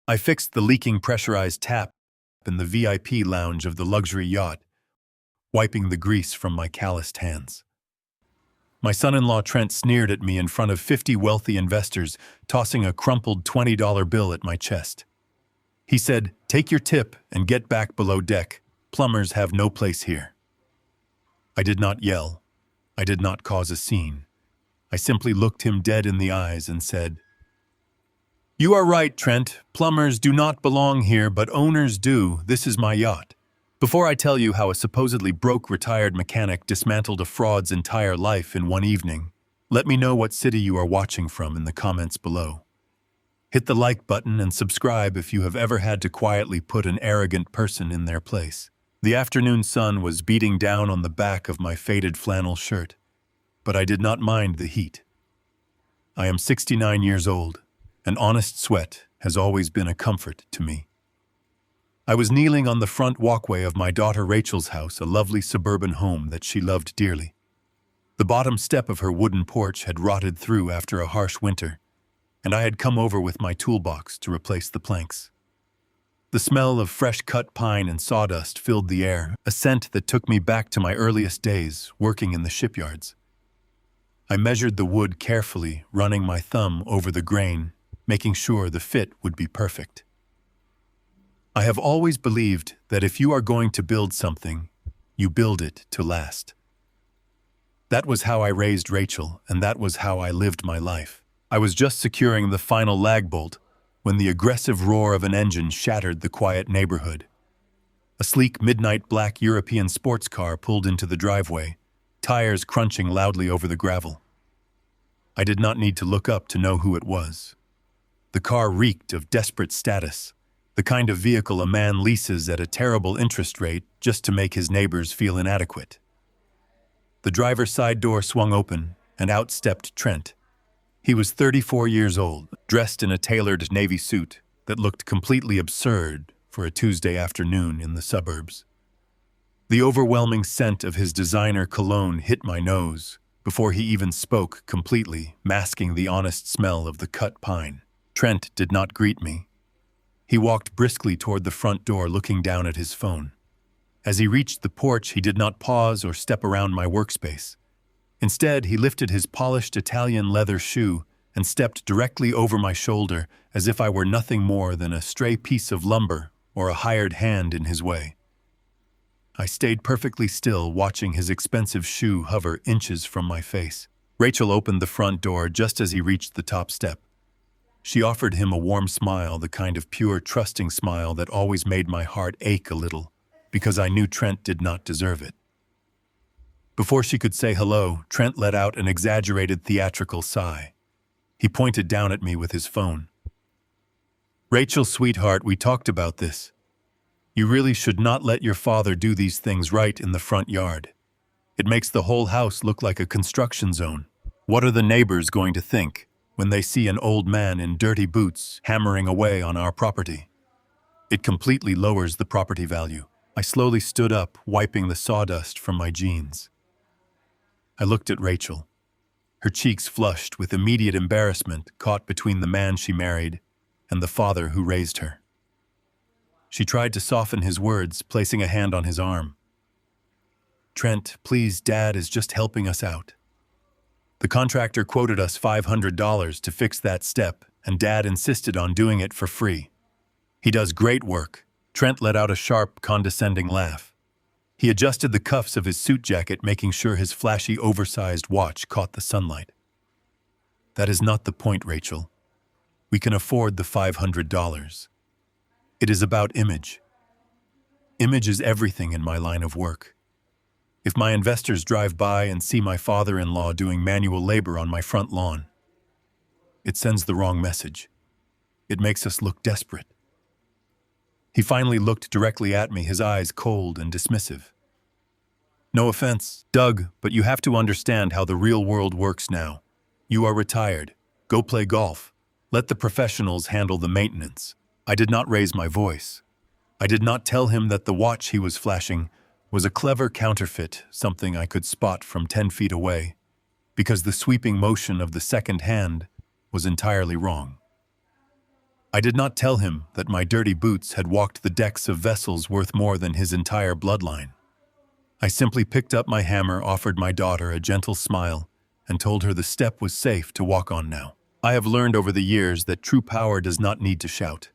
I fixed the leaking pressurized tap in the VIP lounge of the luxury yacht, wiping the grease from my calloused hands. My son-in-law Trent sneered at me in front of 50 wealthy investors, tossing a crumpled $20 bill at my chest. He said, "Take your tip and get back below deck. Plumbers have no place here." I did not yell. I did not cause a scene. I simply looked him dead in the eyes and said, "You are right, Trent. Plumbers do not belong here, but owners do. This is my yacht." Before I tell you how a supposedly broke retired mechanic dismantled a fraud's entire life in one evening, let me know what city you are watching from in the comments below. Hit the like button and subscribe if you have ever had to quietly put an arrogant person in their place. The afternoon sun was beating down on the back of my faded flannel shirt, but I did not mind the heat. I am 69 years old, and honest sweat has always been a comfort to me. I was kneeling on the front walkway of my daughter Rachel's house, a lovely suburban home that she loved dearly. The bottom step of her wooden porch had rotted through after a harsh winter, and I had come over with my toolbox to replace the planks. The smell of fresh-cut pine and sawdust filled the air, a scent that took me back to my earliest days working in the shipyards. I measured the wood carefully, running my thumb over the grain, making sure the fit would be perfect. I have always believed that if you are going to build something, you build it to last. That was how I raised Rachel, and that was how I lived my life. I was just securing the final lag bolt when the aggressive roar of an engine shattered the quiet neighborhood. A sleek midnight black European sports car pulled into the driveway, tires crunching loudly over the gravel. I did not need to look up to know who it was. The car reeked of desperate status, the kind of vehicle a man leases at a terrible interest rate just to make his neighbors feel inadequate. The driver's side door swung open, and out stepped Trent. He was 34 years old, dressed in a tailored navy suit that looked completely absurd for a Tuesday afternoon in the suburbs. The overwhelming scent of his designer cologne hit my nose before he even spoke completely, masking the honest smell of the cut pine. Trent did not greet me. He walked briskly toward the front door, looking down at his phone. As he reached the porch, he did not pause or step around my workspace. Instead, he lifted his polished Italian leather shoe and stepped directly over my shoulder as if I were nothing more than a stray piece of lumber or a hired hand in his way. I stayed perfectly still, watching his expensive shoe hover inches from my face. Rachel opened the front door just as he reached the top step. She offered him a warm smile, the kind of pure, trusting smile that always made my heart ache a little, because I knew Trent did not deserve it. Before she could say hello, Trent let out an exaggerated theatrical sigh. He pointed down at me with his phone. "Rachel, sweetheart, we talked about this. You really should not let your father do these things right in the front yard. It makes the whole house look like a construction zone. What are the neighbors going to think when they see an old man in dirty boots hammering away on our property? It completely lowers the property value." I slowly stood up, wiping the sawdust from my jeans. I looked at Rachel. Her cheeks flushed with immediate embarrassment caught between the man she married and the father who raised her. She tried to soften his words, placing a hand on his arm. "Trent, please, Dad is just helping us out. The contractor quoted us $500 to fix that step, and Dad insisted on doing it for free. He does great work." Trent let out a sharp, condescending laugh. He adjusted the cuffs of his suit jacket, making sure his flashy, oversized watch caught the sunlight. "That is not the point, Rachel. We can afford the $500. It is about image. Image is everything in my line of work. If my investors drive by and see my father-in-law doing manual labor on my front lawn, it sends the wrong message. It makes us look desperate." He finally looked directly at me, his eyes cold and dismissive. "No offense, Doug, but you have to understand how the real world works now. You are retired. Go play golf. Let the professionals handle the maintenance." I did not raise my voice. I did not tell him that the watch he was flashing was a clever counterfeit, something I could spot from 10 feet away, because the sweeping motion of the second hand was entirely wrong. I did not tell him that my dirty boots had walked the decks of vessels worth more than his entire bloodline. I simply picked up my hammer, offered my daughter a gentle smile, and told her the step was safe to walk on now. I have learned over the years that true power does not need to shout.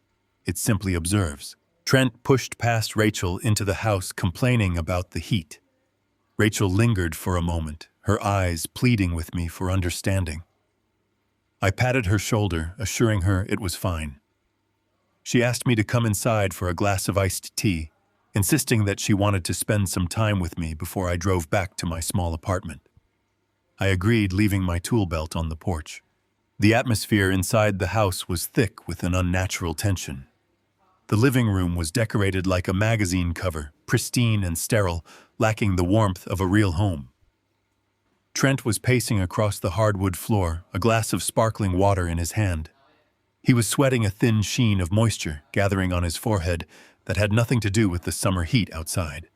It simply observes. Trent pushed past Rachel into the house, complaining about the heat. Rachel lingered for a moment, her eyes pleading with me for understanding. I patted her shoulder, assuring her it was fine. She asked me to come inside for a glass of iced tea, insisting that she wanted to spend some time with me before I drove back to my small apartment. I agreed, leaving my tool belt on the porch. The atmosphere inside the house was thick with an unnatural tension. The living room was decorated like a magazine cover, pristine and sterile, lacking the warmth of a real home. Trent was pacing across the hardwood floor, a glass of sparkling water in his hand. He was sweating a thin sheen of moisture gathering on his forehead that had nothing to do with the summer heat outside.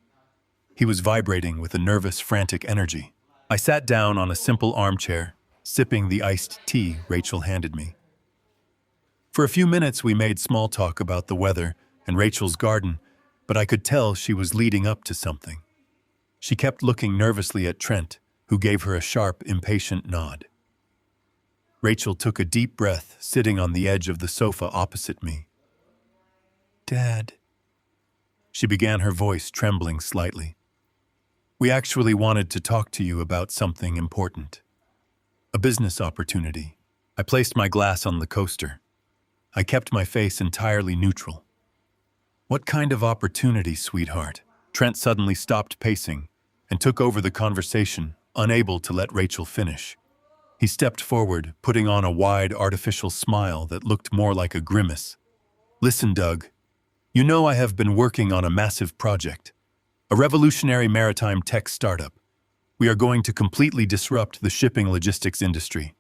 He was vibrating with a nervous, frantic energy. I sat down on a simple armchair, sipping the iced tea Rachel handed me. For a few minutes we made small talk about the weather and Rachel's garden, but I could tell she was leading up to something. She kept looking nervously at Trent, who gave her a sharp, impatient nod. Rachel took a deep breath, sitting on the edge of the sofa opposite me. "Dad," she began, her voice trembling slightly. "We actually wanted to talk to you about something important. A business opportunity." I placed my glass on the coaster. I kept my face entirely neutral. "What kind of opportunity, sweetheart?" Trent suddenly stopped pacing and took over the conversation, unable to let Rachel finish. He stepped forward, putting on a wide, artificial smile that looked more like a grimace. "Listen, Doug. You know I have been working on a massive project, a revolutionary maritime tech startup. We are going to completely disrupt the shipping logistics industry.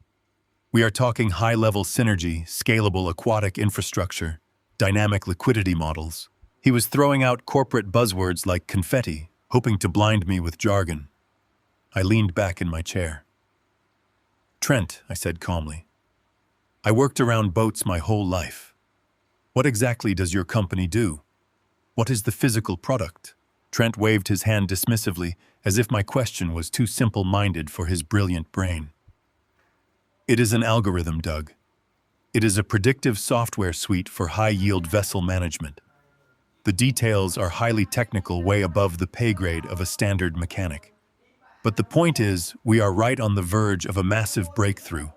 We are talking high-level synergy, scalable aquatic infrastructure, dynamic liquidity models." He was throwing out corporate buzzwords like confetti, hoping to blind me with jargon. I leaned back in my chair. "Trent," I said calmly, "I worked around boats my whole life. What exactly does your company do? What is the physical product?" Trent waved his hand dismissively, as if my question was too simple-minded for his brilliant brain. "It is an algorithm, Doug. It is a predictive software suite for high-yield vessel management. The details are highly technical, way above the pay grade of a standard mechanic. But the point is, we are right on the verge of a massive breakthrough.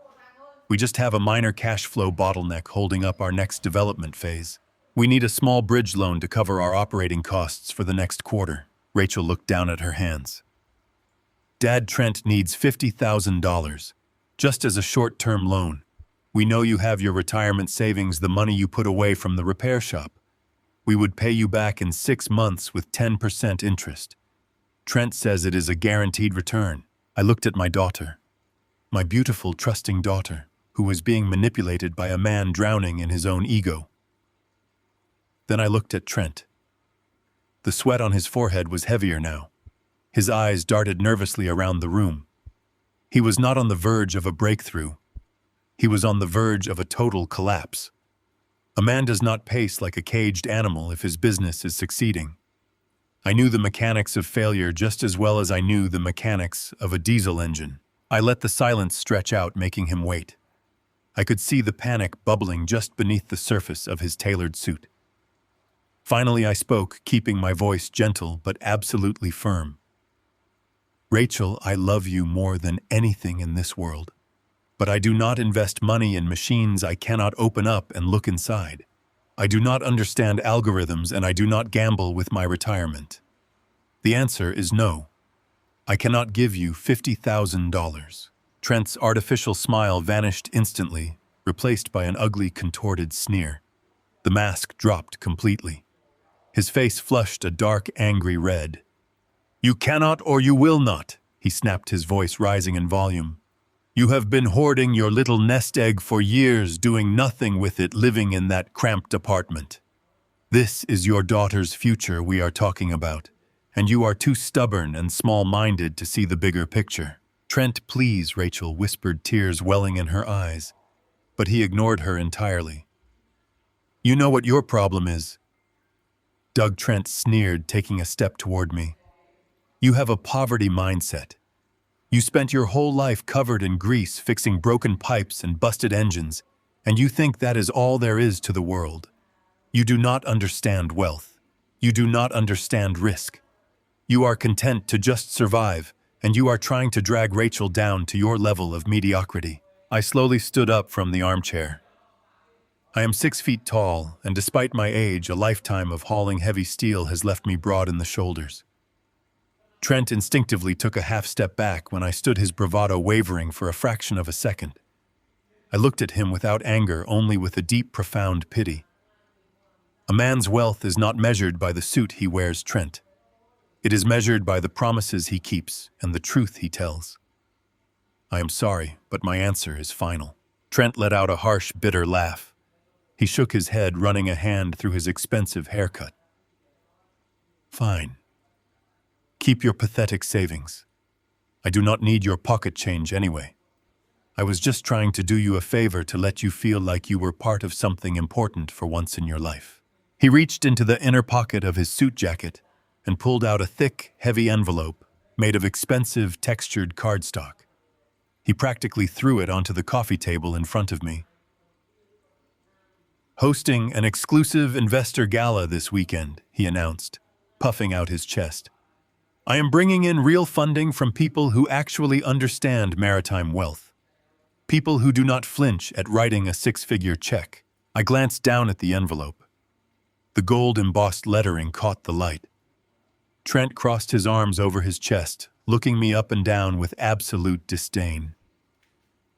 We just have a minor cash flow bottleneck holding up our next development phase. We need a small bridge loan to cover our operating costs for the next quarter." Rachel looked down at her hands. "Dad, Trent needs $50,000, just as a short-term loan. We know you have your retirement savings, the money you put away from the repair shop. We would pay you back in 6 months with 10% interest. Trent says it is a guaranteed return." I looked at my daughter, my beautiful, trusting daughter, who was being manipulated by a man drowning in his own ego. Then I looked at Trent. The sweat on his forehead was heavier now. His eyes darted nervously around the room. He was not on the verge of a breakthrough. He was on the verge of a total collapse. A man does not pace like a caged animal if his business is succeeding. I knew the mechanics of failure just as well as I knew the mechanics of a diesel engine. I let the silence stretch out, making him wait. I could see the panic bubbling just beneath the surface of his tailored suit. Finally, I spoke, keeping my voice gentle but absolutely firm. "Rachel, I love you more than anything in this world. But I do not invest money in machines I cannot open up and look inside. I do not understand algorithms, and I do not gamble with my retirement. The answer is no. I cannot give you $50,000. Trent's artificial smile vanished instantly, replaced by an ugly, contorted sneer. The mask dropped completely. His face flushed a dark, angry red. "You cannot or you will not," he snapped, his voice rising in volume. "You have been hoarding your little nest egg for years, doing nothing with it, living in that cramped apartment. This is your daughter's future we are talking about, and you are too stubborn and small-minded to see the bigger picture." "Trent, please," Rachel whispered, tears welling in her eyes. But he ignored her entirely. You know what your problem is. Doug Trent sneered, taking a step toward me. You have a poverty mindset. You spent your whole life covered in grease fixing broken pipes and busted engines, and you think that is all there is to the world. You do not understand wealth. You do not understand risk. You are content to just survive, and you are trying to drag Rachel down to your level of mediocrity. I slowly stood up from the armchair. I am 6 feet tall, and despite my age, a lifetime of hauling heavy steel has left me broad in the shoulders. Trent instinctively took a half step back when I stood, his bravado wavering for a fraction of a second. I looked at him without anger, only with a deep, profound pity. A man's wealth is not measured by the suit he wears, Trent. It is measured by the promises he keeps and the truth he tells. I am sorry, but my answer is final. Trent let out a harsh, bitter laugh. He shook his head, running a hand through his expensive haircut. Fine. Keep your pathetic savings. I do not need your pocket change anyway. I was just trying to do you a favor to let you feel like you were part of something important for once in your life. He reached into the inner pocket of his suit jacket and pulled out a thick, heavy envelope made of expensive, textured cardstock. He practically threw it onto the coffee table in front of me. Hosting an exclusive investor gala this weekend, he announced, puffing out his chest. I am bringing in real funding from people who actually understand maritime wealth. People who do not flinch at writing a 6-figure check. I glanced down at the envelope. The gold-embossed lettering caught the light. Trent crossed his arms over his chest, looking me up and down with absolute disdain.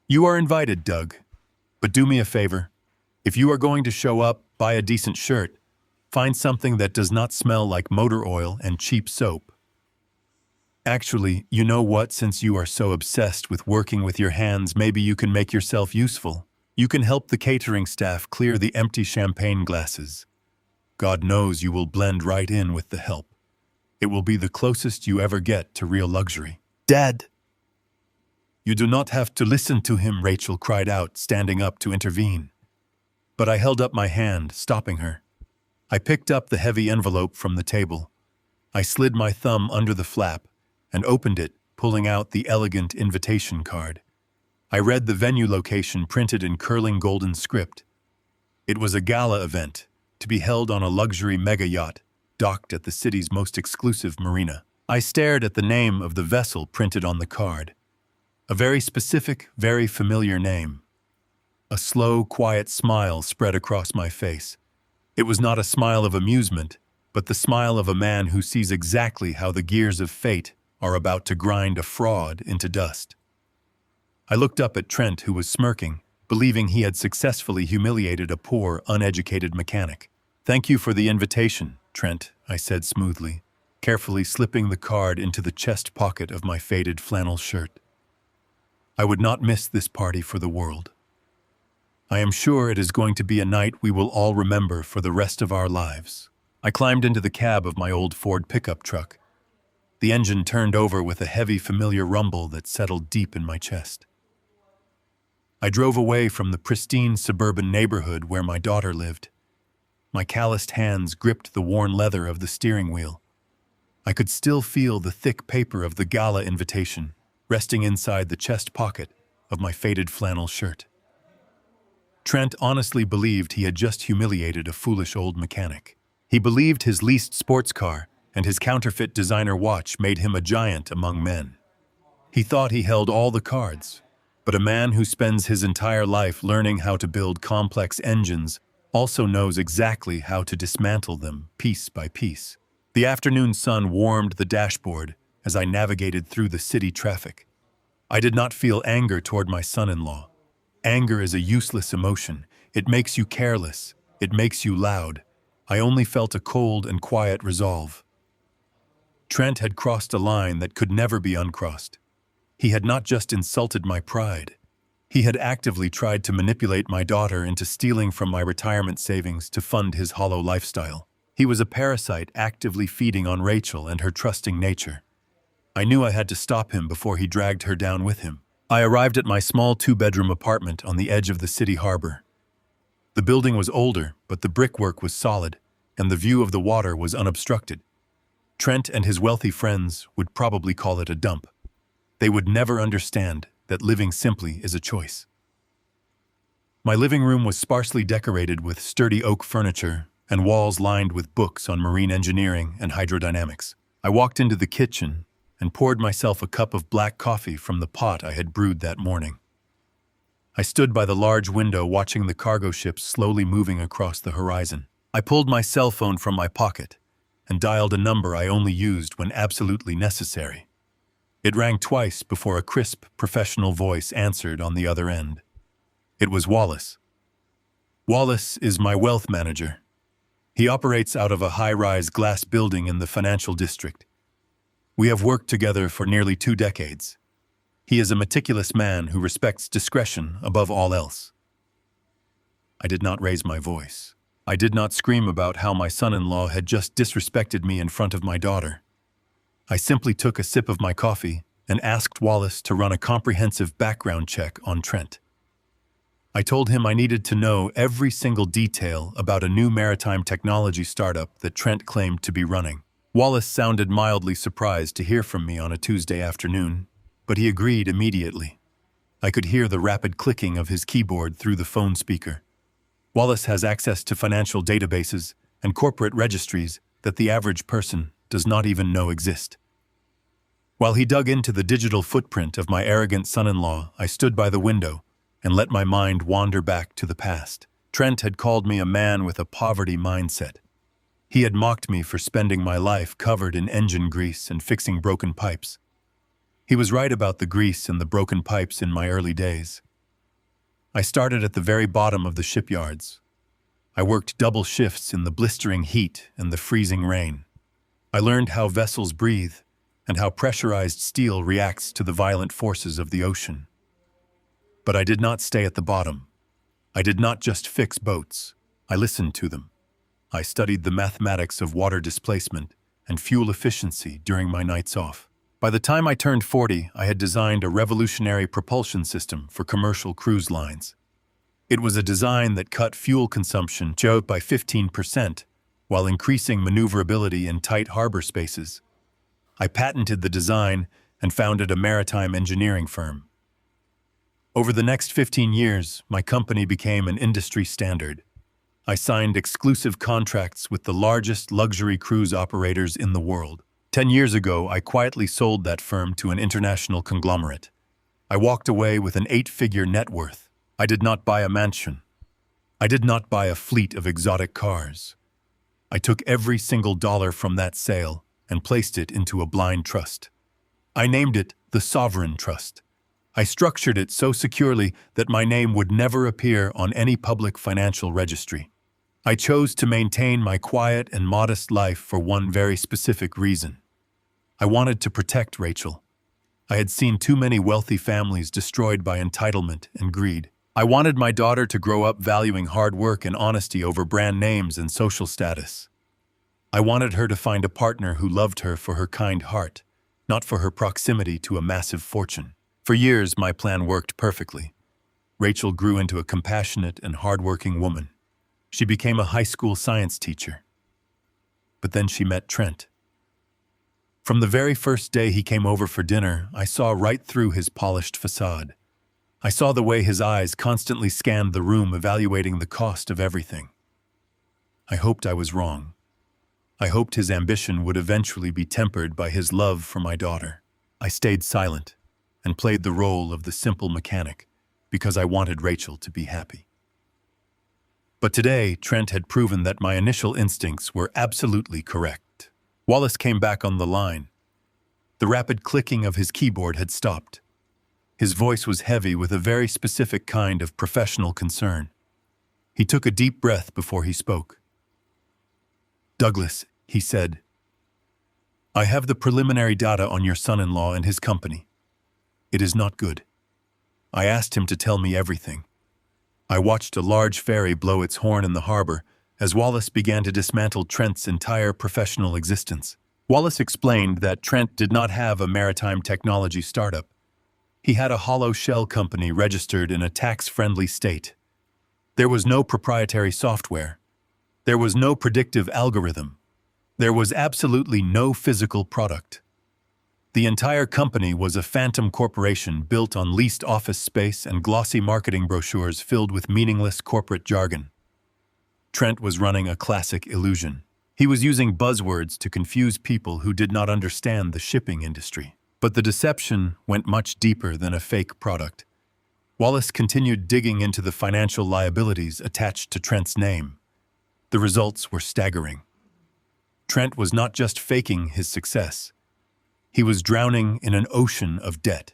You are invited, Doug. But do me a favor. If you are going to show up, buy a decent shirt. Find something that does not smell like motor oil and cheap soap. Actually, you know what? Since you are so obsessed with working with your hands, maybe you can make yourself useful. You can help the catering staff clear the empty champagne glasses. God knows you will blend right in with the help. It will be the closest you ever get to real luxury. Dad! You do not have to listen to him, Rachel cried out, standing up to intervene. But I held up my hand, stopping her. I picked up the heavy envelope from the table. I slid my thumb under the flap and opened it, pulling out the elegant invitation card. I read the venue location printed in curling golden script. It was a gala event, to be held on a luxury mega yacht, docked at the city's most exclusive marina. I stared at the name of the vessel printed on the card. A very specific, very familiar name. A slow, quiet smile spread across my face. It was not a smile of amusement, but the smile of a man who sees exactly how the gears of fate are about to grind a fraud into dust. I looked up at Trent, who was smirking, believing he had successfully humiliated a poor, uneducated mechanic. Thank you for the invitation, Trent, I said smoothly, carefully slipping the card into the chest pocket of my faded flannel shirt. I would not miss this party for the world. I am sure it is going to be a night we will all remember for the rest of our lives. I climbed into the cab of my old Ford pickup truck. The engine turned over with a heavy, familiar rumble that settled deep in my chest. I drove away from the pristine suburban neighborhood where my daughter lived. My calloused hands gripped the worn leather of the steering wheel. I could still feel the thick paper of the gala invitation resting inside the chest pocket of my faded flannel shirt. Trent honestly believed he had just humiliated a foolish old mechanic. He believed his leased sports car and his counterfeit designer watch made him a giant among men. He thought he held all the cards, but a man who spends his entire life learning how to build complex engines also knows exactly how to dismantle them piece by piece. The afternoon sun warmed the dashboard as I navigated through the city traffic. I did not feel anger toward my son-in-law. Anger is a useless emotion. It makes you careless. It makes you loud. I only felt a cold and quiet resolve. Trent had crossed a line that could never be uncrossed. He had not just insulted my pride. He had actively tried to manipulate my daughter into stealing from my retirement savings to fund his hollow lifestyle. He was a parasite actively feeding on Rachel and her trusting nature. I knew I had to stop him before he dragged her down with him. I arrived at my small 2-bedroom apartment on the edge of the city harbor. The building was older, but the brickwork was solid, and the view of the water was unobstructed. Trent and his wealthy friends would probably call it a dump. They would never understand that living simply is a choice. My living room was sparsely decorated with sturdy oak furniture and walls lined with books on marine engineering and hydrodynamics. I walked into the kitchen and poured myself a cup of black coffee from the pot I had brewed that morning. I stood by the large window watching the cargo ships slowly moving across the horizon. I pulled my cell phone from my pocket and dialed a number I only used when absolutely necessary. It rang twice before a crisp, professional voice answered on the other end. It was Wallace. Wallace is my wealth manager. He operates out of a high-rise glass building in the financial district. We have worked together for nearly 2 decades. He is a meticulous man who respects discretion above all else. I did not raise my voice. I did not scream about how my son-in-law had just disrespected me in front of my daughter. I simply took a sip of my coffee and asked Wallace to run a comprehensive background check on Trent. I told him I needed to know every single detail about a new maritime technology startup that Trent claimed to be running. Wallace sounded mildly surprised to hear from me on a Tuesday afternoon, but he agreed immediately. I could hear the rapid clicking of his keyboard through the phone speaker. Wallace has access to financial databases and corporate registries that the average person does not even know exist. While he dug into the digital footprint of my arrogant son-in-law, I stood by the window and let my mind wander back to the past. Trent had called me a man with a poverty mindset. He had mocked me for spending my life covered in engine grease and fixing broken pipes. He was right about the grease and the broken pipes in my early days. I started at the very bottom of the shipyards. I worked double shifts in the blistering heat and the freezing rain. I learned how vessels breathe and how pressurized steel reacts to the violent forces of the ocean. But I did not stay at the bottom. I did not just fix boats. I listened to them. I studied the mathematics of water displacement and fuel efficiency during my nights off. By the time I turned 40, I had designed a revolutionary propulsion system for commercial cruise lines. It was a design that cut fuel consumption by 15% while increasing maneuverability in tight harbor spaces. I patented the design and founded a maritime engineering firm. Over the next 15 years, my company became an industry standard. I signed exclusive contracts with the largest luxury cruise operators in the world. 10 years ago, I quietly sold that firm to an international conglomerate. I walked away with an 8-figure net worth. I did not buy a mansion. I did not buy a fleet of exotic cars. I took every single dollar from that sale and placed it into a blind trust. I named it the Sovereign Trust. I structured it so securely that my name would never appear on any public financial registry. I chose to maintain my quiet and modest life for one very specific reason. I wanted to protect Rachel. I had seen too many wealthy families destroyed by entitlement and greed. I wanted my daughter to grow up valuing hard work and honesty over brand names and social status. I wanted her to find a partner who loved her for her kind heart, not for her proximity to a massive fortune. For years, my plan worked perfectly. Rachel grew into a compassionate and hardworking woman. She became a high school science teacher. But then she met Trent. From the very first day he came over for dinner, I saw right through his polished facade. I saw the way his eyes constantly scanned the room, evaluating the cost of everything. I hoped I was wrong. I hoped his ambition would eventually be tempered by his love for my daughter. I stayed silent and played the role of the simple mechanic because I wanted Rachel to be happy. But today, Trent had proven that my initial instincts were absolutely correct. Wallace came back on the line. The rapid clicking of his keyboard had stopped. His voice was heavy with a very specific kind of professional concern. He took a deep breath before he spoke. "Douglas," he said, "I have the preliminary data on your son-in-law and his company. It is not good. I asked him to tell me everything. I watched a large ferry blow its horn in the harbor as Wallace began to dismantle Trent's entire professional existence. Wallace explained that Trent did not have a maritime technology startup. He had a hollow shell company registered in a tax-friendly state. There was no proprietary software. There was no predictive algorithm. There was absolutely no physical product. The entire company was a phantom corporation built on leased office space and glossy marketing brochures filled with meaningless corporate jargon. Trent was running a classic illusion. He was using buzzwords to confuse people who did not understand the shipping industry. But the deception went much deeper than a fake product. Wallace continued digging into the financial liabilities attached to Trent's name. The results were staggering. Trent was not just faking his success. He was drowning in an ocean of debt.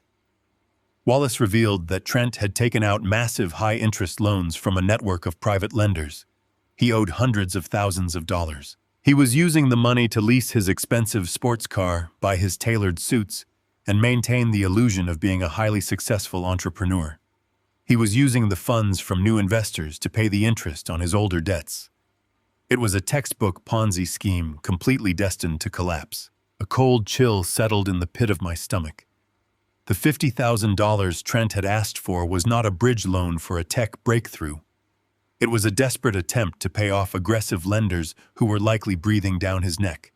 Wallace revealed that Trent had taken out massive high-interest loans from a network of private lenders. He owed hundreds of thousands of dollars. He was using the money to lease his expensive sports car, buy his tailored suits, and maintain the illusion of being a highly successful entrepreneur. He was using the funds from new investors to pay the interest on his older debts. It was a textbook Ponzi scheme completely destined to collapse. A cold chill settled in the pit of my stomach. The $50,000 Trent had asked for was not a bridge loan for a tech breakthrough. It was a desperate attempt to pay off aggressive lenders who were likely breathing down his neck.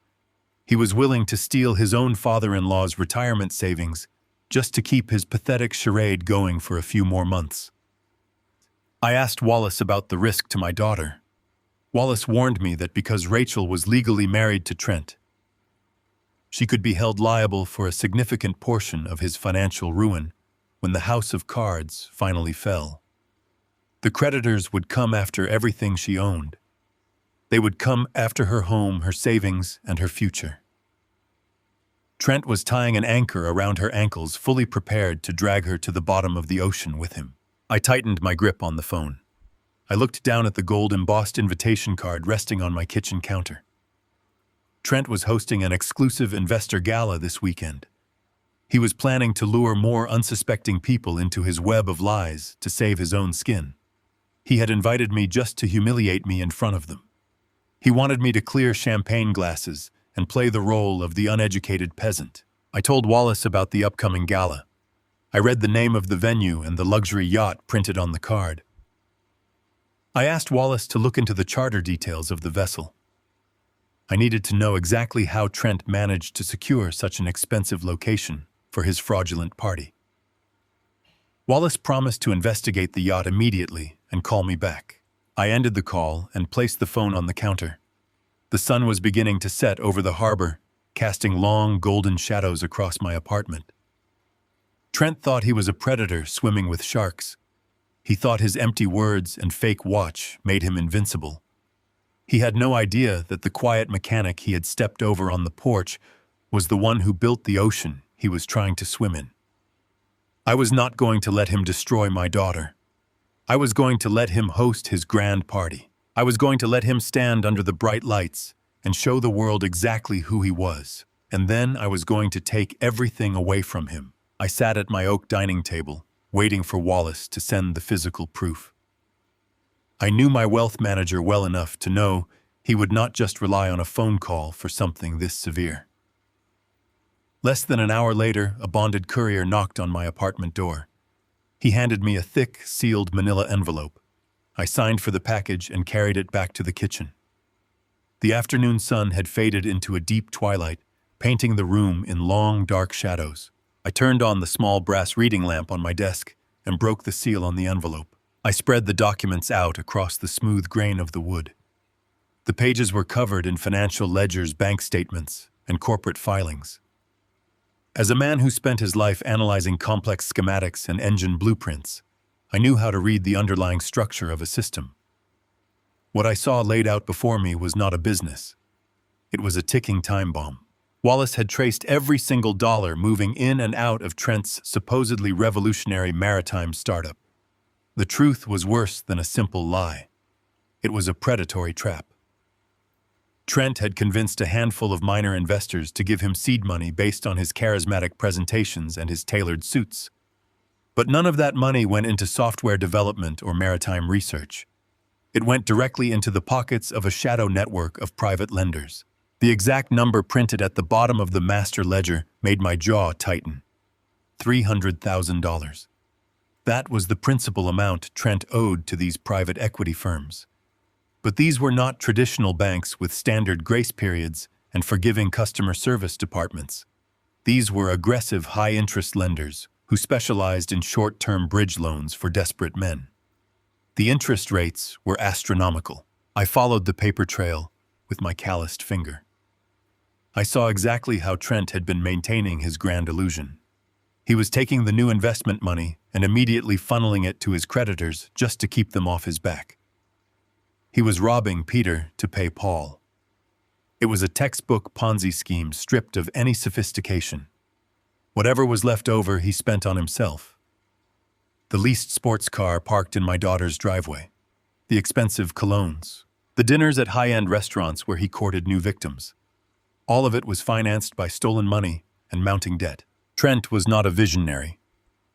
He was willing to steal his own father-in-law's retirement savings just to keep his pathetic charade going for a few more months. I asked Wallace about the risk to my daughter. Wallace warned me that because Rachel was legally married to Trent, she could be held liable for a significant portion of his financial ruin when the house of cards finally fell. The creditors would come after everything she owned. They would come after her home, her savings, and her future. Trent was tying an anchor around her ankles, fully prepared to drag her to the bottom of the ocean with him. I tightened my grip on the phone. I looked down at the gold-embossed invitation card resting on my kitchen counter. Trent was hosting an exclusive investor gala this weekend. He was planning to lure more unsuspecting people into his web of lies to save his own skin. He had invited me just to humiliate me in front of them. He wanted me to clear champagne glasses and play the role of the uneducated peasant. I told Wallace about the upcoming gala. I read the name of the venue and the luxury yacht printed on the card. I asked Wallace to look into the charter details of the vessel. I needed to know exactly how Trent managed to secure such an expensive location for his fraudulent party. Wallace promised to investigate the yacht immediately and call me back. I ended the call and placed the phone on the counter. The sun was beginning to set over the harbor, casting long golden shadows across my apartment. Trent thought he was a predator swimming with sharks. He thought his empty words and fake watch made him invincible. He had no idea that the quiet mechanic he had stepped over on the porch was the one who built the ocean he was trying to swim in. I was not going to let him destroy my daughter. I was going to let him host his grand party. I was going to let him stand under the bright lights and show the world exactly who he was. And then I was going to take everything away from him. I sat at my oak dining table, waiting for Wallace to send the physical proof. I knew my wealth manager well enough to know he would not just rely on a phone call for something this severe. Less than an hour later, a bonded courier knocked on my apartment door. He handed me a thick, sealed manila envelope. I signed for the package and carried it back to the kitchen. The afternoon sun had faded into a deep twilight, painting the room in long, dark shadows. I turned on the small brass reading lamp on my desk and broke the seal on the envelope. I spread the documents out across the smooth grain of the wood. The pages were covered in financial ledgers, bank statements, and corporate filings. As a man who spent his life analyzing complex schematics and engine blueprints, I knew how to read the underlying structure of a system. What I saw laid out before me was not a business. It was a ticking time bomb. Wallace had traced every single dollar moving in and out of Trent's supposedly revolutionary maritime startup. The truth was worse than a simple lie. It was a predatory trap. Trent had convinced a handful of minor investors to give him seed money based on his charismatic presentations and his tailored suits. But none of that money went into software development or maritime research. It went directly into the pockets of a shadow network of private lenders. The exact number printed at the bottom of the master ledger made my jaw tighten. $300,000. That was the principal amount Trent owed to these private equity firms. But these were not traditional banks with standard grace periods and forgiving customer service departments. These were aggressive high-interest lenders who specialized in short-term bridge loans for desperate men. The interest rates were astronomical. I followed the paper trail with my calloused finger. I saw exactly how Trent had been maintaining his grand illusion. He was taking the new investment money and immediately funneling it to his creditors just to keep them off his back. He was robbing Peter to pay Paul. It was a textbook Ponzi scheme stripped of any sophistication. Whatever was left over, he spent on himself. The leased sports car parked in my daughter's driveway, the expensive colognes, the dinners at high-end restaurants where he courted new victims. All of it was financed by stolen money and mounting debt. Trent was not a visionary.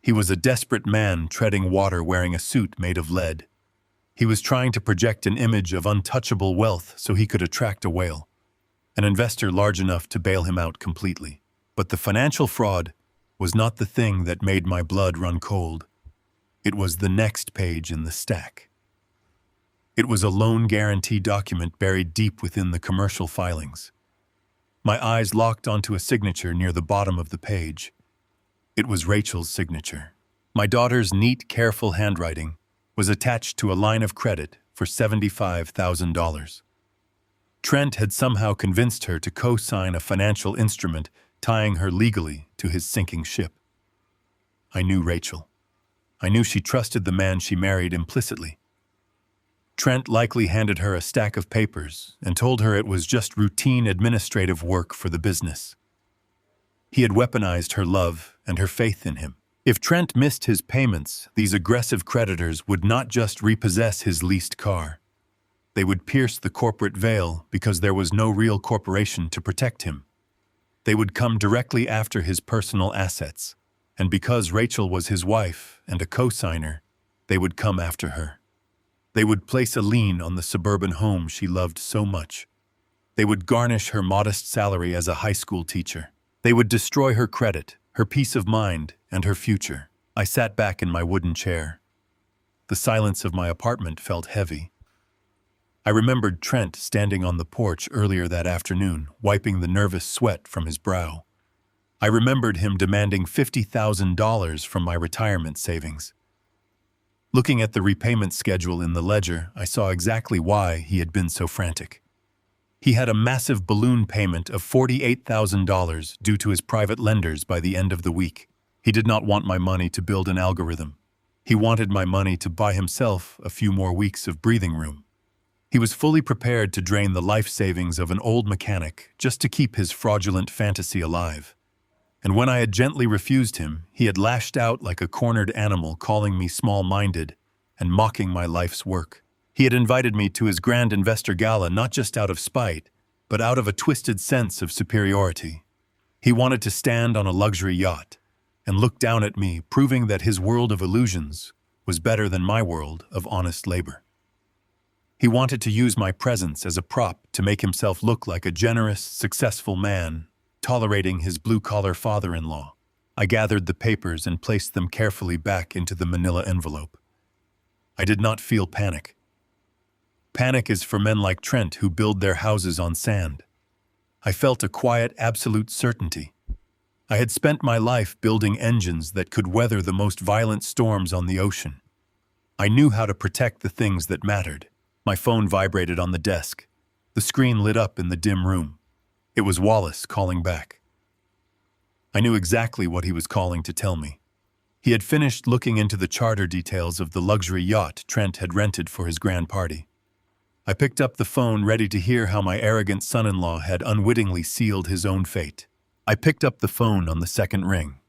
He was a desperate man treading water wearing a suit made of lead. He was trying to project an image of untouchable wealth so he could attract a whale, an investor large enough to bail him out completely. But the financial fraud was not the thing that made my blood run cold. It was the next page in the stack. It was a loan guarantee document buried deep within the commercial filings. My eyes locked onto a signature near the bottom of the page. It was Rachel's signature. My daughter's neat, careful handwriting was attached to a line of credit for $75,000. Trent had somehow convinced her to co-sign a financial instrument tying her legally to his sinking ship. I knew Rachel. I knew she trusted the man she married implicitly. Trent likely handed her a stack of papers and told her it was just routine administrative work for the business. He had weaponized her love and her faith in him. If Trent missed his payments, these aggressive creditors would not just repossess his leased car. They would pierce the corporate veil because there was no real corporation to protect him. They would come directly after his personal assets, and because Rachel was his wife and a co-signer, they would come after her. They would place a lien on the suburban home she loved so much. They would garnish her modest salary as a high school teacher. They would destroy her credit, her peace of mind, and her future. I sat back in my wooden chair. The silence of my apartment felt heavy. I remembered Trent standing on the porch earlier that afternoon, wiping the nervous sweat from his brow. I remembered him demanding $50,000 from my retirement savings. Looking at the repayment schedule in the ledger, I saw exactly why he had been so frantic. He had a massive balloon payment of $48,000 due to his private lenders by the end of the week. He did not want my money to build an algorithm. He wanted my money to buy himself a few more weeks of breathing room. He was fully prepared to drain the life savings of an old mechanic just to keep his fraudulent fantasy alive. And when I had gently refused him, he had lashed out like a cornered animal, calling me small-minded and mocking my life's work. He had invited me to his grand investor gala not just out of spite, but out of a twisted sense of superiority. He wanted to stand on a luxury yacht and look down at me, proving that his world of illusions was better than my world of honest labor. He wanted to use my presence as a prop to make himself look like a generous, successful man, tolerating his blue-collar father-in-law. I gathered the papers and placed them carefully back into the manila envelope. I did not feel panic. Panic is for men like Trent who build their houses on sand. I felt a quiet, absolute certainty. I had spent my life building engines that could weather the most violent storms on the ocean. I knew how to protect the things that mattered. My phone vibrated on the desk. The screen lit up in the dim room. It was Wallace calling back. I knew exactly what he was calling to tell me. He had finished looking into the charter details of the luxury yacht Trent had rented for his grand party. I picked up the phone, ready to hear how my arrogant son-in-law had unwittingly sealed his own fate. I picked up the phone on the second ring.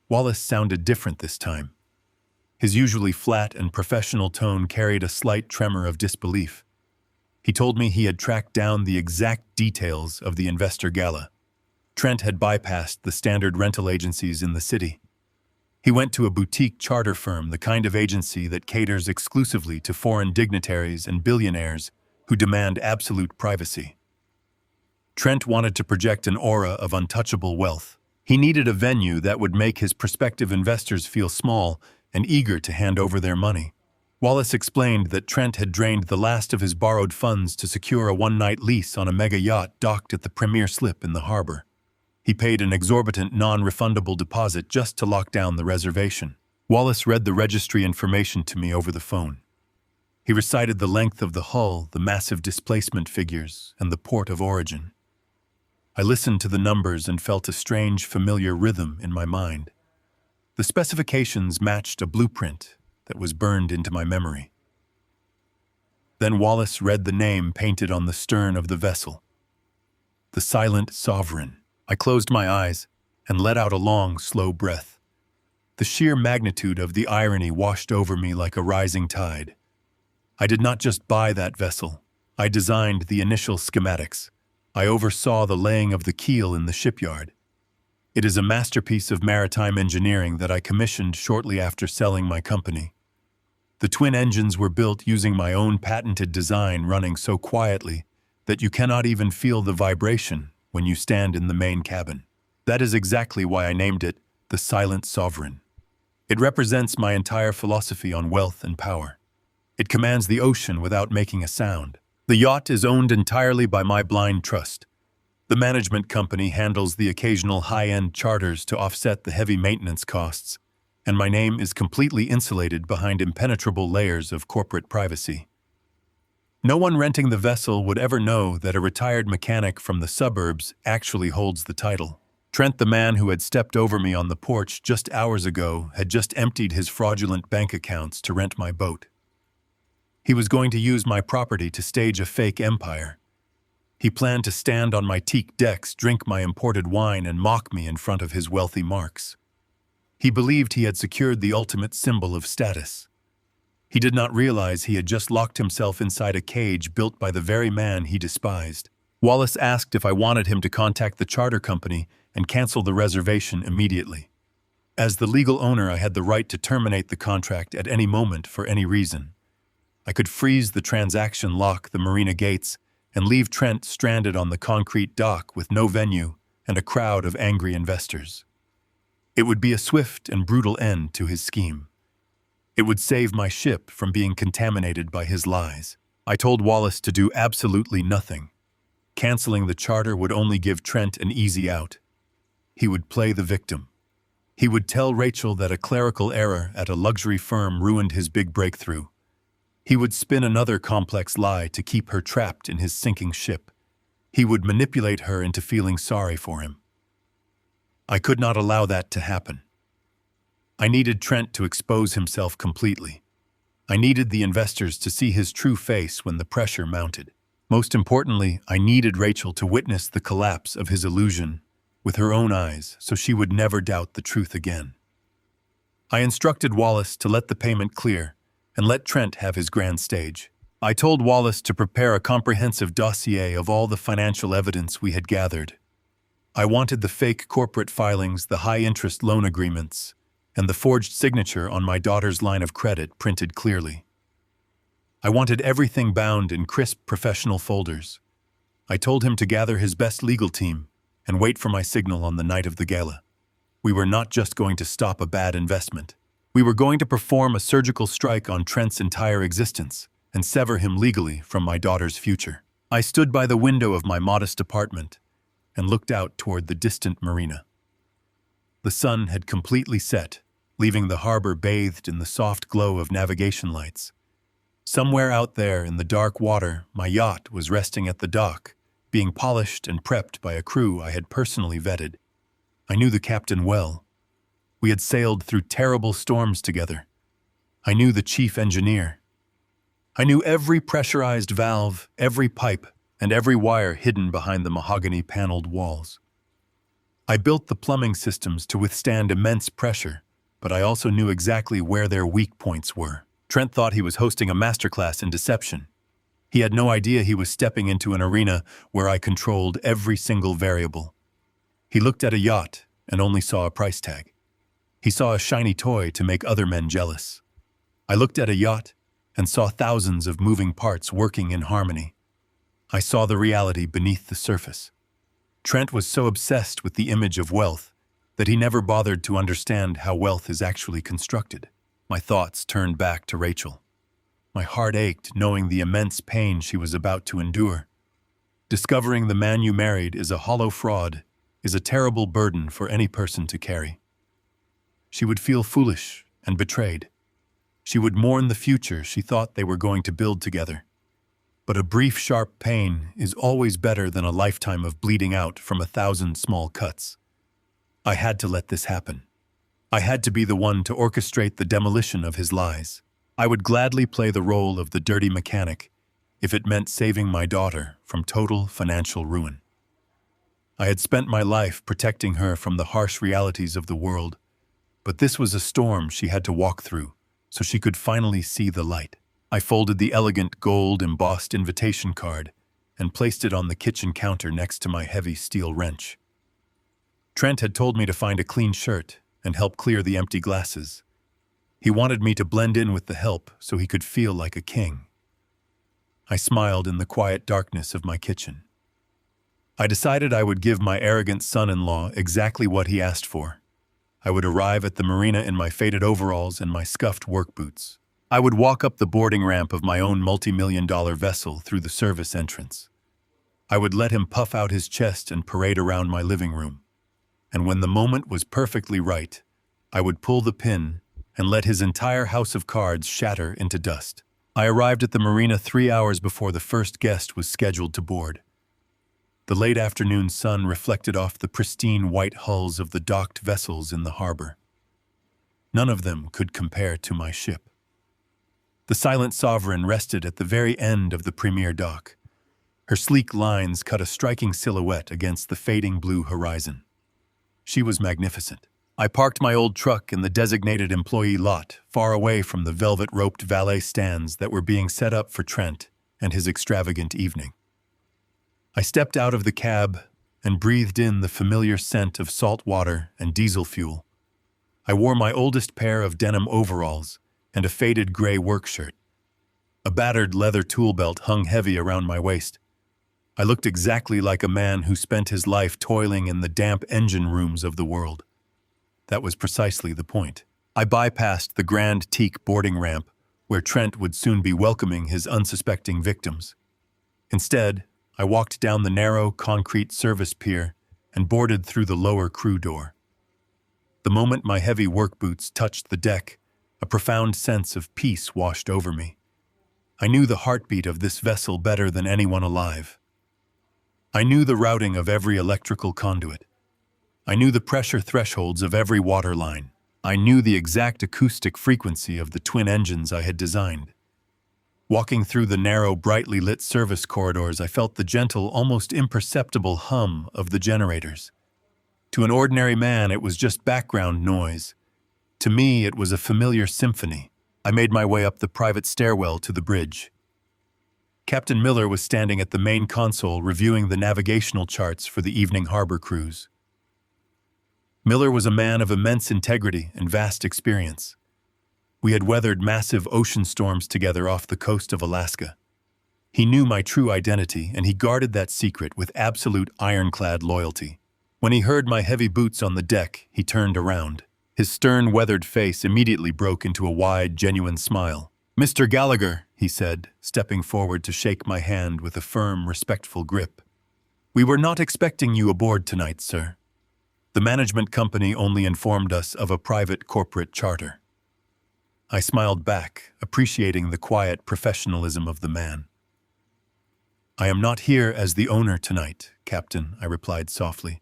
Wallace sounded different this time. His usually flat and professional tone carried a slight tremor of disbelief. He told me he had tracked down the exact details of the investor gala. Trent had bypassed the standard rental agencies in the city. He went to a boutique charter firm, the kind of agency that caters exclusively to foreign dignitaries and billionaires who demand absolute privacy. Trent wanted to project an aura of untouchable wealth. He needed a venue that would make his prospective investors feel small and eager to hand over their money. Wallace explained that Trent had drained the last of his borrowed funds to secure a one-night lease on a mega yacht docked at the premier slip in the harbor. He paid an exorbitant non-refundable deposit just to lock down the reservation. Wallace read the registry information to me over the phone. He recited the length of the hull, the massive displacement figures, and the port of origin. I listened to the numbers and felt a strange, familiar rhythm in my mind. The specifications matched a blueprint that was burned into my memory. Then Wallace read the name painted on the stern of the vessel. The Silent Sovereign. I closed my eyes and let out a long, slow breath. The sheer magnitude of the irony washed over me like a rising tide. I did not just buy that vessel. I designed the initial schematics. I oversaw the laying of the keel in the shipyard. It is a masterpiece of maritime engineering that I commissioned shortly after selling my company. The twin engines were built using my own patented design, running so quietly that you cannot even feel the vibration when you stand in the main cabin. That is exactly why I named it the Silent Sovereign. It represents my entire philosophy on wealth and power. It commands the ocean without making a sound. The yacht is owned entirely by my blind trust. The management company handles the occasional high-end charters to offset the heavy maintenance costs, and my name is completely insulated behind impenetrable layers of corporate privacy. No one renting the vessel would ever know that a retired mechanic from the suburbs actually holds the title. Trent, the man who had stepped over me on the porch just hours ago, had just emptied his fraudulent bank accounts to rent my boat. He was going to use my property to stage a fake empire. He planned to stand on my teak decks, drink my imported wine, and mock me in front of his wealthy marks. He believed he had secured the ultimate symbol of status. He did not realize he had just locked himself inside a cage built by the very man he despised. Wallace asked if I wanted him to contact the charter company and cancel the reservation immediately. As the legal owner, I had the right to terminate the contract at any moment for any reason. I could freeze the transaction, lock the marina gates, and leave Trent stranded on the concrete dock with no venue and a crowd of angry investors. It would be a swift and brutal end to his scheme. It would save my ship from being contaminated by his lies. I told Wallace to do absolutely nothing. Canceling the charter would only give Trent an easy out. He would play the victim. He would tell Rachel that a clerical error at a luxury firm ruined his big breakthrough. He would spin another complex lie to keep her trapped in his sinking ship. He would manipulate her into feeling sorry for him. I could not allow that to happen. I needed Trent to expose himself completely. I needed the investors to see his true face when the pressure mounted. Most importantly, I needed Rachel to witness the collapse of his illusion with her own eyes so she would never doubt the truth again. I instructed Wallace to let the payment clear and let Trent have his grand stage. I told Wallace to prepare a comprehensive dossier of all the financial evidence we had gathered. I wanted the fake corporate filings, the high-interest loan agreements, and the forged signature on my daughter's line of credit printed clearly. I wanted everything bound in crisp professional folders. I told him to gather his best legal team and wait for my signal on the night of the gala. We were not just going to stop a bad investment. We were going to perform a surgical strike on Trent's entire existence and sever him legally from my daughter's future. I stood by the window of my modest apartment and looked out toward the distant marina. The sun had completely set, leaving the harbor bathed in the soft glow of navigation lights. Somewhere out there in the dark water, my yacht was resting at the dock, being polished and prepped by a crew I had personally vetted. I knew the captain well. We had sailed through terrible storms together. I knew the chief engineer. I knew every pressurized valve, every pipe, and every wire hidden behind the mahogany-paneled walls. I built the plumbing systems to withstand immense pressure, but I also knew exactly where their weak points were. Trent thought he was hosting a masterclass in deception. He had no idea he was stepping into an arena where I controlled every single variable. He looked at a yacht and only saw a price tag. He saw a shiny toy to make other men jealous. I looked at a yacht and saw thousands of moving parts working in harmony. I saw the reality beneath the surface. Trent was so obsessed with the image of wealth that he never bothered to understand how wealth is actually constructed. My thoughts turned back to Rachel. My heart ached knowing the immense pain she was about to endure. Discovering the man you married is a hollow fraud is a terrible burden for any person to carry. She would feel foolish and betrayed. She would mourn the future she thought they were going to build together. But a brief, sharp pain is always better than a lifetime of bleeding out from 1,000 small cuts. I had to let this happen. I had to be the one to orchestrate the demolition of his lies. I would gladly play the role of the dirty mechanic if it meant saving my daughter from total financial ruin. I had spent my life protecting her from the harsh realities of the world, but this was a storm she had to walk through so she could finally see the light. I folded the elegant gold-embossed invitation card and placed it on the kitchen counter next to my heavy steel wrench. Trent had told me to find a clean shirt and help clear the empty glasses. He wanted me to blend in with the help so he could feel like a king. I smiled in the quiet darkness of my kitchen. I decided I would give my arrogant son-in-law exactly what he asked for. I would arrive at the marina in my faded overalls and my scuffed work boots. I would walk up the boarding ramp of my own multi-million-dollar vessel through the service entrance. I would let him puff out his chest and parade around my living room. And when the moment was perfectly right, I would pull the pin and let his entire house of cards shatter into dust. I arrived at the marina 3 hours before the first guest was scheduled to board. The late afternoon sun reflected off the pristine white hulls of the docked vessels in the harbor. None of them could compare to my ship. The Silent Sovereign rested at the very end of the premier dock. Her sleek lines cut a striking silhouette against the fading blue horizon. She was magnificent. I parked my old truck in the designated employee lot, far away from the velvet-roped valet stands that were being set up for Trent and his extravagant evening. I stepped out of the cab and breathed in the familiar scent of salt water and diesel fuel. I wore my oldest pair of denim overalls and a faded gray work shirt. A battered leather tool belt hung heavy around my waist. I looked exactly like a man who spent his life toiling in the damp engine rooms of the world. That was precisely the point. I bypassed the grand teak boarding ramp where Trent would soon be welcoming his unsuspecting victims. Instead, I walked down the narrow concrete service pier and boarded through the lower crew door. The moment my heavy work boots touched the deck, a profound sense of peace washed over me. I knew the heartbeat of this vessel better than anyone alive. I knew the routing of every electrical conduit. I knew the pressure thresholds of every water line. I knew the exact acoustic frequency of the twin engines I had designed. Walking through the narrow, brightly lit service corridors, I felt the gentle, almost imperceptible hum of the generators. To an ordinary man, it was just background noise. To me, it was a familiar symphony. I made my way up the private stairwell to the bridge. Captain Miller was standing at the main console reviewing the navigational charts for the evening harbor cruise. Miller was a man of immense integrity and vast experience. We had weathered massive ocean storms together off the coast of Alaska. He knew my true identity, and he guarded that secret with absolute ironclad loyalty. When he heard my heavy boots on the deck, he turned around. His stern, weathered face immediately broke into a wide, genuine smile. "Mr. Gallagher," he said, stepping forward to shake my hand with a firm, respectful grip. "We were not expecting you aboard tonight, sir. The management company only informed us of a private corporate charter." I smiled back, appreciating the quiet professionalism of the man. "I am not here as the owner tonight, Captain," I replied softly.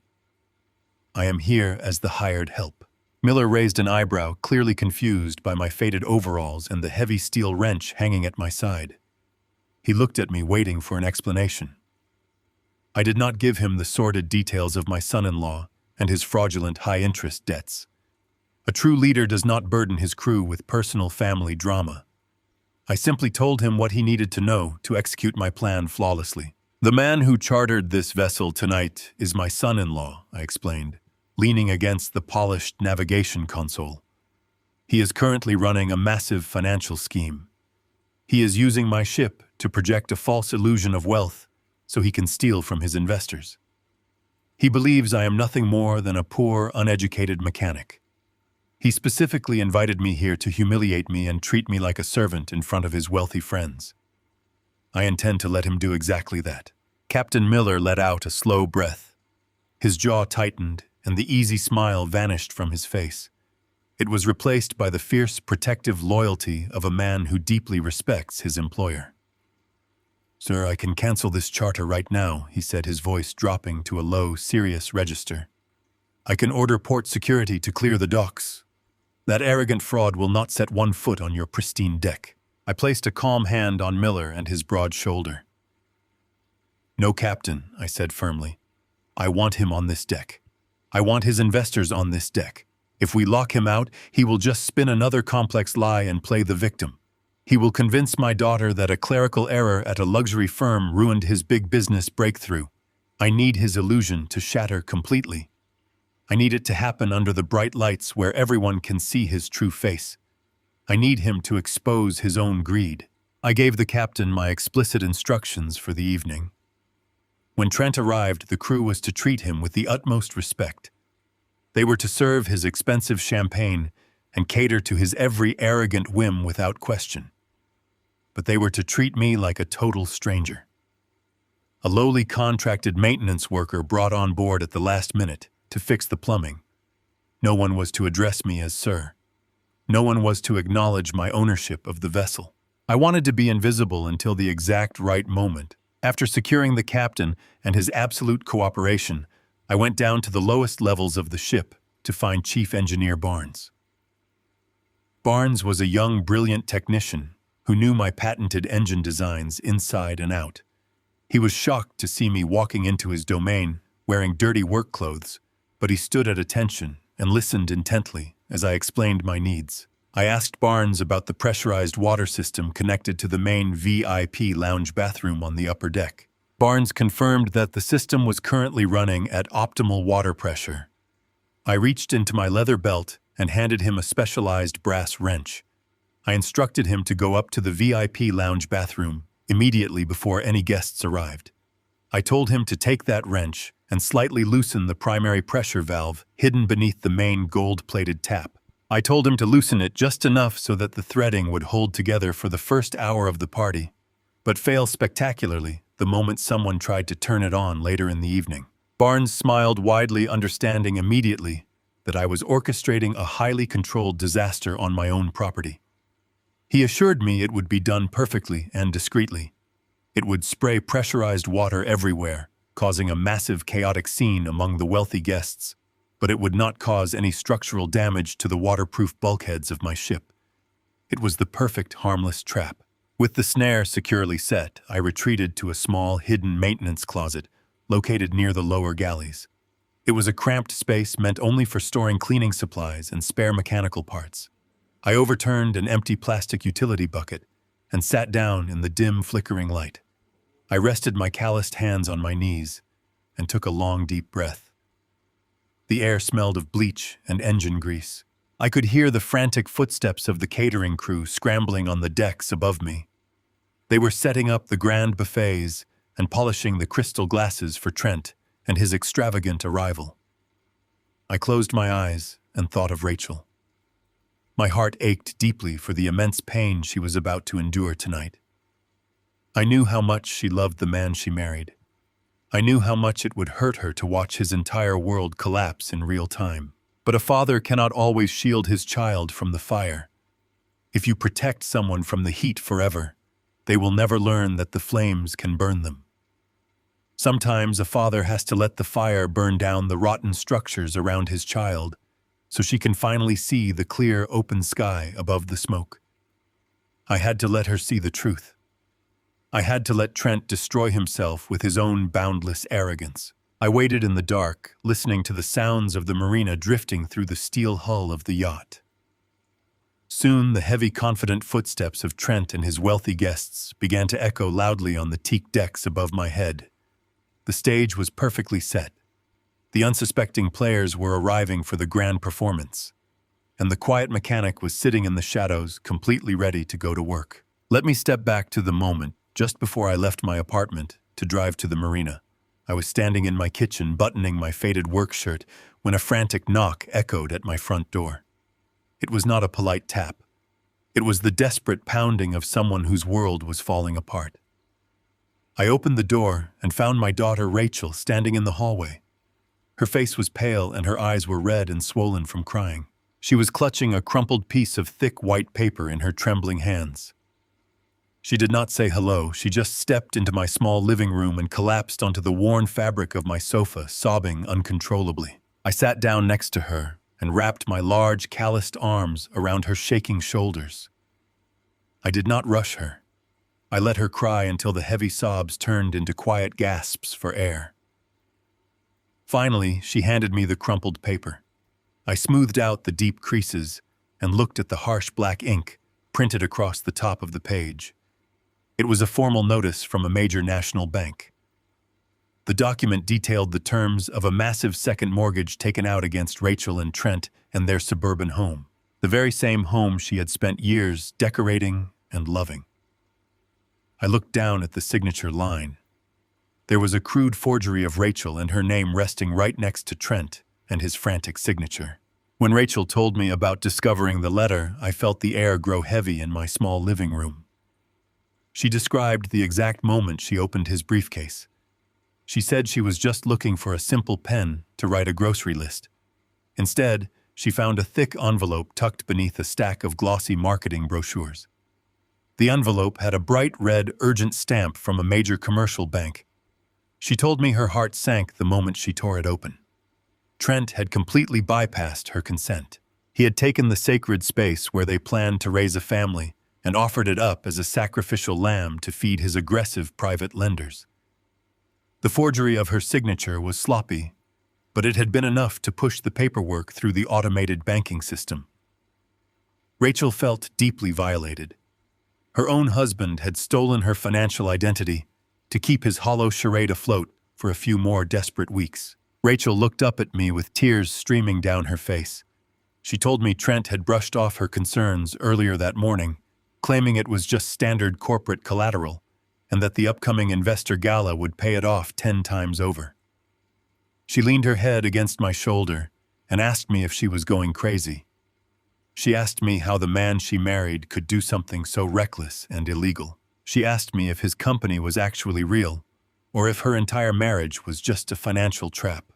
"I am here as the hired help." Miller raised an eyebrow, clearly confused by my faded overalls and the heavy steel wrench hanging at my side. He looked at me, waiting for an explanation. I did not give him the sordid details of my son-in-law and his fraudulent high-interest debts. A true leader does not burden his crew with personal family drama. I simply told him what he needed to know to execute my plan flawlessly. "The man who chartered this vessel tonight is my son-in-law," I explained, leaning against the polished navigation console. "He is currently running a massive financial scheme. He is using my ship to project a false illusion of wealth so he can steal from his investors." He believes I am nothing more than a poor, uneducated mechanic. He specifically invited me here to humiliate me and treat me like a servant in front of his wealthy friends. I intend to let him do exactly that." Captain Miller let out a slow breath. His jaw tightened, and the easy smile vanished from his face. It was replaced by the fierce, protective loyalty of a man who deeply respects his employer. "Sir, I can cancel this charter right now," he said, his voice dropping to a low, serious register. "I can order port security to clear the docks. That arrogant fraud will not set one foot on your pristine deck." I placed a calm hand on Miller and his broad shoulder. "No, Captain," I said firmly. "I want him on this deck. I want his investors on this deck. If we lock him out, he will just spin another complex lie and play the victim. He will convince my daughter that a clerical error at a luxury firm ruined his big business breakthrough. I need his illusion to shatter completely. I need it to happen under the bright lights where everyone can see his true face. I need him to expose his own greed." I gave the captain my explicit instructions for the evening. When Trent arrived, the crew was to treat him with the utmost respect. They were to serve his expensive champagne and cater to his every arrogant whim without question. But they were to treat me like a total stranger. A lowly contracted maintenance worker brought on board at the last minute to fix the plumbing. No one was to address me as sir. No one was to acknowledge my ownership of the vessel. I wanted to be invisible until the exact right moment. After securing the captain and his absolute cooperation, I went down to the lowest levels of the ship to find Chief Engineer Barnes. Barnes was a young, brilliant technician who knew my patented engine designs inside and out. He was shocked to see me walking into his domain wearing dirty work clothes, but he stood at attention and listened intently as I explained my needs. I asked Barnes about the pressurized water system connected to the main VIP lounge bathroom on the upper deck. Barnes confirmed that the system was currently running at optimal water pressure. I reached into my leather belt and handed him a specialized brass wrench. I instructed him to go up to the VIP lounge bathroom immediately before any guests arrived. I told him to take that wrench and slightly loosen the primary pressure valve hidden beneath the main gold-plated tap. I told him to loosen it just enough so that the threading would hold together for the first hour of the party, but fail spectacularly the moment someone tried to turn it on later in the evening. Barnes smiled widely, understanding immediately that I was orchestrating a highly controlled disaster on my own property. He assured me it would be done perfectly and discreetly. It would spray pressurized water everywhere, causing a massive chaotic scene among the wealthy guests, but it would not cause any structural damage to the waterproof bulkheads of my ship. It was the perfect harmless trap. With the snare securely set, I retreated to a small, hidden maintenance closet located near the lower galleys. It was a cramped space meant only for storing cleaning supplies and spare mechanical parts. I overturned an empty plastic utility bucket and sat down in the dim, flickering light. I rested my calloused hands on my knees and took a long, deep breath. The air smelled of bleach and engine grease. I could hear the frantic footsteps of the catering crew scrambling on the decks above me. They were setting up the grand buffets and polishing the crystal glasses for Trent and his extravagant arrival. I closed my eyes and thought of Rachel. My heart ached deeply for the immense pain she was about to endure tonight. I knew how much she loved the man she married. I knew how much it would hurt her to watch his entire world collapse in real time. But a father cannot always shield his child from the fire. If you protect someone from the heat forever, they will never learn that the flames can burn them. Sometimes a father has to let the fire burn down the rotten structures around his child, so she can finally see the clear, open sky above the smoke. I had to let her see the truth. I had to let Trent destroy himself with his own boundless arrogance. I waited in the dark, listening to the sounds of the marina drifting through the steel hull of the yacht. Soon the heavy, confident footsteps of Trent and his wealthy guests began to echo loudly on the teak decks above my head. The stage was perfectly set. The unsuspecting players were arriving for the grand performance, and the quiet mechanic was sitting in the shadows, completely ready to go to work. Let me step back to the moment just before I left my apartment to drive to the marina. I was standing in my kitchen buttoning my faded work shirt when a frantic knock echoed at my front door. It was not a polite tap. It was the desperate pounding of someone whose world was falling apart. I opened the door and found my daughter Rachel standing in the hallway. Her face was pale and her eyes were red and swollen from crying. She was clutching a crumpled piece of thick white paper in her trembling hands. She did not say hello, she just stepped into my small living room and collapsed onto the worn fabric of my sofa, sobbing uncontrollably. I sat down next to her and wrapped my large, calloused arms around her shaking shoulders. I did not rush her. I let her cry until the heavy sobs turned into quiet gasps for air. Finally, she handed me the crumpled paper. I smoothed out the deep creases and looked at the harsh black ink printed across the top of the page. It was a formal notice from a major national bank. The document detailed the terms of a massive second mortgage taken out against Rachel and Trent and their suburban home, the very same home she had spent years decorating and loving. I looked down at the signature line. There was a crude forgery of Rachel and her name resting right next to Trent and his frantic signature. When Rachel told me about discovering the letter, I felt the air grow heavy in my small living room. She described the exact moment she opened his briefcase. She said she was just looking for a simple pen to write a grocery list. Instead, she found a thick envelope tucked beneath a stack of glossy marketing brochures. The envelope had a bright red urgent stamp from a major commercial bank. She told me her heart sank the moment she tore it open. Trent had completely bypassed her consent. He had taken the sacred space where they planned to raise a family and offered it up as a sacrificial lamb to feed his aggressive private lenders. The forgery of her signature was sloppy, but it had been enough to push the paperwork through the automated banking system. Rachel felt deeply violated. Her own husband had stolen her financial identity to keep his hollow charade afloat for a few more desperate weeks. Rachel looked up at me with tears streaming down her face. She told me Trent had brushed off her concerns earlier that morning, claiming it was just standard corporate collateral, and that the upcoming investor gala would pay it off 10 times over. She leaned her head against my shoulder and asked me if she was going crazy. She asked me how the man she married could do something so reckless and illegal. She asked me if his company was actually real, or if her entire marriage was just a financial trap.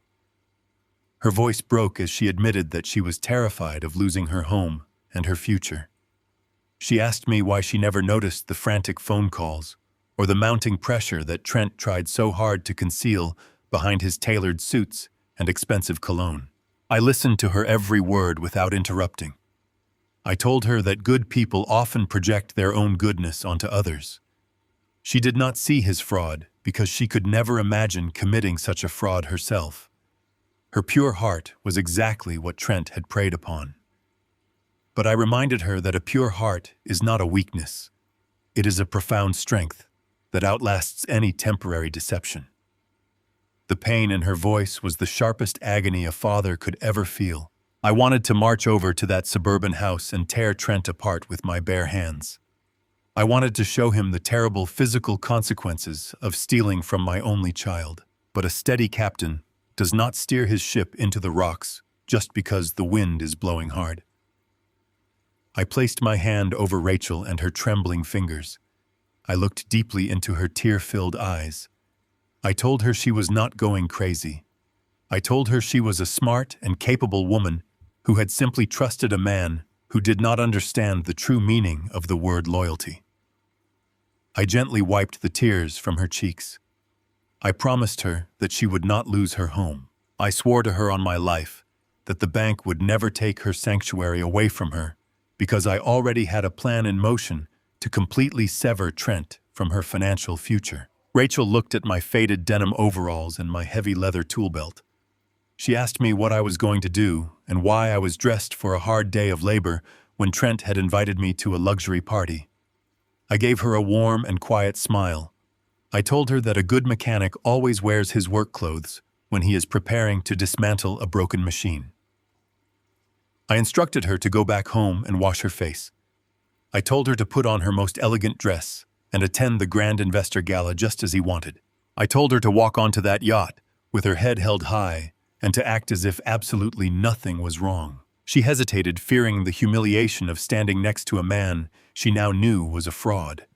Her voice broke as she admitted that she was terrified of losing her home and her future. She asked me why she never noticed the frantic phone calls or the mounting pressure that Trent tried so hard to conceal behind his tailored suits and expensive cologne. I listened to her every word without interrupting. I told her that good people often project their own goodness onto others. She did not see his fraud because she could never imagine committing such a fraud herself. Her pure heart was exactly what Trent had preyed upon. But I reminded her that a pure heart is not a weakness. It is a profound strength that outlasts any temporary deception. The pain in her voice was the sharpest agony a father could ever feel. I wanted to march over to that suburban house and tear Trent apart with my bare hands. I wanted to show him the terrible physical consequences of stealing from my only child. But a steady captain does not steer his ship into the rocks just because the wind is blowing hard. I placed my hand over Rachel and her trembling fingers. I looked deeply into her tear-filled eyes. I told her she was not going crazy. I told her she was a smart and capable woman who had simply trusted a man who did not understand the true meaning of the word loyalty. I gently wiped the tears from her cheeks. I promised her that she would not lose her home. I swore to her on my life that the bank would never take her sanctuary away from her because I already had a plan in motion to completely sever Trent from her financial future. Rachel looked at my faded denim overalls and my heavy leather tool belt. She asked me what I was going to do and why I was dressed for a hard day of labor when Trent had invited me to a luxury party. I gave her a warm and quiet smile. I told her that a good mechanic always wears his work clothes when he is preparing to dismantle a broken machine. I instructed her to go back home and wash her face. I told her to put on her most elegant dress and attend the grand investor gala just as he wanted. I told her to walk onto that yacht, with her head held high, and to act as if absolutely nothing was wrong. She hesitated, fearing the humiliation of standing next to a man she now knew was a fraud.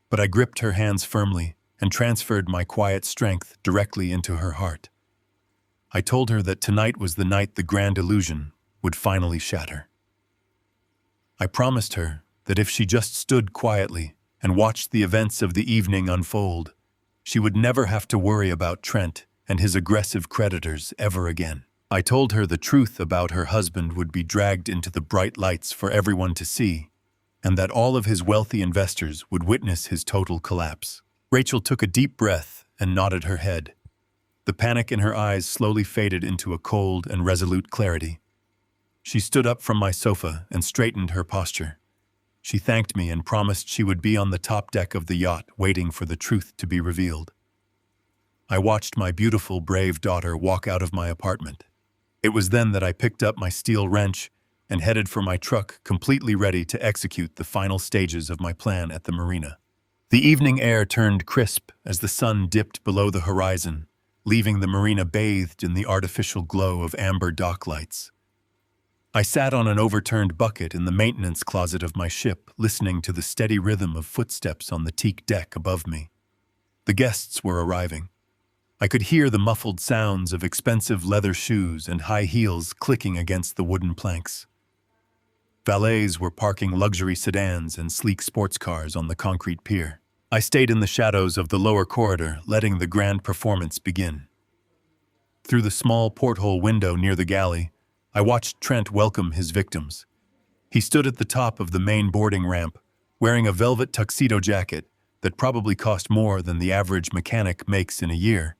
But I gripped her hands firmly and transferred my quiet strength directly into her heart. I told her that tonight was the night the grand illusion would finally shatter. I promised her that if she just stood quietly and watched the events of the evening unfold, she would never have to worry about Trent and his aggressive creditors ever again. I told her the truth about her husband would be dragged into the bright lights for everyone to see, and that all of his wealthy investors would witness his total collapse. Rachel took a deep breath and nodded her head. The panic in her eyes slowly faded into a cold and resolute clarity. She stood up from my sofa and straightened her posture. She thanked me and promised she would be on the top deck of the yacht waiting for the truth to be revealed. I watched my beautiful, brave daughter walk out of my apartment. It was then that I picked up my steel wrench and headed for my truck, completely ready to execute the final stages of my plan at the marina. The evening air turned crisp as the sun dipped below the horizon, leaving the marina bathed in the artificial glow of amber dock lights. I sat on an overturned bucket in the maintenance closet of my ship, listening to the steady rhythm of footsteps on the teak deck above me. The guests were arriving. I could hear the muffled sounds of expensive leather shoes and high heels clicking against the wooden planks. Valets were parking luxury sedans and sleek sports cars on the concrete pier. I stayed in the shadows of the lower corridor, letting the grand performance begin. Through the small porthole window near the galley, I watched Trent welcome his victims. He stood at the top of the main boarding ramp, wearing a velvet tuxedo jacket that probably cost more than the average mechanic makes in a year.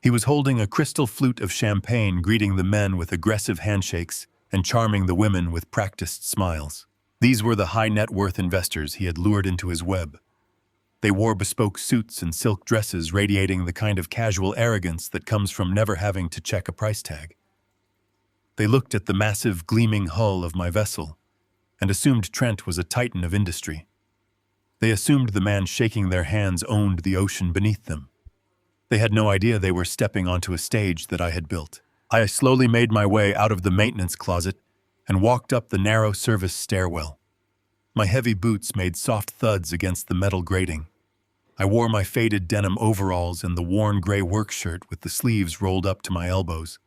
He was holding a crystal flute of champagne, greeting the men with aggressive handshakes and charming the women with practiced smiles. These were the high-net-worth investors he had lured into his web. They wore bespoke suits and silk dresses, radiating the kind of casual arrogance that comes from never having to check a price tag. They looked at the massive, gleaming hull of my vessel and assumed Trent was a titan of industry. They assumed the man shaking their hands owned the ocean beneath them. They had no idea they were stepping onto a stage that I had built. I slowly made my way out of the maintenance closet and walked up the narrow service stairwell. My heavy boots made soft thuds against the metal grating. I wore my faded denim overalls and the worn gray work shirt with the sleeves rolled up to my elbows.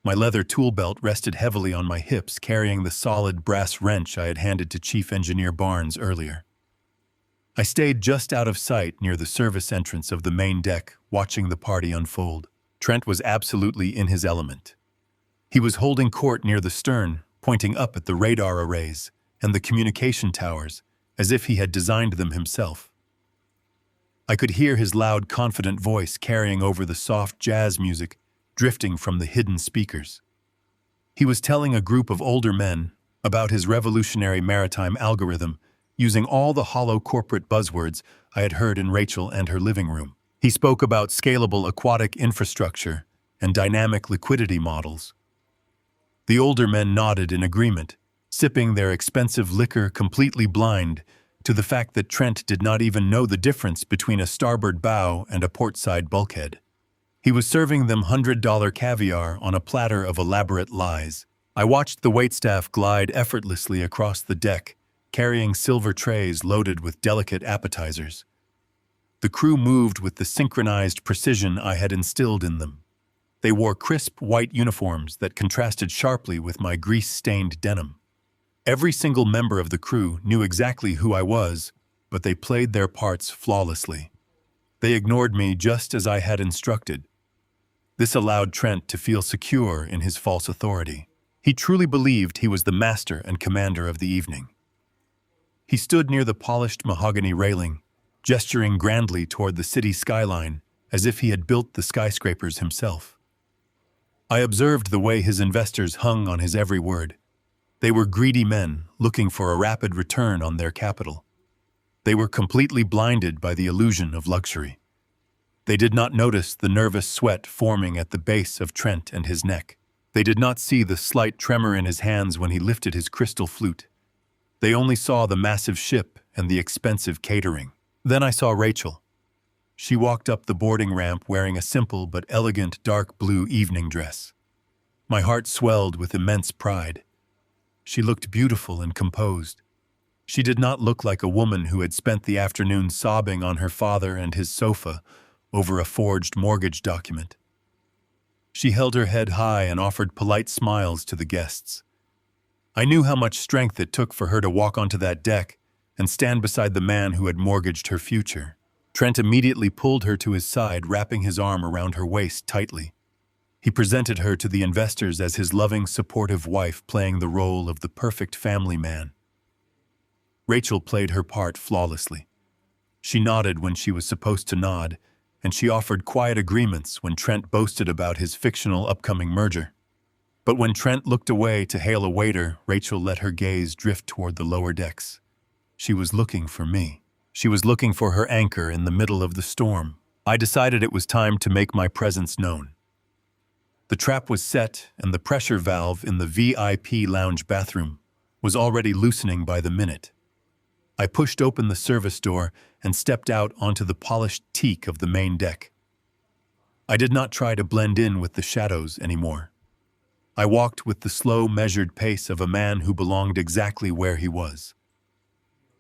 My leather tool belt rested heavily on my hips, carrying the solid brass wrench I had handed to Chief Engineer Barnes earlier. I stayed just out of sight near the service entrance of the main deck, watching the party unfold. Trent was absolutely in his element. He was holding court near the stern, pointing up at the radar arrays and the communication towers, as if he had designed them himself. I could hear his loud, confident voice carrying over the soft jazz music drifting from the hidden speakers. He was telling a group of older men about his revolutionary maritime algorithm, using all the hollow corporate buzzwords I had heard in Rachel and her living room. He spoke about scalable aquatic infrastructure and dynamic liquidity models. The older men nodded in agreement, sipping their expensive liquor completely blind to the fact that Trent did not even know the difference between a starboard bow and a portside bulkhead. He was serving them $100 caviar on a platter of elaborate lies. I watched the waitstaff glide effortlessly across the deck, carrying silver trays loaded with delicate appetizers. The crew moved with the synchronized precision I had instilled in them. They wore crisp white uniforms that contrasted sharply with my grease-stained denim. Every single member of the crew knew exactly who I was, but they played their parts flawlessly. They ignored me just as I had instructed. This allowed Trent to feel secure in his false authority. He truly believed he was the master and commander of the evening. He stood near the polished mahogany railing, gesturing grandly toward the city skyline as if he had built the skyscrapers himself. I observed the way his investors hung on his every word. They were greedy men looking for a rapid return on their capital. They were completely blinded by the illusion of luxury. They did not notice the nervous sweat forming at the base of Trent and his neck. They did not see the slight tremor in his hands when he lifted his crystal flute. They only saw the massive ship and the expensive catering. Then I saw Rachel. She walked up the boarding ramp wearing a simple but elegant dark blue evening dress. My heart swelled with immense pride. She looked beautiful and composed. She did not look like a woman who had spent the afternoon sobbing on her father and his sofa over a forged mortgage document. She held her head high and offered polite smiles to the guests. I knew how much strength it took for her to walk onto that deck and stand beside the man who had mortgaged her future. Trent immediately pulled her to his side, wrapping his arm around her waist tightly. He presented her to the investors as his loving, supportive wife, playing the role of the perfect family man. Rachel played her part flawlessly. She nodded when she was supposed to nod, and she offered quiet agreements when Trent boasted about his fictional upcoming merger. But when Trent looked away to hail a waiter, Rachel let her gaze drift toward the lower decks. She was looking for me. She was looking for her anchor in the middle of the storm. I decided it was time to make my presence known. The trap was set, and the pressure valve in the VIP lounge bathroom was already loosening by the minute. I pushed open the service door and stepped out onto the polished teak of the main deck. I did not try to blend in with the shadows anymore. I walked with the slow, measured pace of a man who belonged exactly where he was.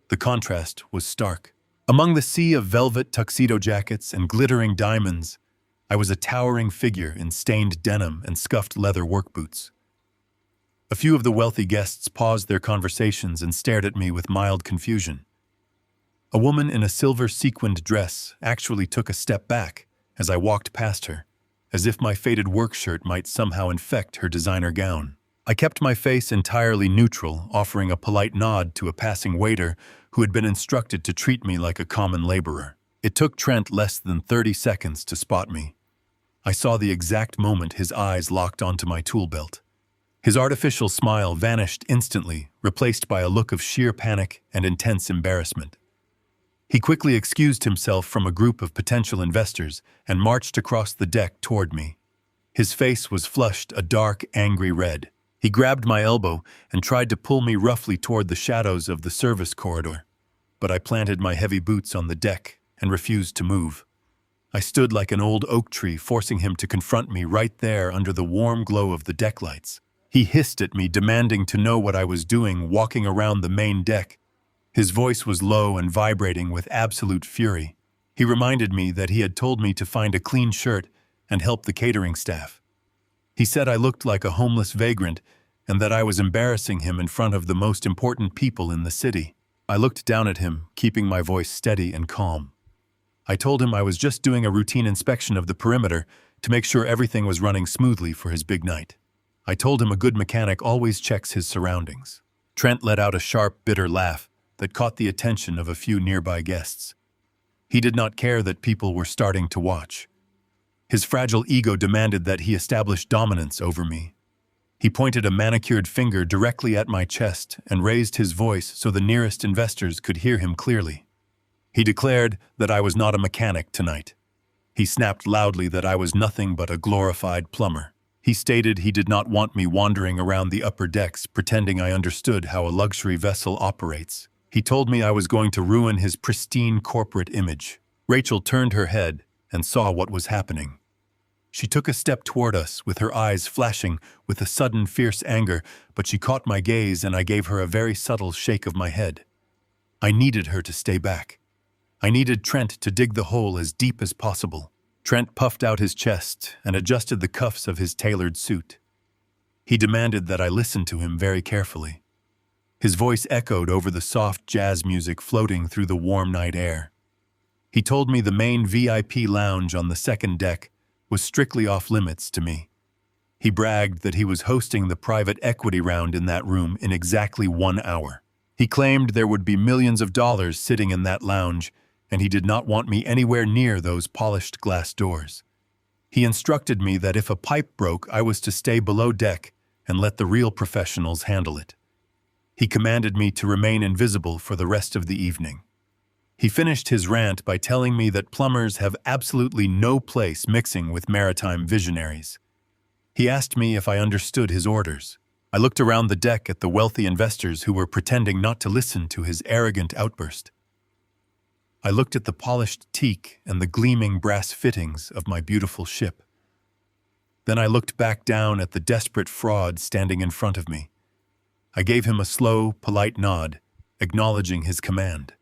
The contrast was stark. Among the sea of velvet tuxedo jackets and glittering diamonds, I was a towering figure in stained denim and scuffed leather work boots. A few of the wealthy guests paused their conversations and stared at me with mild confusion. A woman in a silver sequined dress actually took a step back as I walked past her, as if my faded work shirt might somehow infect her designer gown. I kept my face entirely neutral, offering a polite nod to a passing waiter who had been instructed to treat me like a common laborer. It took Trent less than 30 seconds to spot me. I saw the exact moment his eyes locked onto my tool belt. His artificial smile vanished instantly, replaced by a look of sheer panic and intense embarrassment. He quickly excused himself from a group of potential investors and marched across the deck toward me. His face was flushed a dark, angry red. He grabbed my elbow and tried to pull me roughly toward the shadows of the service corridor, but I planted my heavy boots on the deck and refused to move. I stood like an old oak tree, forcing him to confront me right there under the warm glow of the deck lights. He hissed at me, demanding to know what I was doing walking around the main deck. His voice was low and vibrating with absolute fury. He reminded me that he had told me to find a clean shirt and help the catering staff. He said I looked like a homeless vagrant and that I was embarrassing him in front of the most important people in the city. I looked down at him, keeping my voice steady and calm. I told him I was just doing a routine inspection of the perimeter to make sure everything was running smoothly for his big night. I told him a good mechanic always checks his surroundings. Trent let out a sharp, bitter laugh that caught the attention of a few nearby guests. He did not care that people were starting to watch. His fragile ego demanded that he establish dominance over me. He pointed a manicured finger directly at my chest and raised his voice so the nearest investors could hear him clearly. He declared that I was not a mechanic tonight. He snapped loudly that I was nothing but a glorified plumber. He stated he did not want me wandering around the upper decks pretending I understood how a luxury vessel operates. He told me I was going to ruin his pristine corporate image. Rachel turned her head and saw what was happening. She took a step toward us, with her eyes flashing with a sudden fierce anger, but she caught my gaze and I gave her a very subtle shake of my head. I needed her to stay back. I needed Trent to dig the hole as deep as possible. Trent puffed out his chest and adjusted the cuffs of his tailored suit. He demanded that I listen to him very carefully. His voice echoed over the soft jazz music floating through the warm night air. He told me the main VIP lounge on the second deck was strictly off-limits to me. He bragged that he was hosting the private equity round in that room in exactly 1 hour. He claimed there would be millions of dollars sitting in that lounge, and he did not want me anywhere near those polished glass doors. He instructed me that if a pipe broke, I was to stay below deck and let the real professionals handle it. He commanded me to remain invisible for the rest of the evening. He finished his rant by telling me that plumbers have absolutely no place mixing with maritime visionaries. He asked me if I understood his orders. I looked around the deck at the wealthy investors who were pretending not to listen to his arrogant outburst. I looked at the polished teak and the gleaming brass fittings of my beautiful ship. Then I looked back down at the desperate fraud standing in front of me. I gave him a slow, polite nod, acknowledging his command.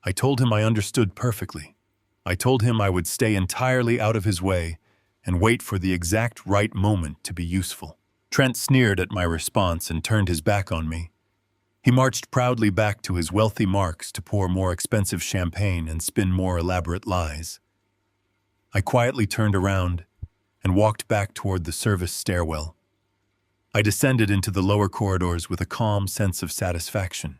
I told him I understood perfectly. I told him I would stay entirely out of his way and wait for the exact right moment to be useful. Trent sneered at my response and turned his back on me. He marched proudly back to his wealthy marks to pour more expensive champagne and spin more elaborate lies. I quietly turned around and walked back toward the service stairwell. I descended into the lower corridors with a calm sense of satisfaction.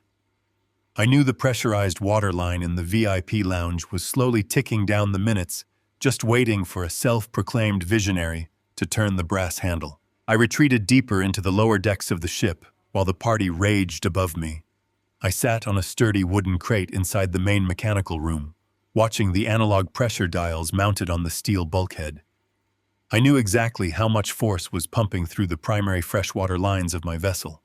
I knew the pressurized water line in the VIP lounge was slowly ticking down the minutes, just waiting for a self-proclaimed visionary to turn the brass handle. I retreated deeper into the lower decks of the ship, while the party raged above me. I sat on a sturdy wooden crate inside the main mechanical room, watching the analog pressure dials mounted on the steel bulkhead. I knew exactly how much force was pumping through the primary freshwater lines of my vessel.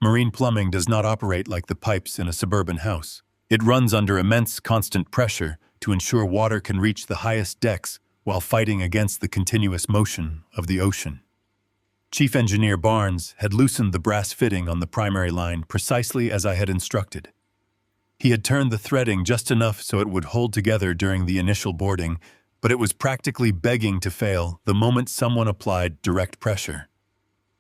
Marine plumbing does not operate like the pipes in a suburban house. It runs under immense constant pressure to ensure water can reach the highest decks while fighting against the continuous motion of the ocean. Chief Engineer Barnes had loosened the brass fitting on the primary line precisely as I had instructed. He had turned the threading just enough so it would hold together during the initial boarding, but it was practically begging to fail the moment someone applied direct pressure.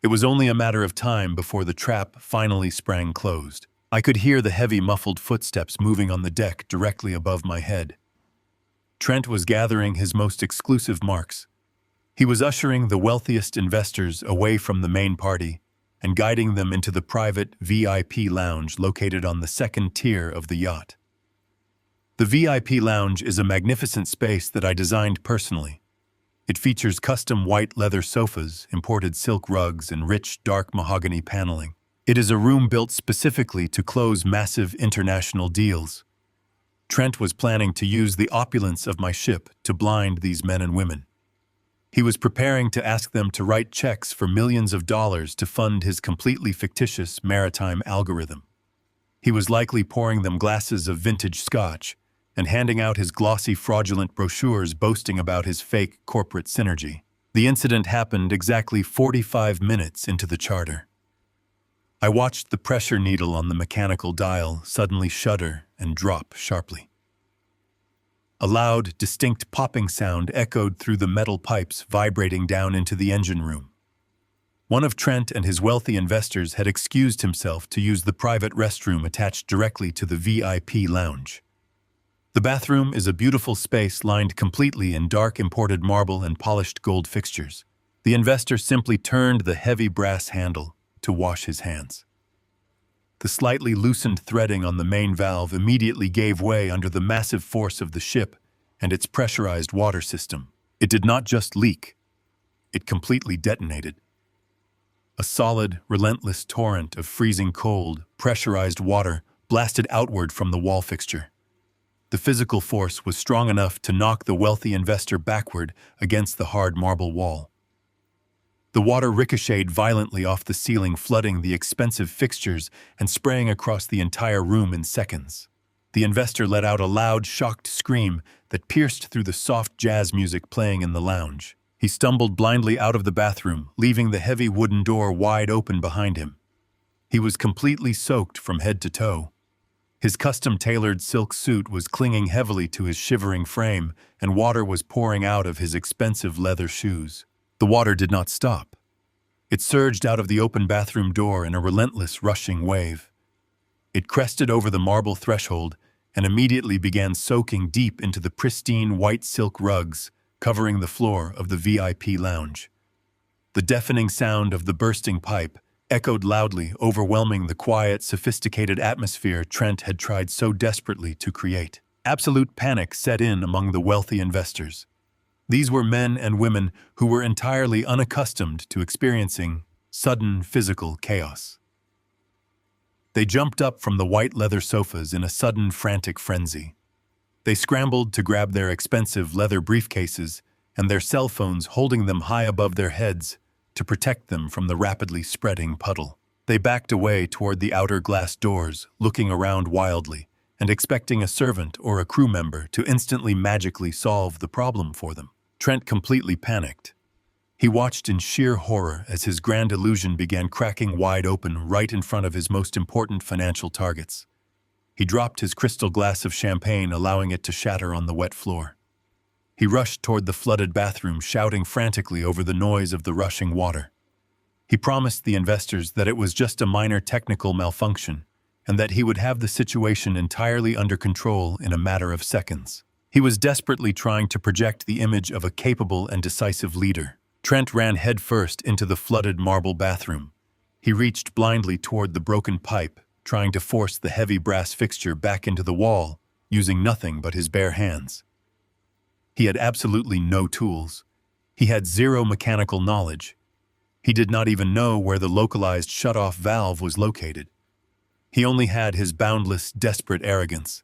It was only a matter of time before the trap finally sprang closed. I could hear the heavy muffled footsteps moving on the deck directly above my head. Trent was gathering his most exclusive marks. He was ushering the wealthiest investors away from the main party and guiding them into the private VIP lounge located on the second tier of the yacht. The VIP lounge is a magnificent space that I designed personally. It features custom white leather sofas, imported silk rugs, and rich, dark mahogany paneling. It is a room built specifically to close massive international deals. Trent was planning to use the opulence of my ship to blind these men and women. He was preparing to ask them to write checks for millions of dollars to fund his completely fictitious maritime algorithm. He was likely pouring them glasses of vintage scotch and handing out his glossy, fraudulent brochures boasting about his fake corporate synergy. The incident happened exactly 45 minutes into the charter. I watched the pressure needle on the mechanical dial suddenly shudder and drop sharply. A loud, distinct popping sound echoed through the metal pipes vibrating down into the engine room. One of Trent and his wealthy investors had excused himself to use the private restroom attached directly to the VIP lounge. The bathroom is a beautiful space lined completely in dark imported marble and polished gold fixtures. The investor simply turned the heavy brass handle to wash his hands. The slightly loosened threading on the main valve immediately gave way under the massive force of the ship and its pressurized water system. It did not just leak, it completely detonated. A solid, relentless torrent of freezing cold, pressurized water blasted outward from the wall fixture. The physical force was strong enough to knock the wealthy investor backward against the hard marble wall. The water ricocheted violently off the ceiling, flooding the expensive fixtures and spraying across the entire room in seconds. The investor let out a loud, shocked scream that pierced through the soft jazz music playing in the lounge. He stumbled blindly out of the bathroom, leaving the heavy wooden door wide open behind him. He was completely soaked from head to toe. His custom-tailored silk suit was clinging heavily to his shivering frame, and water was pouring out of his expensive leather shoes. The water did not stop. It surged out of the open bathroom door in a relentless, rushing wave. It crested over the marble threshold and immediately began soaking deep into the pristine white silk rugs covering the floor of the VIP lounge. The deafening sound of the bursting pipe echoed loudly, overwhelming the quiet, sophisticated atmosphere Trent had tried so desperately to create. Absolute panic set in among the wealthy investors. These were men and women who were entirely unaccustomed to experiencing sudden physical chaos. They jumped up from the white leather sofas in a sudden frantic frenzy. They scrambled to grab their expensive leather briefcases and their cell phones, holding them high above their heads to protect them from the rapidly spreading puddle. They backed away toward the outer glass doors, looking around wildly and expecting a servant or a crew member to instantly magically solve the problem for them. Trent completely panicked. He watched in sheer horror as his grand illusion began cracking wide open right in front of his most important financial targets. He dropped his crystal glass of champagne, allowing it to shatter on the wet floor. He rushed toward the flooded bathroom, shouting frantically over the noise of the rushing water. He promised the investors that it was just a minor technical malfunction and that he would have the situation entirely under control in a matter of seconds. He was desperately trying to project the image of a capable and decisive leader. Trent ran headfirst into the flooded marble bathroom. He reached blindly toward the broken pipe, trying to force the heavy brass fixture back into the wall, using nothing but his bare hands. He had absolutely no tools. He had zero mechanical knowledge. He did not even know where the localized shut-off valve was located. He only had his boundless, desperate arrogance.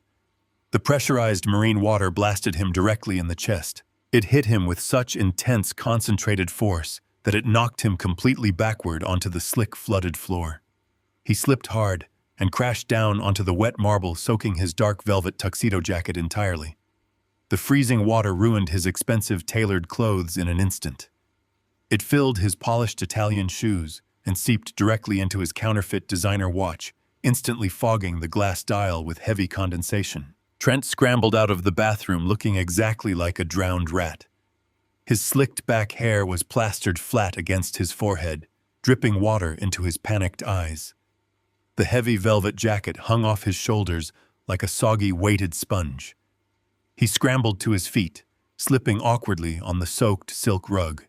The pressurized marine water blasted him directly in the chest. It hit him with such intense, concentrated force that it knocked him completely backward onto the slick, flooded floor. He slipped hard and crashed down onto the wet marble, soaking his dark velvet tuxedo jacket entirely. The freezing water ruined his expensive tailored clothes in an instant. It filled his polished Italian shoes and seeped directly into his counterfeit designer watch, instantly fogging the glass dial with heavy condensation. Trent scrambled out of the bathroom looking exactly like a drowned rat. His slicked back hair was plastered flat against his forehead, dripping water into his panicked eyes. The heavy velvet jacket hung off his shoulders like a soggy, weighted sponge. He scrambled to his feet, slipping awkwardly on the soaked silk rug.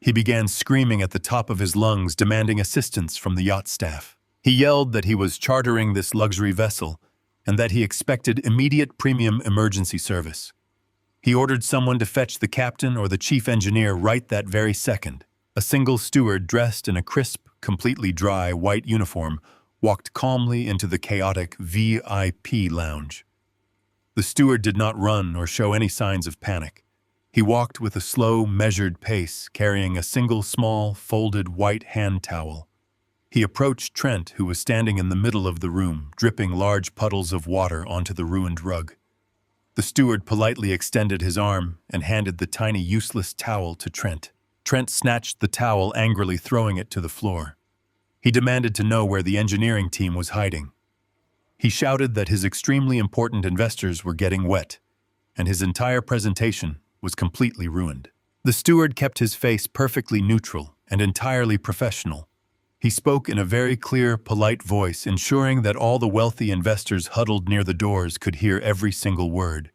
He began screaming at the top of his lungs, demanding assistance from the yacht staff. He yelled that he was chartering this luxury vessel and that he expected immediate premium emergency service. He ordered someone to fetch the captain or the chief engineer right that very second. A single steward dressed in a crisp, completely dry white uniform walked calmly into the chaotic VIP lounge. The steward did not run or show any signs of panic. He walked with a slow, measured pace, carrying a single small, folded white hand towel. He approached Trent, who was standing in the middle of the room, dripping large puddles of water onto the ruined rug. The steward politely extended his arm and handed the tiny, useless towel to Trent. Trent snatched the towel, angrily throwing it to the floor. He demanded to know where the engineering team was hiding. He shouted that his extremely important investors were getting wet, and his entire presentation was completely ruined. The steward kept his face perfectly neutral and entirely professional. He spoke in a very clear, polite voice, ensuring that all the wealthy investors huddled near the doors could hear every single word.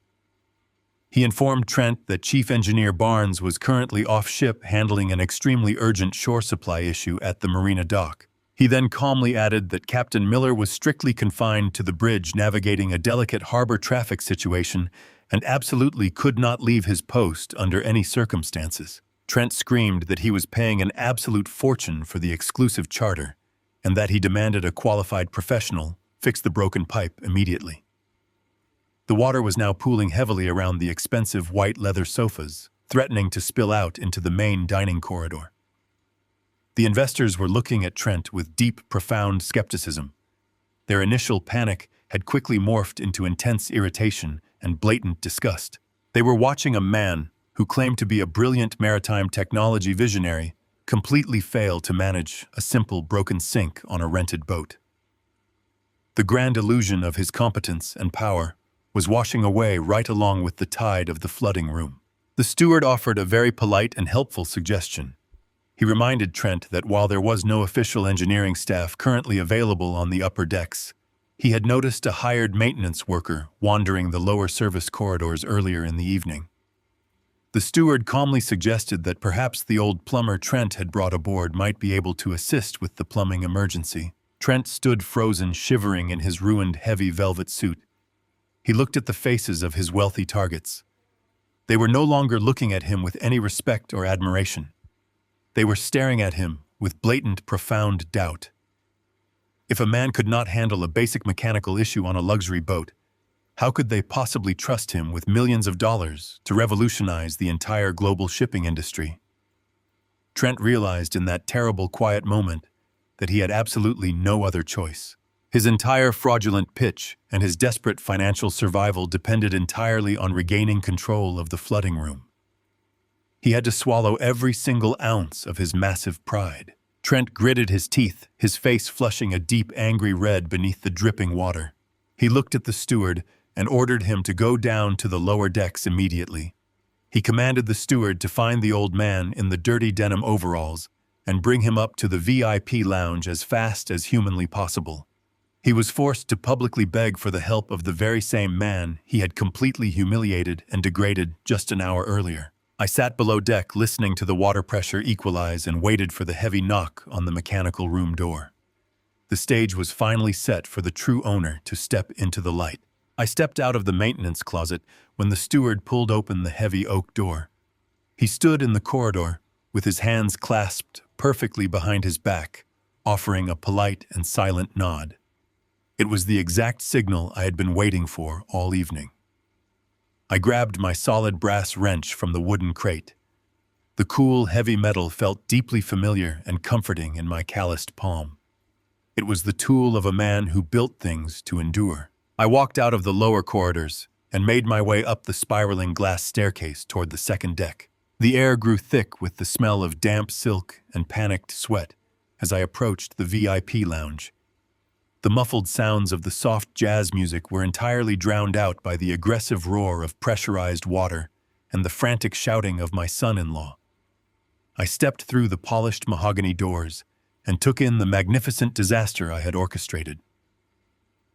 He informed Trent that Chief Engineer Barnes was currently off-ship handling an extremely urgent shore supply issue at the marina dock. He then calmly added that Captain Miller was strictly confined to the bridge navigating a delicate harbor traffic situation and absolutely could not leave his post under any circumstances. Trent screamed that he was paying an absolute fortune for the exclusive charter and that he demanded a qualified professional fix the broken pipe immediately. The water was now pooling heavily around the expensive white leather sofas, threatening to spill out into the main dining corridor. The investors were looking at Trent with deep, profound skepticism. Their initial panic had quickly morphed into intense irritation and blatant disgust. They were watching a man who claimed to be a brilliant maritime technology visionary completely fail to manage a simple broken sink on a rented boat. The grand illusion of his competence and power was washing away right along with the tide of the flooding room. The steward offered a very polite and helpful suggestion. He reminded Trent that while there was no official engineering staff currently available on the upper decks, he had noticed a hired maintenance worker wandering the lower service corridors earlier in the evening. The steward calmly suggested that perhaps the old plumber Trent had brought aboard might be able to assist with the plumbing emergency. Trent stood frozen, shivering in his ruined heavy velvet suit. He looked at the faces of his wealthy targets. They were no longer looking at him with any respect or admiration. They were staring at him with blatant, profound doubt. If a man could not handle a basic mechanical issue on a luxury boat, how could they possibly trust him with millions of dollars to revolutionize the entire global shipping industry? Trent realized in that terrible, quiet moment that he had absolutely no other choice. His entire fraudulent pitch and his desperate financial survival depended entirely on regaining control of the flooding room. He had to swallow every single ounce of his massive pride. Trent gritted his teeth, his face flushing a deep, angry red beneath the dripping water. He looked at the steward and ordered him to go down to the lower decks immediately. He commanded the steward to find the old man in the dirty denim overalls and bring him up to the VIP lounge as fast as humanly possible. He was forced to publicly beg for the help of the very same man he had completely humiliated and degraded just an hour earlier. I sat below deck listening to the water pressure equalize and waited for the heavy knock on the mechanical room door. The stage was finally set for the true owner to step into the light. I stepped out of the maintenance closet when the steward pulled open the heavy oak door. He stood in the corridor with his hands clasped perfectly behind his back, offering a polite and silent nod. It was the exact signal I had been waiting for all evening. I grabbed my solid brass wrench from the wooden crate. The cool, heavy metal felt deeply familiar and comforting in my calloused palm. It was the tool of a man who built things to endure. I walked out of the lower corridors and made my way up the spiraling glass staircase toward the second deck. The air grew thick with the smell of damp silk and panicked sweat as I approached the VIP lounge. The muffled sounds of the soft jazz music were entirely drowned out by the aggressive roar of pressurized water and the frantic shouting of my son-in-law. I stepped through the polished mahogany doors and took in the magnificent disaster I had orchestrated.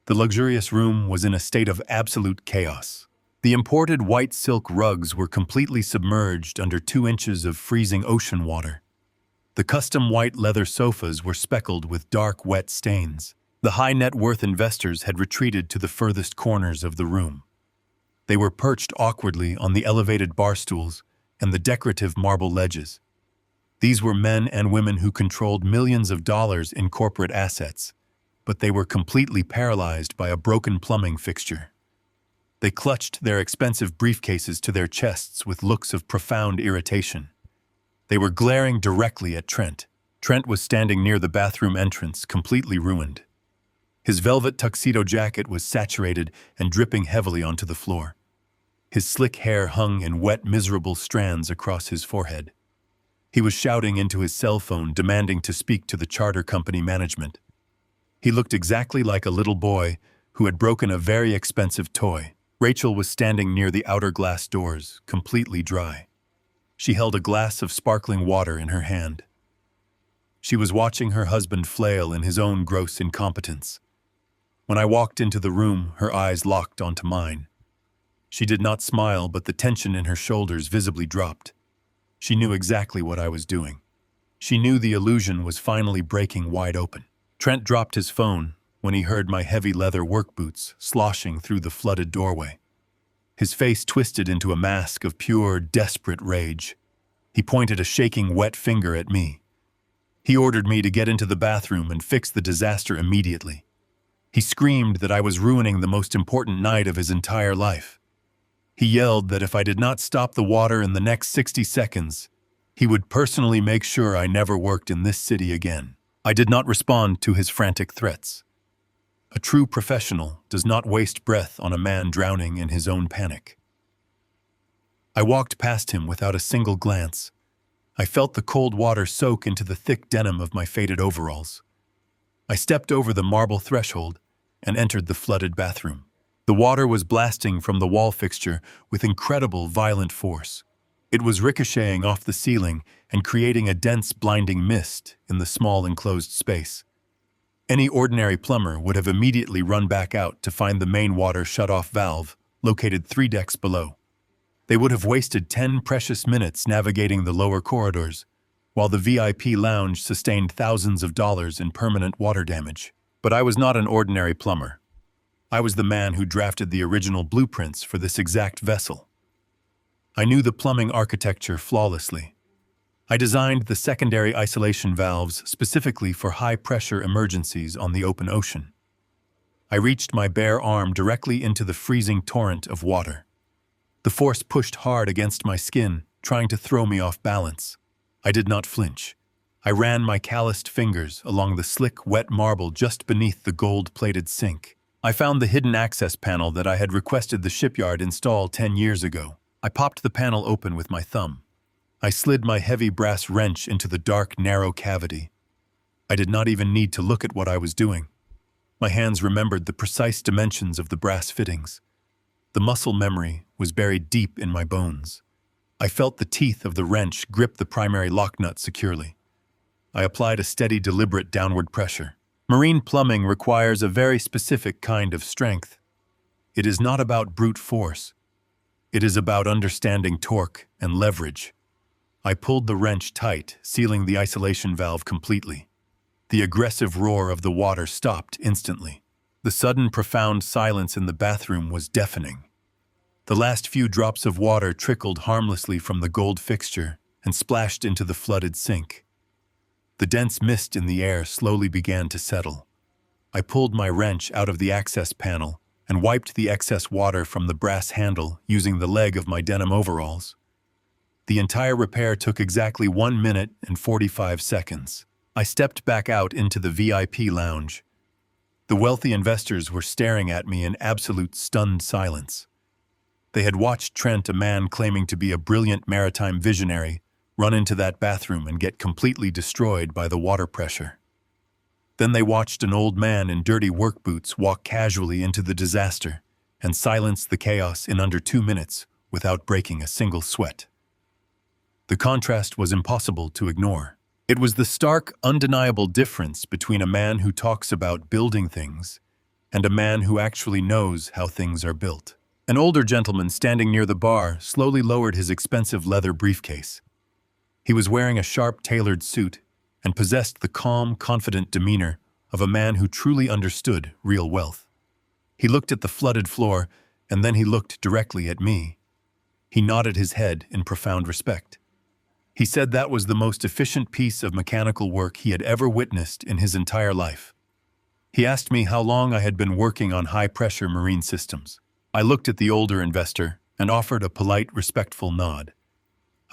The luxurious room was in a state of absolute chaos. The imported white silk rugs were completely submerged under 2 inches of freezing ocean water. The custom white leather sofas were speckled with dark, wet stains. The high-net-worth investors had retreated to the furthest corners of the room. They were perched awkwardly on the elevated bar stools and the decorative marble ledges. These were men and women who controlled millions of dollars in corporate assets, but they were completely paralyzed by a broken plumbing fixture. They clutched their expensive briefcases to their chests with looks of profound irritation. They were glaring directly at Trent. Trent was standing near the bathroom entrance, completely ruined. His velvet tuxedo jacket was saturated and dripping heavily onto the floor. His slick hair hung in wet, miserable strands across his forehead. He was shouting into his cell phone, demanding to speak to the charter company management. He looked exactly like a little boy who had broken a very expensive toy. Rachel was standing near the outer glass doors, completely dry. She held a glass of sparkling water in her hand. She was watching her husband flail in his own gross incompetence. When I walked into the room, her eyes locked onto mine. She did not smile, but the tension in her shoulders visibly dropped. She knew exactly what I was doing. She knew the illusion was finally breaking wide open. Trent dropped his phone when he heard my heavy leather work boots sloshing through the flooded doorway. His face twisted into a mask of pure, desperate rage. He pointed a shaking, wet finger at me. He ordered me to get into the bathroom and fix the disaster immediately. He screamed that I was ruining the most important night of his entire life. He yelled that if I did not stop the water in the next 60 seconds, he would personally make sure I never worked in this city again. I did not respond to his frantic threats. A true professional does not waste breath on a man drowning in his own panic. I walked past him without a single glance. I felt the cold water soak into the thick denim of my faded overalls. I stepped over the marble threshold and entered the flooded bathroom. The water was blasting from the wall fixture with incredible, violent force. It was ricocheting off the ceiling and creating a dense, blinding mist in the small enclosed space. Any ordinary plumber would have immediately run back out to find the main water shut-off valve, located 3 decks below. They would have wasted 10 precious minutes navigating the lower corridors, while the VIP lounge sustained thousands of dollars in permanent water damage. But I was not an ordinary plumber. I was the man who drafted the original blueprints for this exact vessel. I knew the plumbing architecture flawlessly. I designed the secondary isolation valves specifically for high-pressure emergencies on the open ocean. I reached my bare arm directly into the freezing torrent of water. The force pushed hard against my skin, trying to throw me off balance. I did not flinch. I ran my calloused fingers along the slick, wet marble just beneath the gold-plated sink. I found the hidden access panel that I had requested the shipyard install 10 years ago. I popped the panel open with my thumb. I slid my heavy brass wrench into the dark, narrow cavity. I did not even need to look at what I was doing. My hands remembered the precise dimensions of the brass fittings. The muscle memory was buried deep in my bones. I felt the teeth of the wrench grip the primary lock nut securely. I applied a steady, deliberate downward pressure. Marine plumbing requires a very specific kind of strength. It is not about brute force. It is about understanding torque and leverage. I pulled the wrench tight, sealing the isolation valve completely. The aggressive roar of the water stopped instantly. The sudden, profound silence in the bathroom was deafening. The last few drops of water trickled harmlessly from the gold fixture and splashed into the flooded sink. The dense mist in the air slowly began to settle. I pulled my wrench out of the access panel and wiped the excess water from the brass handle using the leg of my denim overalls. The entire repair took exactly 1 minute and 45 seconds. I stepped back out into the VIP lounge. The wealthy investors were staring at me in absolute stunned silence. They had watched Trent, a man claiming to be a brilliant maritime visionary, run into that bathroom and get completely destroyed by the water pressure. Then they watched an old man in dirty work boots walk casually into the disaster and silence the chaos in under 2 minutes without breaking a single sweat. The contrast was impossible to ignore. It was the stark, undeniable difference between a man who talks about building things and a man who actually knows how things are built. An older gentleman standing near the bar slowly lowered his expensive leather briefcase. He was wearing a sharp, tailored suit and possessed the calm, confident demeanor of a man who truly understood real wealth. He looked at the flooded floor, and then he looked directly at me. He nodded his head in profound respect. He said that was the most efficient piece of mechanical work he had ever witnessed in his entire life. He asked me how long I had been working on high-pressure marine systems. I looked at the older investor and offered a polite, respectful nod.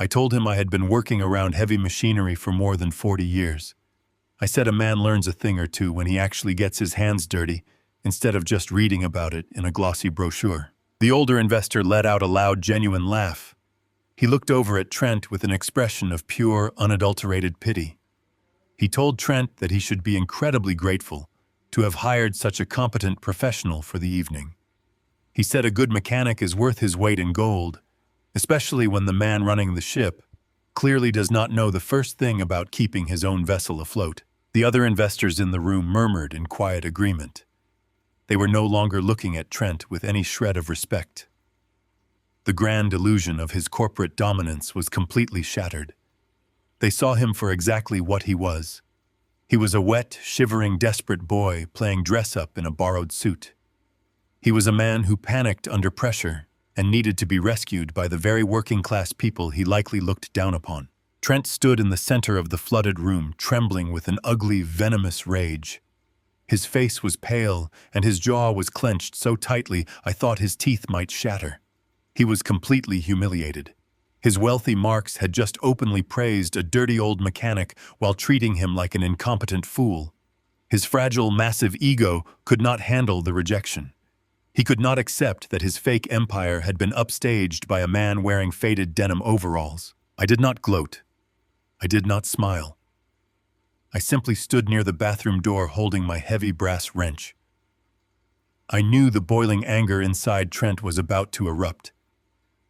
I told him I had been working around heavy machinery for more than 40 years. I said a man learns a thing or two when he actually gets his hands dirty, instead of just reading about it in a glossy brochure. The older investor let out a loud, genuine laugh. He looked over at Trent with an expression of pure, unadulterated pity. He told Trent that he should be incredibly grateful to have hired such a competent professional for the evening. He said a good mechanic is worth his weight in gold, especially when the man running the ship clearly does not know the first thing about keeping his own vessel afloat. The other investors in the room murmured in quiet agreement. They were no longer looking at Trent with any shred of respect. The grand illusion of his corporate dominance was completely shattered. They saw him for exactly what he was. He was a wet, shivering, desperate boy playing dress-up in a borrowed suit. He was a man who panicked under pressure and needed to be rescued by the very working-class people he likely looked down upon. Trent stood in the center of the flooded room, trembling with an ugly, venomous rage. His face was pale, and his jaw was clenched so tightly I thought his teeth might shatter. He was completely humiliated. His wealthy Marx had just openly praised a dirty old mechanic while treating him like an incompetent fool. His fragile, massive ego could not handle the rejection. He could not accept that his fake empire had been upstaged by a man wearing faded denim overalls. I did not gloat. I did not smile. I simply stood near the bathroom door holding my heavy brass wrench. I knew the boiling anger inside Trent was about to erupt.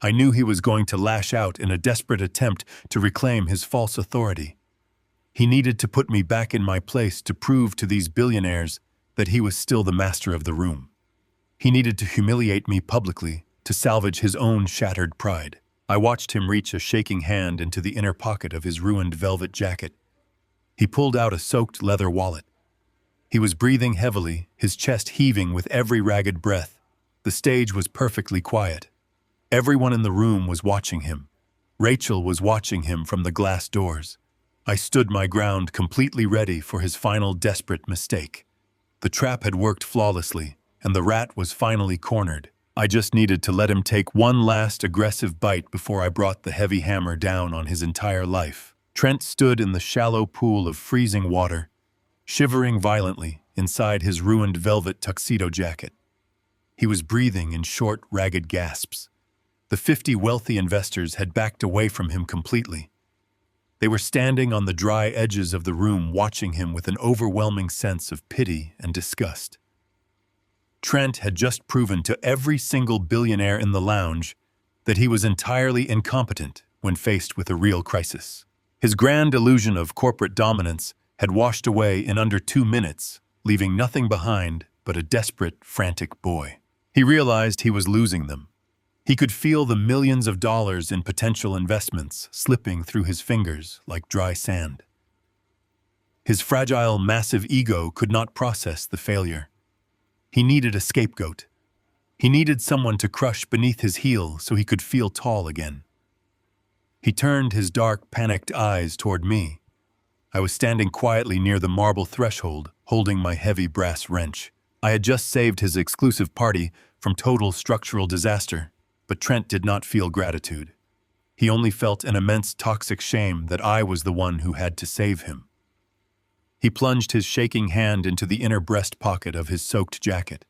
I knew he was going to lash out in a desperate attempt to reclaim his false authority. He needed to put me back in my place to prove to these billionaires that he was still the master of the room. He needed to humiliate me publicly to salvage his own shattered pride. I watched him reach a shaking hand into the inner pocket of his ruined velvet jacket. He pulled out a soaked leather wallet. He was breathing heavily, his chest heaving with every ragged breath. The stage was perfectly quiet. Everyone in the room was watching him. Rachel was watching him from the glass doors. I stood my ground, completely ready for his final desperate mistake. The trap had worked flawlessly, and the rat was finally cornered. I just needed to let him take one last aggressive bite before I brought the heavy hammer down on his entire life. Trent stood in the shallow pool of freezing water, shivering violently inside his ruined velvet tuxedo jacket. He was breathing in short, ragged gasps. The 50 wealthy investors had backed away from him completely. They were standing on the dry edges of the room watching him with an overwhelming sense of pity and disgust. Trent had just proven to every single billionaire in the lounge that he was entirely incompetent when faced with a real crisis. His grand illusion of corporate dominance had washed away in under 2 minutes, leaving nothing behind but a desperate, frantic boy. He realized he was losing them. He could feel the millions of dollars in potential investments slipping through his fingers like dry sand. His fragile, massive ego could not process the failure. He needed a scapegoat. He needed someone to crush beneath his heel so he could feel tall again. He turned his dark, panicked eyes toward me. I was standing quietly near the marble threshold, holding my heavy brass wrench. I had just saved his exclusive party from total structural disaster, but Trent did not feel gratitude. He only felt an immense toxic shame that I was the one who had to save him. He plunged his shaking hand into the inner breast pocket of his soaked jacket.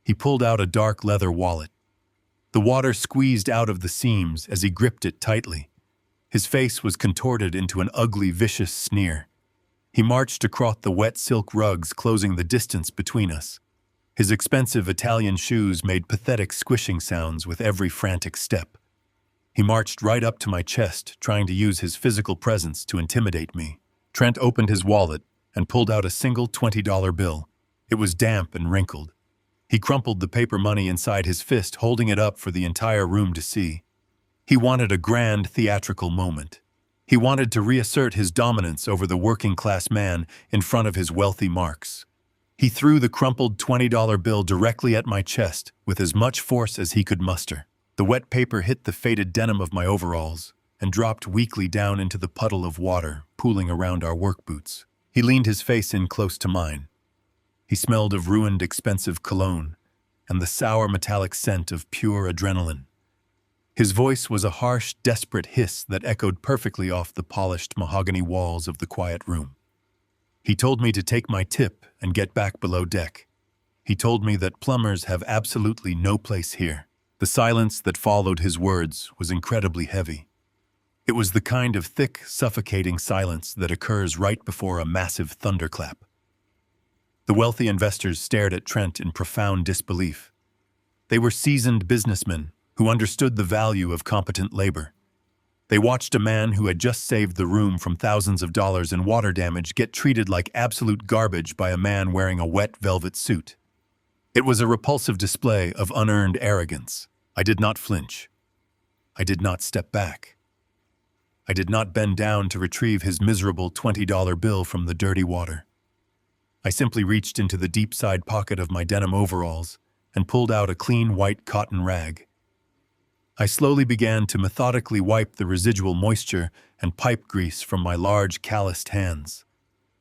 He pulled out a dark leather wallet. The water squeezed out of the seams as he gripped it tightly. His face was contorted into an ugly, vicious sneer. He marched across the wet silk rugs, closing the distance between us. His expensive Italian shoes made pathetic squishing sounds with every frantic step. He marched right up to my chest, trying to use his physical presence to intimidate me. Trent opened his wallet and pulled out a single $20 bill. It was damp and wrinkled. He crumpled the paper money inside his fist, holding it up for the entire room to see. He wanted a grand theatrical moment. He wanted to reassert his dominance over the working-class man in front of his wealthy marks. He threw the crumpled $20 bill directly at my chest with as much force as he could muster. The wet paper hit the faded denim of my overalls and dropped weakly down into the puddle of water pooling around our work boots. He leaned his face in close to mine. He smelled of ruined, expensive cologne and the sour metallic scent of pure adrenaline. His voice was a harsh, desperate hiss that echoed perfectly off the polished mahogany walls of the quiet room. He told me to take my tip and get back below deck. He told me that plumbers have absolutely no place here. The silence that followed his words was incredibly heavy. It was the kind of thick, suffocating silence that occurs right before a massive thunderclap. The wealthy investors stared at Trent in profound disbelief. They were seasoned businessmen who understood the value of competent labor. They watched a man who had just saved the room from thousands of dollars in water damage get treated like absolute garbage by a man wearing a wet velvet suit. It was a repulsive display of unearned arrogance. I did not flinch. I did not step back. I did not bend down to retrieve his miserable $20 bill from the dirty water. I simply reached into the deep side pocket of my denim overalls and pulled out a clean white cotton rag. I slowly began to methodically wipe the residual moisture and pipe grease from my large, calloused hands.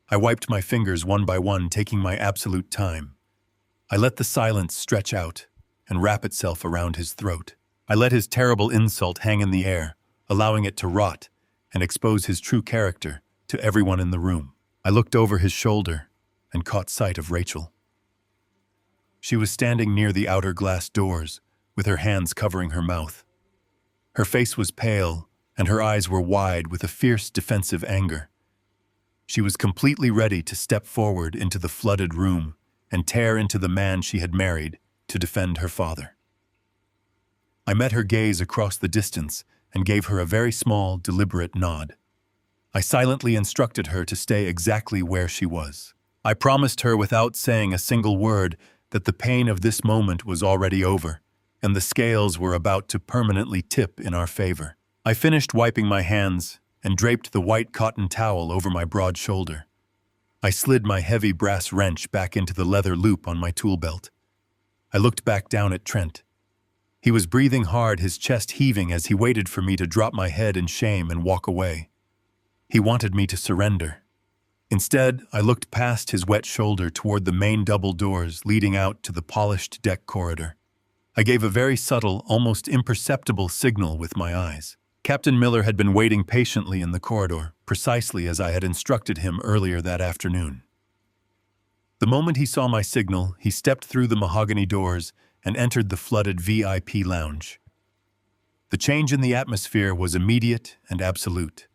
I wiped my fingers one by one, taking my absolute time. I let the silence stretch out and wrap itself around his throat. I let his terrible insult hang in the air, allowing it to rot and expose his true character to everyone in the room. I looked over his shoulder and caught sight of Rachel. She was standing near the outer glass doors, with her hands covering her mouth. Her face was pale, and her eyes were wide with a fierce defensive anger. She was completely ready to step forward into the flooded room and tear into the man she had married to defend her father. I met her gaze across the distance and gave her a very small, deliberate nod. I silently instructed her to stay exactly where she was. I promised her without saying a single word that the pain of this moment was already over, and the scales were about to permanently tip in our favor. I finished wiping my hands and draped the white cotton towel over my broad shoulder. I slid my heavy brass wrench back into the leather loop on my tool belt. I looked back down at Trent. He was breathing hard, his chest heaving as he waited for me to drop my head in shame and walk away. He wanted me to surrender. Instead, I looked past his wet shoulder toward the main double doors leading out to the polished deck corridor. I gave a very subtle, almost imperceptible signal with my eyes. Captain Miller had been waiting patiently in the corridor, precisely as I had instructed him earlier that afternoon. The moment he saw my signal, he stepped through the mahogany doors and entered the flooded VIP lounge. The change in the atmosphere was immediate and absolute.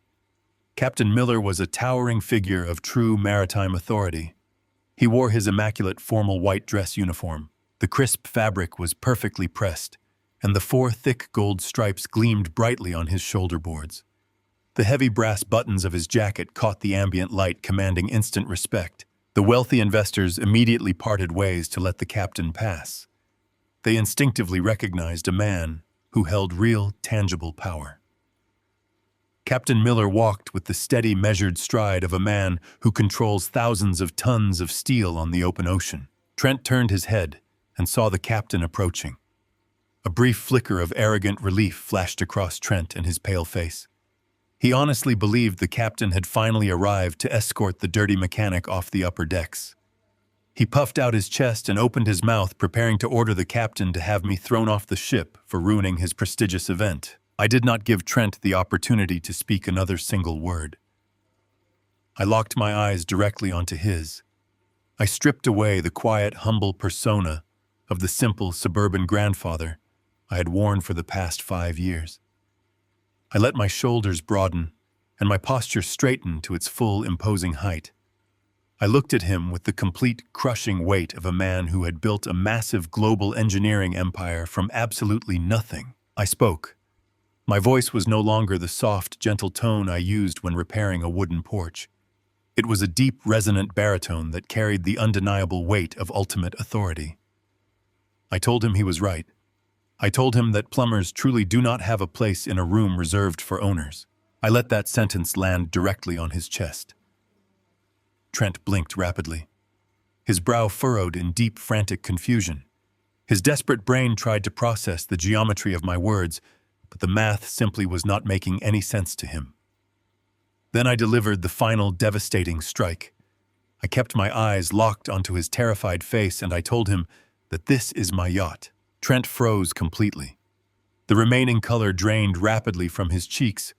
Captain Miller was a towering figure of true maritime authority. He wore his immaculate formal white dress uniform. The crisp fabric was perfectly pressed, and the 4 thick gold stripes gleamed brightly on his shoulder boards. The heavy brass buttons of his jacket caught the ambient light, commanding instant respect. The wealthy investors immediately parted ways to let the captain pass. They instinctively recognized a man who held real, tangible power. Captain Miller walked with the steady, measured stride of a man who controls thousands of tons of steel on the open ocean. Trent turned his head and saw the captain approaching. A brief flicker of arrogant relief flashed across Trent and his pale face. He honestly believed the captain had finally arrived to escort the dirty mechanic off the upper decks. He puffed out his chest and opened his mouth, preparing to order the captain to have me thrown off the ship for ruining his prestigious event. I did not give Trent the opportunity to speak another single word. I locked my eyes directly onto his. I stripped away the quiet, humble persona of the simple suburban grandfather I had worn for the past 5 years. I let my shoulders broaden and my posture straighten to its full, imposing height. I looked at him with the complete, crushing weight of a man who had built a massive global engineering empire from absolutely nothing. I spoke. My voice was no longer the soft, gentle tone I used when repairing a wooden porch. It was a deep, resonant baritone that carried the undeniable weight of ultimate authority. I told him he was right. I told him that plumbers truly do not have a place in a room reserved for owners. I let that sentence land directly on his chest. Trent blinked rapidly. His brow furrowed in deep, frantic confusion. His desperate brain tried to process the geometry of my words, but the math simply was not making any sense to him. Then I delivered the final devastating strike. I kept my eyes locked onto his terrified face, and I told him that this is my yacht. Trent froze completely. The remaining color drained rapidly from his cheeks,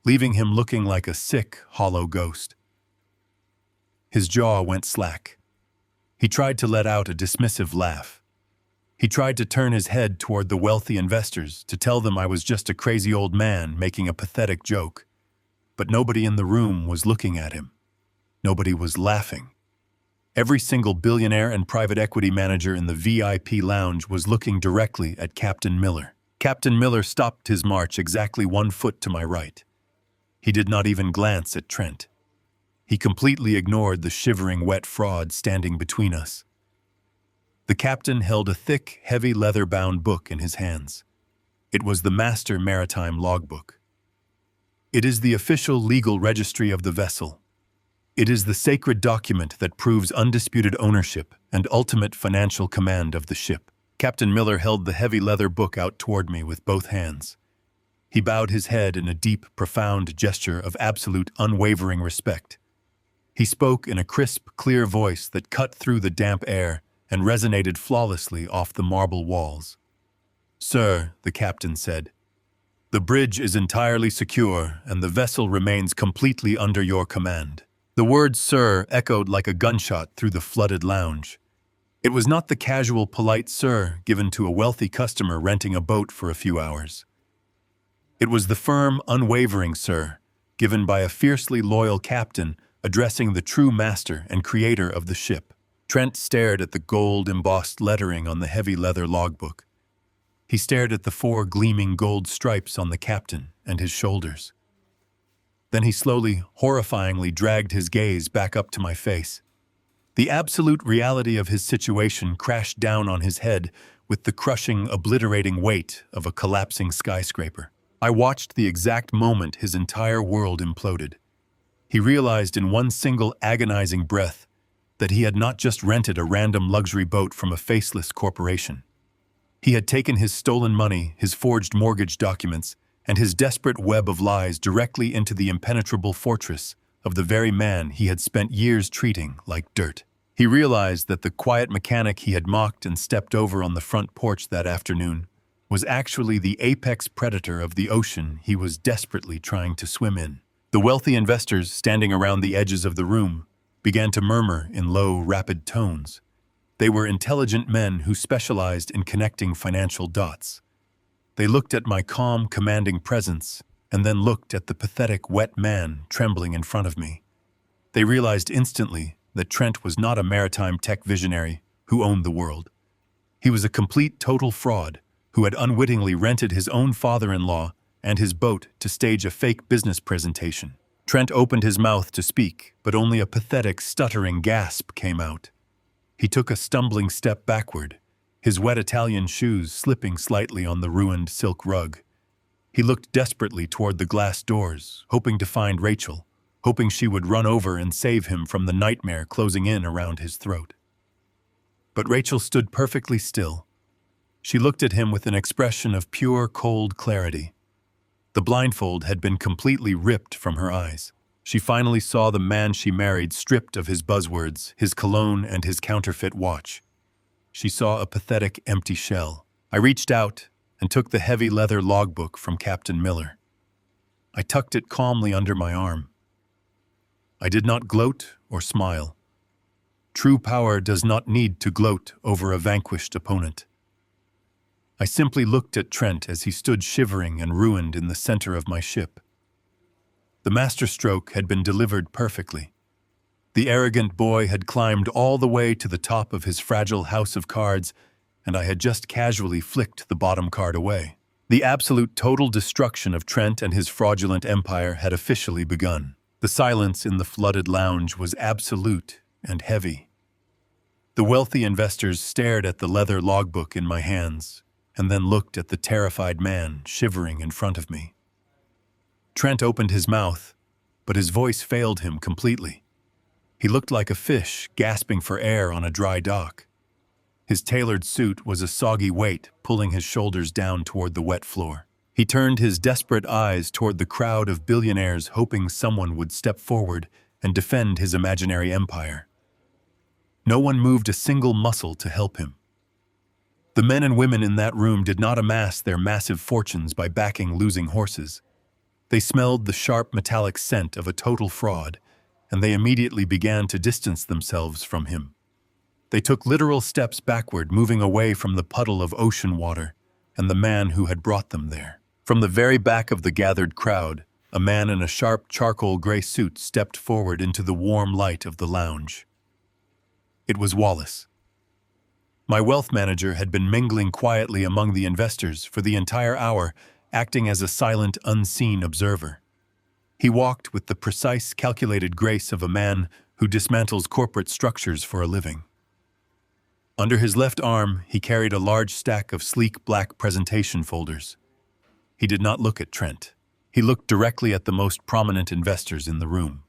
leaving him looking like a sick, hollow ghost. His jaw went slack. He tried to let out a dismissive laugh. He tried to turn his head toward the wealthy investors to tell them I was just a crazy old man making a pathetic joke. But nobody in the room was looking at him. Nobody was laughing. Every single billionaire and private equity manager in the VIP lounge was looking directly at Captain Miller. Captain Miller stopped his march exactly 1 foot to my right. He did not even glance at Trent. He completely ignored the shivering wet fraud standing between us. The captain held a thick, heavy leather-bound book in his hands. It was the Master Maritime Logbook. It is the official legal registry of the vessel. It is the sacred document that proves undisputed ownership and ultimate financial command of the ship. Captain Miller held the heavy leather book out toward me with both hands. He bowed his head in a deep, profound gesture of absolute, unwavering respect. He spoke in a crisp, clear voice that cut through the damp air and resonated flawlessly off the marble walls. "Sir," the captain said, "the bridge is entirely secure and the vessel remains completely under your command." The word "sir" echoed like a gunshot through the flooded lounge. It was not the casual, polite "sir" given to a wealthy customer renting a boat for a few hours. It was the firm, unwavering "sir" given by a fiercely loyal captain addressing the true master and creator of the ship. Trent stared at the gold-embossed lettering on the heavy leather logbook. He stared at the 4 gleaming gold stripes on the captain and his shoulders. Then he slowly, horrifyingly dragged his gaze back up to my face. The absolute reality of his situation crashed down on his head with the crushing, obliterating weight of a collapsing skyscraper. I watched the exact moment his entire world imploded. He realized in one single agonizing breath that he had not just rented a random luxury boat from a faceless corporation. He had taken his stolen money, his forged mortgage documents, and his desperate web of lies directly into the impenetrable fortress of the very man he had spent years treating like dirt. He realized that the quiet mechanic he had mocked and stepped over on the front porch that afternoon was actually the apex predator of the ocean he was desperately trying to swim in. The wealthy investors standing around the edges of the room began to murmur in low, rapid tones. They were intelligent men who specialized in connecting financial dots. They looked at my calm, commanding presence and then looked at the pathetic, wet man trembling in front of me. They realized instantly that Trent was not a maritime tech visionary who owned the world. He was a complete, total fraud who had unwittingly rented his own father-in-law and his boat to stage a fake business presentation. Trent opened his mouth to speak, but only a pathetic, stuttering gasp came out. He took a stumbling step backward, his wet Italian shoes slipping slightly on the ruined silk rug. He looked desperately toward the glass doors, hoping to find Rachel, hoping she would run over and save him from the nightmare closing in around his throat. But Rachel stood perfectly still. She looked at him with an expression of pure, cold clarity. The blindfold had been completely ripped from her eyes. She finally saw the man she married stripped of his buzzwords, his cologne, and his counterfeit watch. She saw a pathetic, empty shell. I reached out and took the heavy leather logbook from Captain Miller. I tucked it calmly under my arm. I did not gloat or smile. True power does not need to gloat over a vanquished opponent. I simply looked at Trent as he stood shivering and ruined in the center of my ship. The masterstroke had been delivered perfectly. The arrogant boy had climbed all the way to the top of his fragile house of cards, and I had just casually flicked the bottom card away. The absolute total destruction of Trent and his fraudulent empire had officially begun. The silence in the flooded lounge was absolute and heavy. The wealthy investors stared at the leather logbook in my hands, and then looked at the terrified man shivering in front of me. Trent opened his mouth, but his voice failed him completely. He looked like a fish gasping for air on a dry dock. His tailored suit was a soggy weight pulling his shoulders down toward the wet floor. He turned his desperate eyes toward the crowd of billionaires hoping someone would step forward and defend his imaginary empire. No one moved a single muscle to help him. The men and women in that room did not amass their massive fortunes by backing losing horses. They smelled the sharp metallic scent of a total fraud, and they immediately began to distance themselves from him. They took literal steps backward, moving away from the puddle of ocean water and the man who had brought them there. From the very back of the gathered crowd, a man in a sharp charcoal gray suit stepped forward into the warm light of the lounge. It was Wallace. My wealth manager had been mingling quietly among the investors for the entire hour, acting as a silent, unseen observer. He walked with the precise, calculated grace of a man who dismantles corporate structures for a living. Under his left arm, he carried a large stack of sleek black presentation folders. He did not look at Trent. He looked directly at the most prominent investors in the room.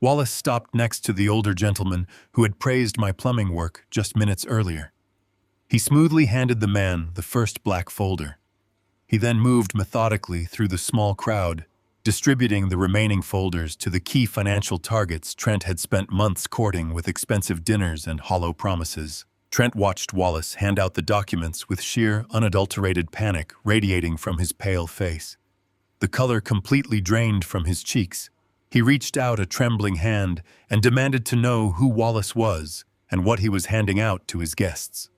Wallace stopped next to the older gentleman who had praised my plumbing work just minutes earlier. He smoothly handed the man the first black folder. He then moved methodically through the small crowd, distributing the remaining folders to the key financial targets Trent had spent months courting with expensive dinners and hollow promises. Trent watched Wallace hand out the documents with sheer, unadulterated panic radiating from his pale face. The color completely drained from his cheeks. He reached out a trembling hand and demanded to know who Wallace was and what he was handing out to his guests.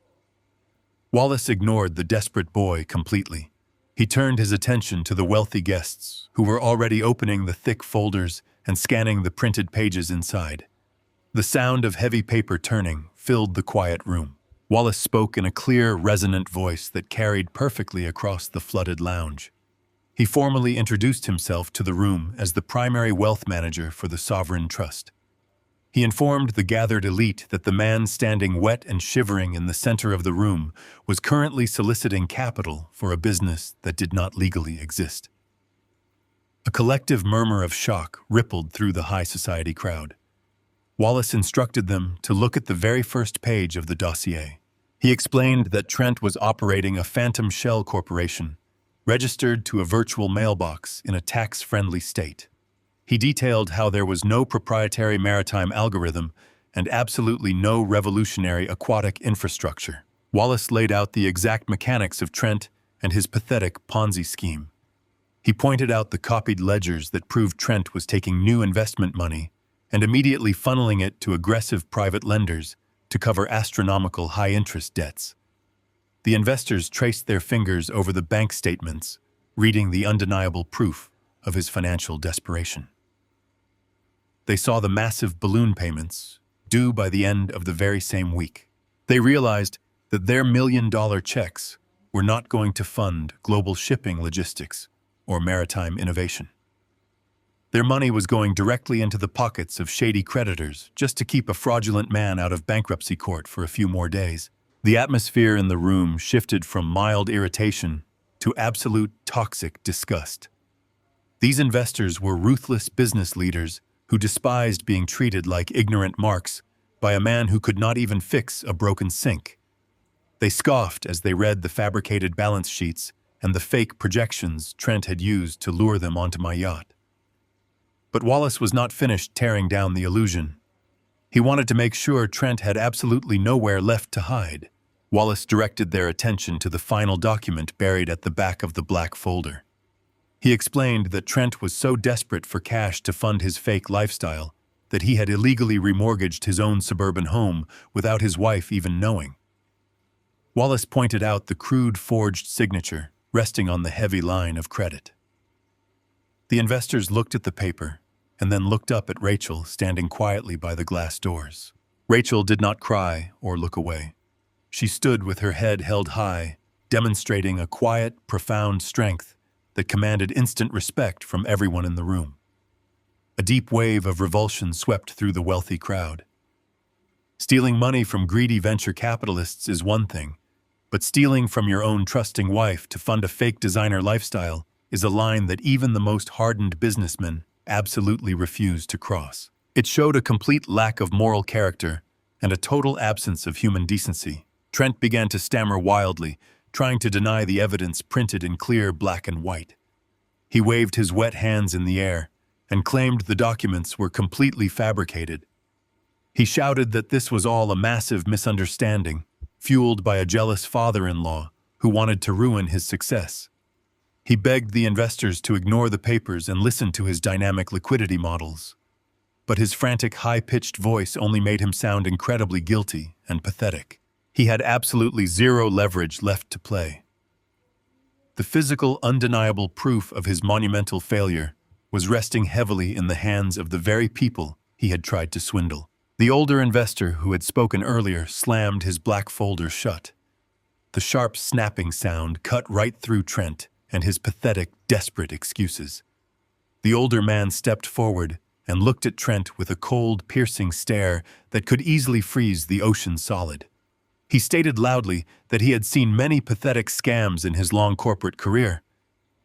Wallace ignored the desperate boy completely. He turned his attention to the wealthy guests, who were already opening the thick folders and scanning the printed pages inside. The sound of heavy paper turning filled the quiet room. Wallace spoke in a clear, resonant voice that carried perfectly across the flooded lounge. He formally introduced himself to the room as the primary wealth manager for the Sovereign Trust. He informed the gathered elite that the man standing wet and shivering in the center of the room was currently soliciting capital for a business that did not legally exist. A collective murmur of shock rippled through the high society crowd. Wallace instructed them to look at the very first page of the dossier. He explained that Trent was operating a phantom shell corporation, registered to a virtual mailbox in a tax-friendly state. He detailed how there was no proprietary maritime algorithm and absolutely no revolutionary aquatic infrastructure. Wallace laid out the exact mechanics of Trent and his pathetic Ponzi scheme. He pointed out the copied ledgers that proved Trent was taking new investment money and immediately funneling it to aggressive private lenders to cover astronomical high-interest debts. The investors traced their fingers over the bank statements, reading the undeniable proof of his financial desperation. They saw the massive balloon payments, due by the end of the very same week. They realized that their million-dollar checks were not going to fund global shipping logistics or maritime innovation. Their money was going directly into the pockets of shady creditors just to keep a fraudulent man out of bankruptcy court for a few more days. The atmosphere in the room shifted from mild irritation to absolute toxic disgust. These investors were ruthless business leaders who despised being treated like ignorant marks by a man who could not even fix a broken sink. They scoffed as they read the fabricated balance sheets and the fake projections Trent had used to lure them onto my yacht. But Wallace was not finished tearing down the illusion. He wanted to make sure Trent had absolutely nowhere left to hide. Wallace directed their attention to the final document buried at the back of the black folder. He explained that Trent was so desperate for cash to fund his fake lifestyle that he had illegally remortgaged his own suburban home without his wife even knowing. Wallace pointed out the crude forged signature resting on the heavy line of credit. The investors looked at the paper and then looked up at Rachel standing quietly by the glass doors. Rachel did not cry or look away. She stood with her head held high, demonstrating a quiet, profound strength that commanded instant respect from everyone in the room. A deep wave of revulsion swept through the wealthy crowd. Stealing money from greedy venture capitalists is one thing, but stealing from your own trusting wife to fund a fake designer lifestyle is a line that even the most hardened businessmen absolutely refuse to cross. It showed a complete lack of moral character and a total absence of human decency. Trent began to stammer wildly, trying to deny the evidence printed in clear black and white. He waved his wet hands in the air and claimed the documents were completely fabricated. He shouted that this was all a massive misunderstanding, fueled by a jealous father-in-law who wanted to ruin his success. He begged the investors to ignore the papers and listen to his dynamic liquidity models. But his frantic, high-pitched voice only made him sound incredibly guilty and pathetic. He had absolutely zero leverage left to play. The physical, undeniable proof of his monumental failure was resting heavily in the hands of the very people he had tried to swindle. The older investor who had spoken earlier slammed his black folder shut. The sharp snapping sound cut right through Trent and his pathetic, desperate excuses. The older man stepped forward and looked at Trent with a cold, piercing stare that could easily freeze the ocean solid. He stated loudly that he had seen many pathetic scams in his long corporate career,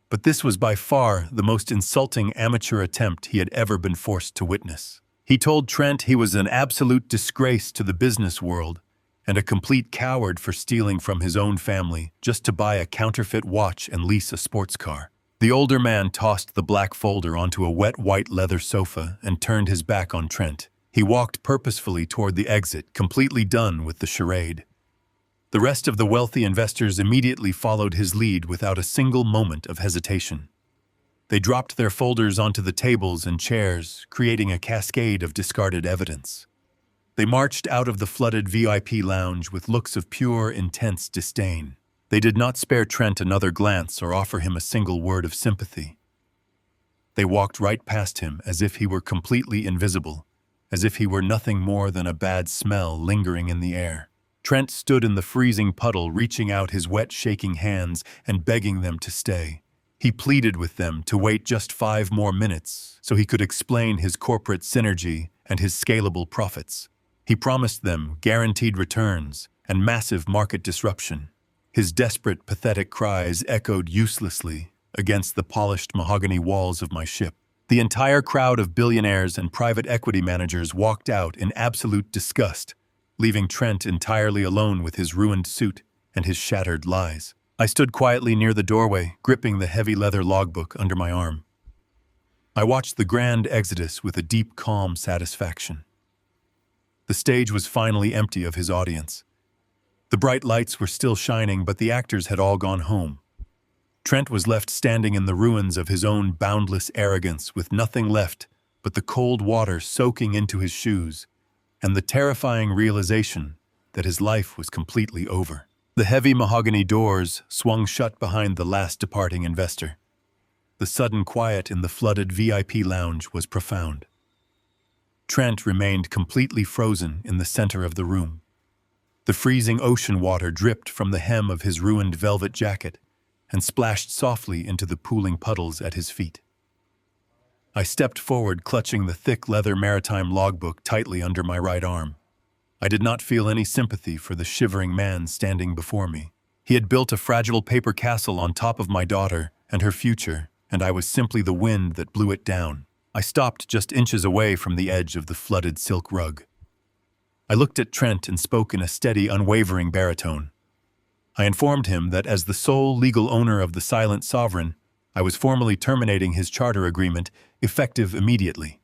but this was by far the most insulting amateur attempt he had ever been forced to witness. He told Trent he was an absolute disgrace to the business world and a complete coward for stealing from his own family just to buy a counterfeit watch and lease a sports car. The older man tossed the black folder onto a wet white leather sofa and turned his back on Trent. He walked purposefully toward the exit, completely done with the charade. The rest of the wealthy investors immediately followed his lead without a single moment of hesitation. They dropped their folders onto the tables and chairs, creating a cascade of discarded evidence. They marched out of the flooded VIP lounge with looks of pure, intense disdain. They did not spare Trent another glance or offer him a single word of sympathy. They walked right past him as if he were completely invisible, as if he were nothing more than a bad smell lingering in the air. Trent stood in the freezing puddle, reaching out his wet, shaking hands and begging them to stay. He pleaded with them to wait just 5 more minutes so he could explain his corporate synergy and his scalable profits. He promised them guaranteed returns and massive market disruption. His desperate, pathetic cries echoed uselessly against the polished mahogany walls of my ship. The entire crowd of billionaires and private equity managers walked out in absolute disgust, leaving Trent entirely alone with his ruined suit and his shattered lies. I stood quietly near the doorway, gripping the heavy leather logbook under my arm. I watched the grand exodus with a deep, calm satisfaction. The stage was finally empty of his audience. The bright lights were still shining, but the actors had all gone home. Trent was left standing in the ruins of his own boundless arrogance with nothing left but the cold water soaking into his shoes and the terrifying realization that his life was completely over. The heavy mahogany doors swung shut behind the last departing investor. The sudden quiet in the flooded VIP lounge was profound. Trent remained completely frozen in the center of the room. The freezing ocean water dripped from the hem of his ruined velvet jacket and splashed softly into the pooling puddles at his feet. I stepped forward, clutching the thick leather maritime logbook tightly under my right arm. I did not feel any sympathy for the shivering man standing before me. He had built a fragile paper castle on top of my daughter and her future, and I was simply the wind that blew it down. I stopped just inches away from the edge of the flooded silk rug. I looked at Trent and spoke in a steady, unwavering baritone. I informed him that as the sole legal owner of the Silent Sovereign, I was formally terminating his charter agreement, effective immediately.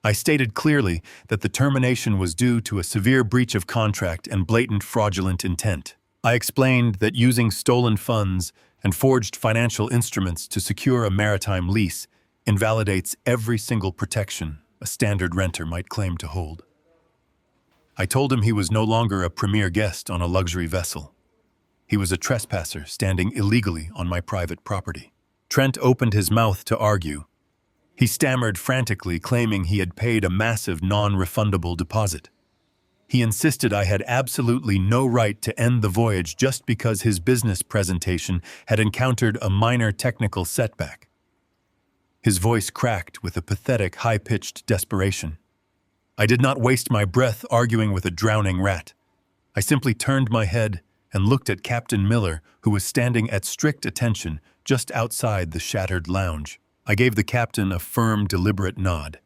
I stated clearly that the termination was due to a severe breach of contract and blatant fraudulent intent. I explained that using stolen funds and forged financial instruments to secure a maritime lease invalidates every single protection a standard renter might claim to hold. I told him he was no longer a premier guest on a luxury vessel. He was a trespasser standing illegally on my private property. Trent opened his mouth to argue. He stammered frantically, claiming he had paid a massive non-refundable deposit. He insisted I had absolutely no right to end the voyage just because his business presentation had encountered a minor technical setback. His voice cracked with a pathetic, high-pitched desperation. I did not waste my breath arguing with a drowning rat. I simply turned my head and looked at Captain Miller, who was standing at strict attention just outside the shattered lounge. I gave the captain a firm, deliberate nod.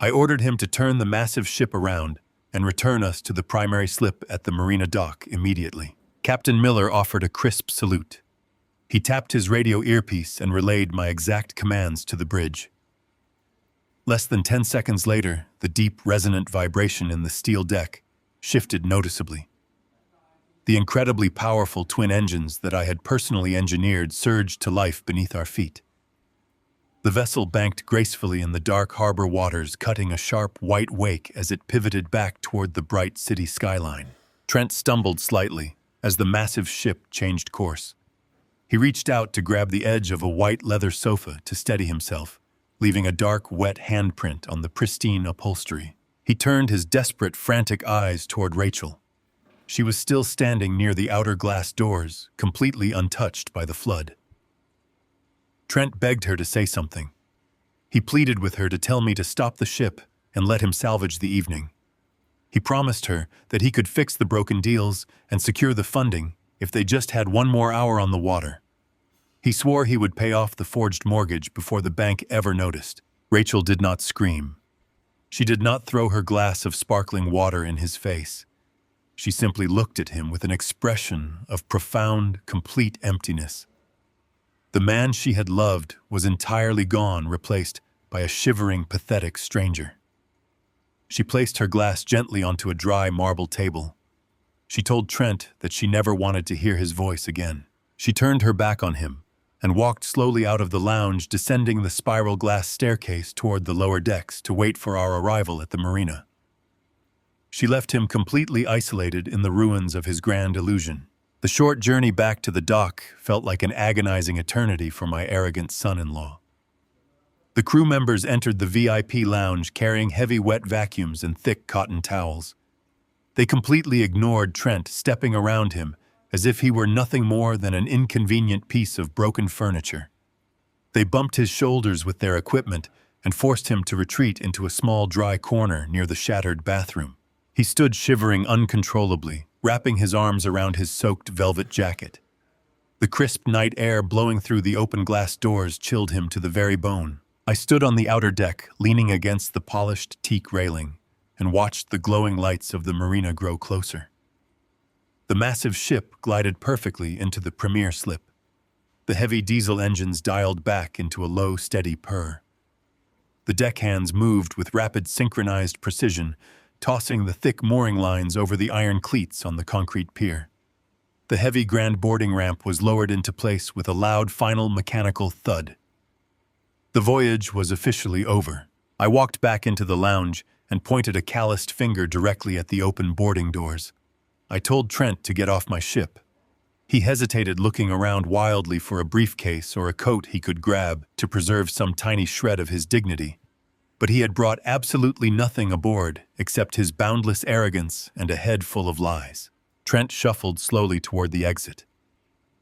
I ordered him to turn the massive ship around and return us to the primary slip at the marina dock immediately. Captain Miller offered a crisp salute. He tapped his radio earpiece and relayed my exact commands to the bridge. Less than 10 seconds later, the deep, resonant vibration in the steel deck shifted noticeably. The incredibly powerful twin engines that I had personally engineered surged to life beneath our feet. The vessel banked gracefully in the dark harbor waters, cutting a sharp white wake as it pivoted back toward the bright city skyline. Trent stumbled slightly as the massive ship changed course. He reached out to grab the edge of a white leather sofa to steady himself, leaving a dark, wet handprint on the pristine upholstery. He turned his desperate, frantic eyes toward Rachel. She was still standing near the outer glass doors, completely untouched by the flood. Trent begged her to say something. He pleaded with her to tell me to stop the ship and let him salvage the evening. He promised her that he could fix the broken deals and secure the funding if they just had one more hour on the water. He swore he would pay off the forged mortgage before the bank ever noticed. Rachel did not scream. She did not throw her glass of sparkling water in his face. She simply looked at him with an expression of profound, complete emptiness. The man she had loved was entirely gone, replaced by a shivering, pathetic stranger. She placed her glass gently onto a dry marble table. She told Trent that she never wanted to hear his voice again. She turned her back on him and walked slowly out of the lounge, descending the spiral glass staircase toward the lower decks to wait for our arrival at the marina. She left him completely isolated in the ruins of his grand illusion. The short journey back to the dock felt like an agonizing eternity for my arrogant son-in-law. The crew members entered the VIP lounge carrying heavy wet vacuums and thick cotton towels. They completely ignored Trent, stepping around him as if he were nothing more than an inconvenient piece of broken furniture. They bumped his shoulders with their equipment and forced him to retreat into a small dry corner near the shattered bathroom. He stood shivering uncontrollably, wrapping his arms around his soaked velvet jacket. The crisp night air blowing through the open glass doors chilled him to the very bone. I stood on the outer deck, leaning against the polished teak railing, and watched the glowing lights of the marina grow closer. The massive ship glided perfectly into the premier slip. The heavy diesel engines dialed back into a low, steady purr. The deckhands moved with rapid, synchronized precision, tossing the thick mooring lines over the iron cleats on the concrete pier. The heavy grand boarding ramp was lowered into place with a loud final mechanical thud. The voyage was officially over. I walked back into the lounge and pointed a calloused finger directly at the open boarding doors. I told Trent to get off my ship. He hesitated, looking around wildly for a briefcase or a coat he could grab to preserve some tiny shred of his dignity. But he had brought absolutely nothing aboard except his boundless arrogance and a head full of lies. Trent shuffled slowly toward the exit.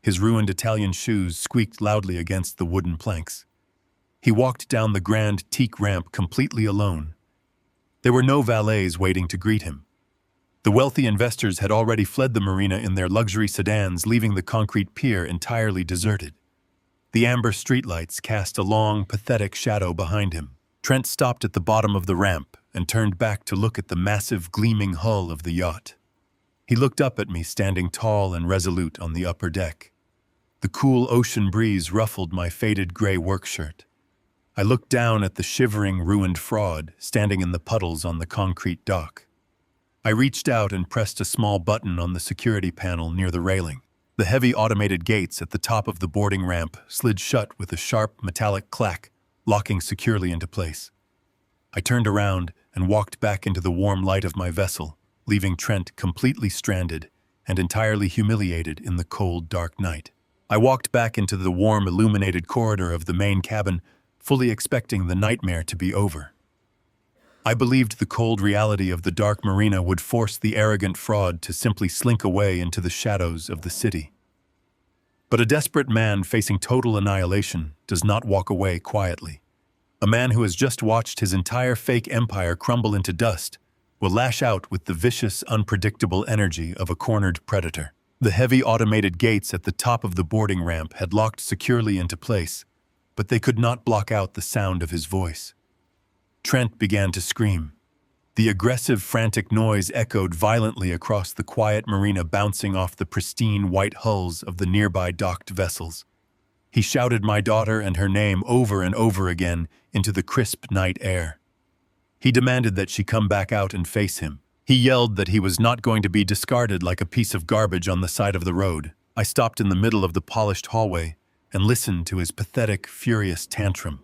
His ruined Italian shoes squeaked loudly against the wooden planks. He walked down the grand teak ramp completely alone. There were no valets waiting to greet him. The wealthy investors had already fled the marina in their luxury sedans, leaving the concrete pier entirely deserted. The amber streetlights cast a long, pathetic shadow behind him. Trent stopped at the bottom of the ramp and turned back to look at the massive, gleaming hull of the yacht. He looked up at me, standing tall and resolute on the upper deck. The cool ocean breeze ruffled my faded gray work shirt. I looked down at the shivering, ruined fraud standing in the puddles on the concrete dock. I reached out and pressed a small button on the security panel near the railing. The heavy automated gates at the top of the boarding ramp slid shut with a sharp, metallic clack, locking securely into place. I turned around and walked back into the warm light of my vessel, leaving Trent completely stranded and entirely humiliated in the cold, dark night. I walked back into the warm, illuminated corridor of the main cabin, fully expecting the nightmare to be over. I believed the cold reality of the dark marina would force the arrogant fraud to simply slink away into the shadows of the city. But a desperate man facing total annihilation does not walk away quietly. A man who has just watched his entire fake empire crumble into dust will lash out with the vicious, unpredictable energy of a cornered predator. The heavy automated gates at the top of the boarding ramp had locked securely into place, but they could not block out the sound of his voice. Trent began to scream. The aggressive, frantic noise echoed violently across the quiet marina, bouncing off the pristine white hulls of the nearby docked vessels. He shouted my daughter and her name over and over again into the crisp night air. He demanded that she come back out and face him. He yelled that he was not going to be discarded like a piece of garbage on the side of the road. I stopped in the middle of the polished hallway and listened to his pathetic, furious tantrum.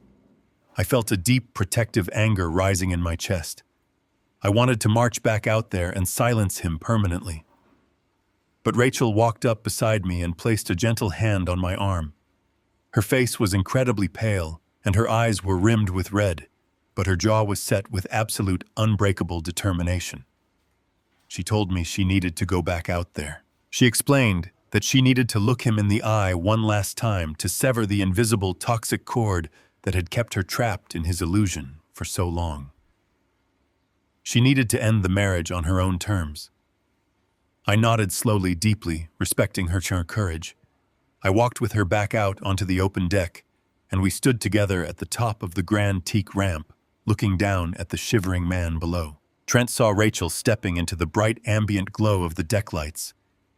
I felt a deep, protective anger rising in my chest. I wanted to march back out there and silence him permanently. But Rachel walked up beside me and placed a gentle hand on my arm. Her face was incredibly pale, and her eyes were rimmed with red, but her jaw was set with absolute, unbreakable determination. She told me she needed to go back out there. She explained that she needed to look him in the eye one last time to sever the invisible, toxic cord that had kept her trapped in his illusion for so long. She needed to end the marriage on her own terms. I nodded slowly, deeply, respecting her courage. I walked with her back out onto the open deck, and we stood together at the top of the grand teak ramp, looking down at the shivering man below. Trent saw Rachel stepping into the bright ambient glow of the deck lights,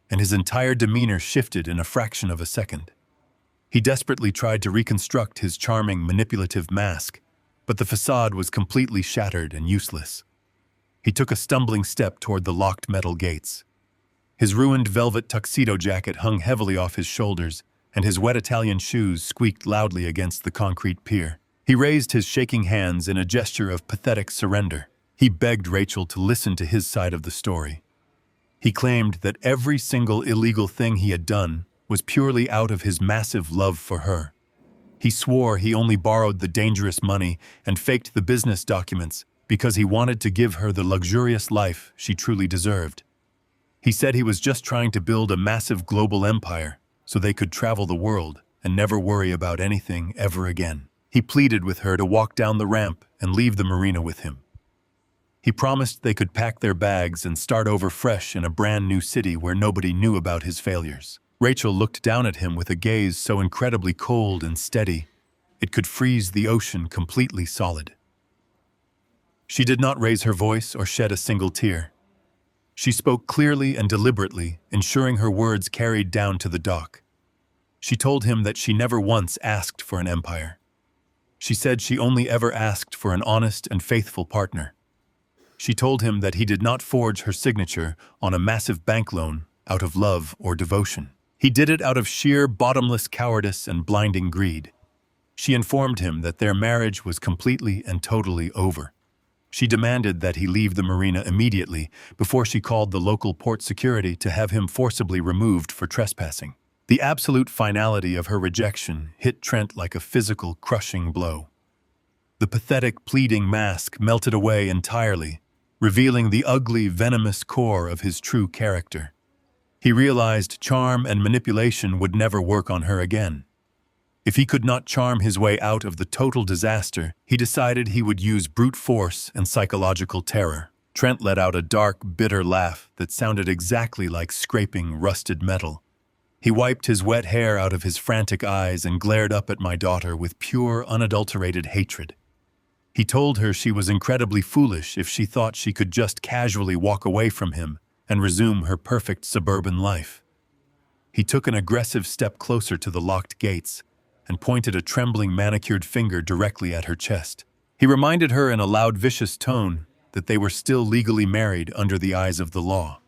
and his entire demeanor shifted in a fraction of a second. He desperately tried to reconstruct his charming, manipulative mask, but the facade was completely shattered and useless. He took a stumbling step toward the locked metal gates. His ruined velvet tuxedo jacket hung heavily off his shoulders, and his wet Italian shoes squeaked loudly against the concrete pier. He raised his shaking hands in a gesture of pathetic surrender. He begged Rachel to listen to his side of the story. He claimed that every single illegal thing he had done was purely out of his massive love for her. He swore he only borrowed the dangerous money and faked the business documents because he wanted to give her the luxurious life she truly deserved. He said he was just trying to build a massive global empire so they could travel the world and never worry about anything ever again. He pleaded with her to walk down the ramp and leave the marina with him. He promised they could pack their bags and start over fresh in a brand new city where nobody knew about his failures. Rachel looked down at him with a gaze so incredibly cold and steady, it could freeze the ocean completely solid. She did not raise her voice or shed a single tear. She spoke clearly and deliberately, ensuring her words carried down to the dock. She told him that she never once asked for an empire. She said she only ever asked for an honest and faithful partner. She told him that he did not forge her signature on a massive bank loan out of love or devotion. He did it out of sheer bottomless cowardice and blinding greed. She informed him that their marriage was completely and totally over. She demanded that he leave the marina immediately before she called the local port security to have him forcibly removed for trespassing. The absolute finality of her rejection hit Trent like a physical, crushing blow. The pathetic, pleading mask melted away entirely, revealing the ugly, venomous core of his true character. He realized charm and manipulation would never work on her again. If he could not charm his way out of the total disaster, he decided he would use brute force and psychological terror. Trent let out a dark, bitter laugh that sounded exactly like scraping rusted metal. He wiped his wet hair out of his frantic eyes and glared up at my daughter with pure, unadulterated hatred. He told her she was incredibly foolish if she thought she could just casually walk away from him and resume her perfect suburban life. He took an aggressive step closer to the locked gates and pointed a trembling manicured finger directly at her chest. He reminded her in a loud, vicious tone that they were still legally married under the eyes of the law.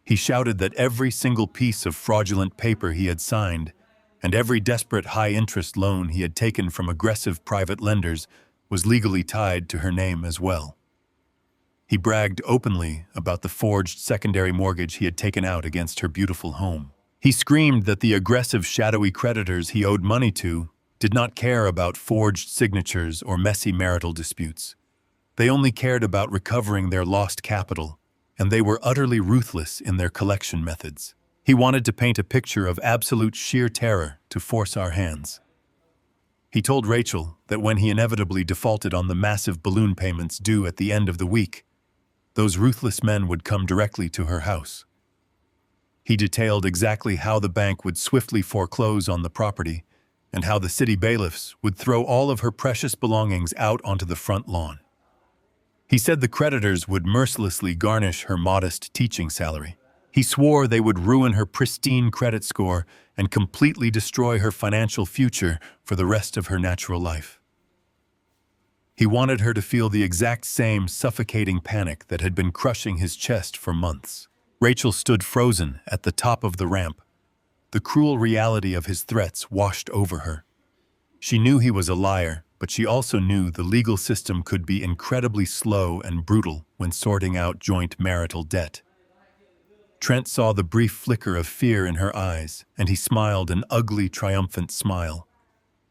He shouted that every single piece of fraudulent paper he had signed and every desperate high-interest loan he had taken from aggressive private lenders was legally tied to her name as well. He bragged openly about the forged secondary mortgage he had taken out against her beautiful home. He screamed that the aggressive, shadowy creditors he owed money to did not care about forged signatures or messy marital disputes. They only cared about recovering their lost capital, and they were utterly ruthless in their collection methods. He wanted to paint a picture of absolute sheer terror to force our hands. He told Rachel that when he inevitably defaulted on the massive balloon payments due at the end of the week, those ruthless men would come directly to her house. He detailed exactly how the bank would swiftly foreclose on the property and how the city bailiffs would throw all of her precious belongings out onto the front lawn. He said the creditors would mercilessly garnish her modest teaching salary. He swore they would ruin her pristine credit score and completely destroy her financial future for the rest of her natural life. He wanted her to feel the exact same suffocating panic that had been crushing his chest for months. Rachel stood frozen at the top of the ramp. The cruel reality of his threats washed over her. She knew he was a liar, but she also knew the legal system could be incredibly slow and brutal when sorting out joint marital debt. Trent saw the brief flicker of fear in her eyes, and he smiled an ugly, triumphant smile.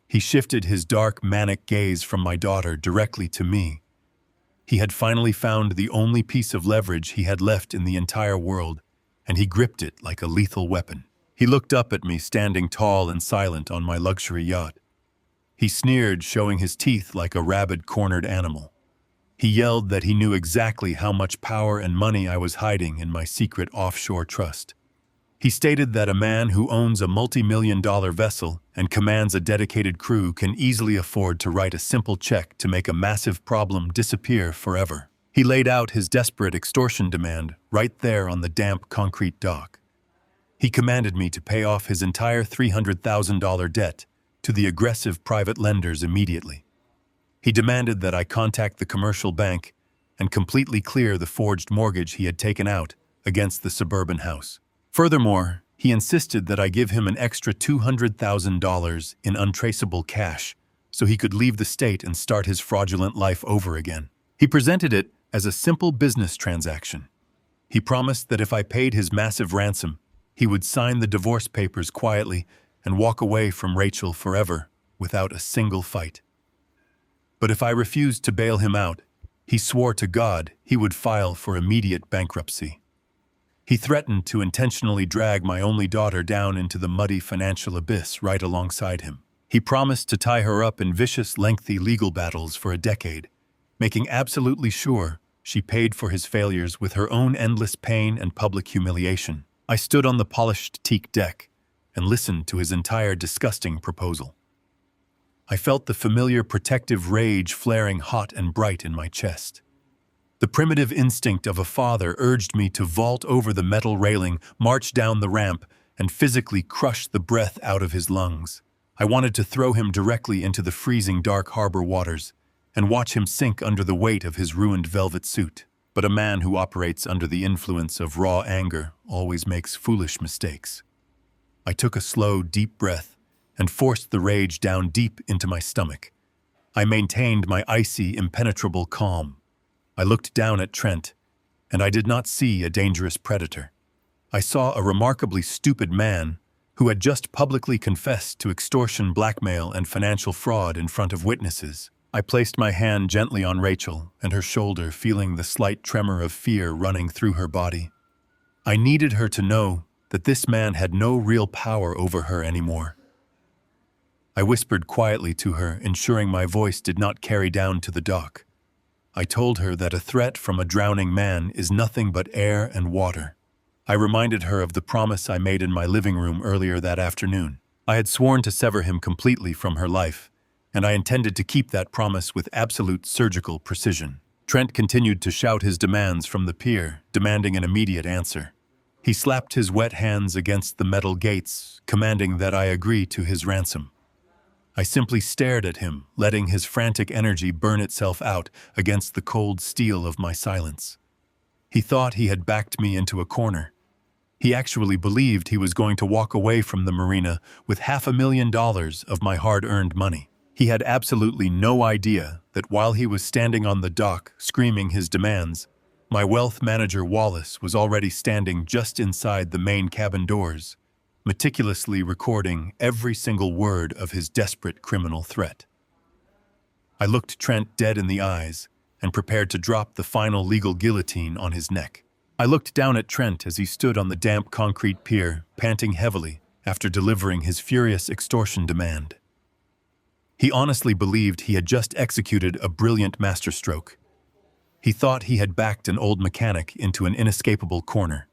He shifted his dark, manic gaze from my daughter directly to me. He had finally found the only piece of leverage he had left in the entire world, and he gripped it like a lethal weapon. He looked up at me, standing tall and silent on my luxury yacht. He sneered, showing his teeth like a rabid, cornered animal. He yelled that he knew exactly how much power and money I was hiding in my secret offshore trust. He stated that a man who owns a multi-million-dollar vessel and commands a dedicated crew can easily afford to write a simple check to make a massive problem disappear forever. He laid out his desperate extortion demand right there on the damp concrete dock. He commanded me to pay off his entire $300,000 debt to the aggressive private lenders immediately. He demanded that I contact the commercial bank and completely clear the forged mortgage he had taken out against the suburban house. Furthermore, he insisted that I give him an extra $200,000 in untraceable cash so he could leave the state and start his fraudulent life over again. He presented it as a simple business transaction. He promised that if I paid his massive ransom, he would sign the divorce papers quietly and walk away from Rachel forever without a single fight. But if I refused to bail him out, he swore to God he would file for immediate bankruptcy. He threatened to intentionally drag my only daughter down into the muddy financial abyss right alongside him. He promised to tie her up in vicious, lengthy legal battles for a decade, making absolutely sure she paid for his failures with her own endless pain and public humiliation. I stood on the polished teak deck and listened to his entire disgusting proposal. I felt the familiar protective rage flaring hot and bright in my chest. The primitive instinct of a father urged me to vault over the metal railing, march down the ramp, and physically crush the breath out of his lungs. I wanted to throw him directly into the freezing dark harbor waters and watch him sink under the weight of his ruined velvet suit. but a man who operates under the influence of raw anger always makes foolish mistakes. I took a slow, deep breath and forced the rage down deep into my stomach. I maintained my icy, impenetrable calm. I looked down at Trent, and I did not see a dangerous predator. I saw a remarkably stupid man who had just publicly confessed to extortion, blackmail, and financial fraud in front of witnesses. I placed my hand gently on Rachel and her shoulder, feeling the slight tremor of fear running through her body. I needed her to know that this man had no real power over her anymore. I whispered quietly to her, ensuring my voice did not carry down to the dock. I told her that a threat from a drowning man is nothing but air and water. I reminded her of the promise I made in my living room earlier that afternoon. I had sworn to sever him completely from her life, and I intended to keep that promise with absolute surgical precision. Trent continued to shout his demands from the pier, demanding an immediate answer. He slapped his wet hands against the metal gates, commanding that I agree to his ransom. I simply stared at him, letting his frantic energy burn itself out against the cold steel of my silence. He thought he had backed me into a corner. He actually believed he was going to walk away from the marina with $500,000 of my hard-earned money. He had absolutely no idea that while he was standing on the dock screaming his demands, my wealth manager Wallace was already standing just inside the main cabin doors, meticulously recording every single word of his desperate criminal threat. I looked Trent dead in the eyes and prepared to drop the final legal guillotine on his neck. I looked down at Trent as he stood on the damp concrete pier, panting heavily after delivering his furious extortion demand. He honestly believed he had just executed a brilliant masterstroke. He thought he had backed an old mechanic into an inescapable corner.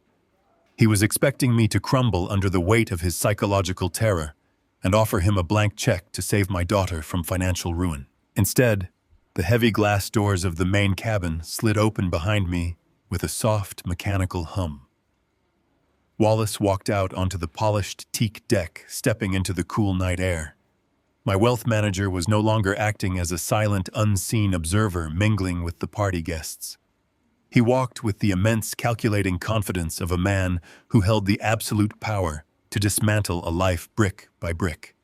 He was expecting me to crumble under the weight of his psychological terror and offer him a blank check to save my daughter from financial ruin. Instead, the heavy glass doors of the main cabin slid open behind me with a soft, mechanical hum. Wallace walked out onto the polished teak deck, stepping into the cool night air. My wealth manager was no longer acting as a silent, unseen observer mingling with the party guests. He walked with the immense, calculating confidence of a man who held the absolute power to dismantle a life brick by brick.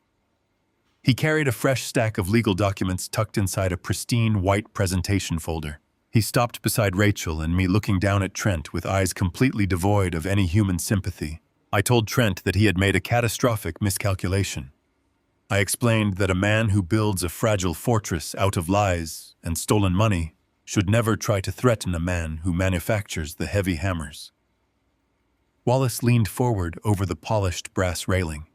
He carried a fresh stack of legal documents tucked inside a pristine white presentation folder. He stopped beside Rachel and me, looking down at Trent with eyes completely devoid of any human sympathy. I told Trent that he had made a catastrophic miscalculation. I explained that a man who builds a fragile fortress out of lies and stolen money should never try to threaten a man who manufactures the heavy hammers. Wallace leaned forward over the polished brass railing.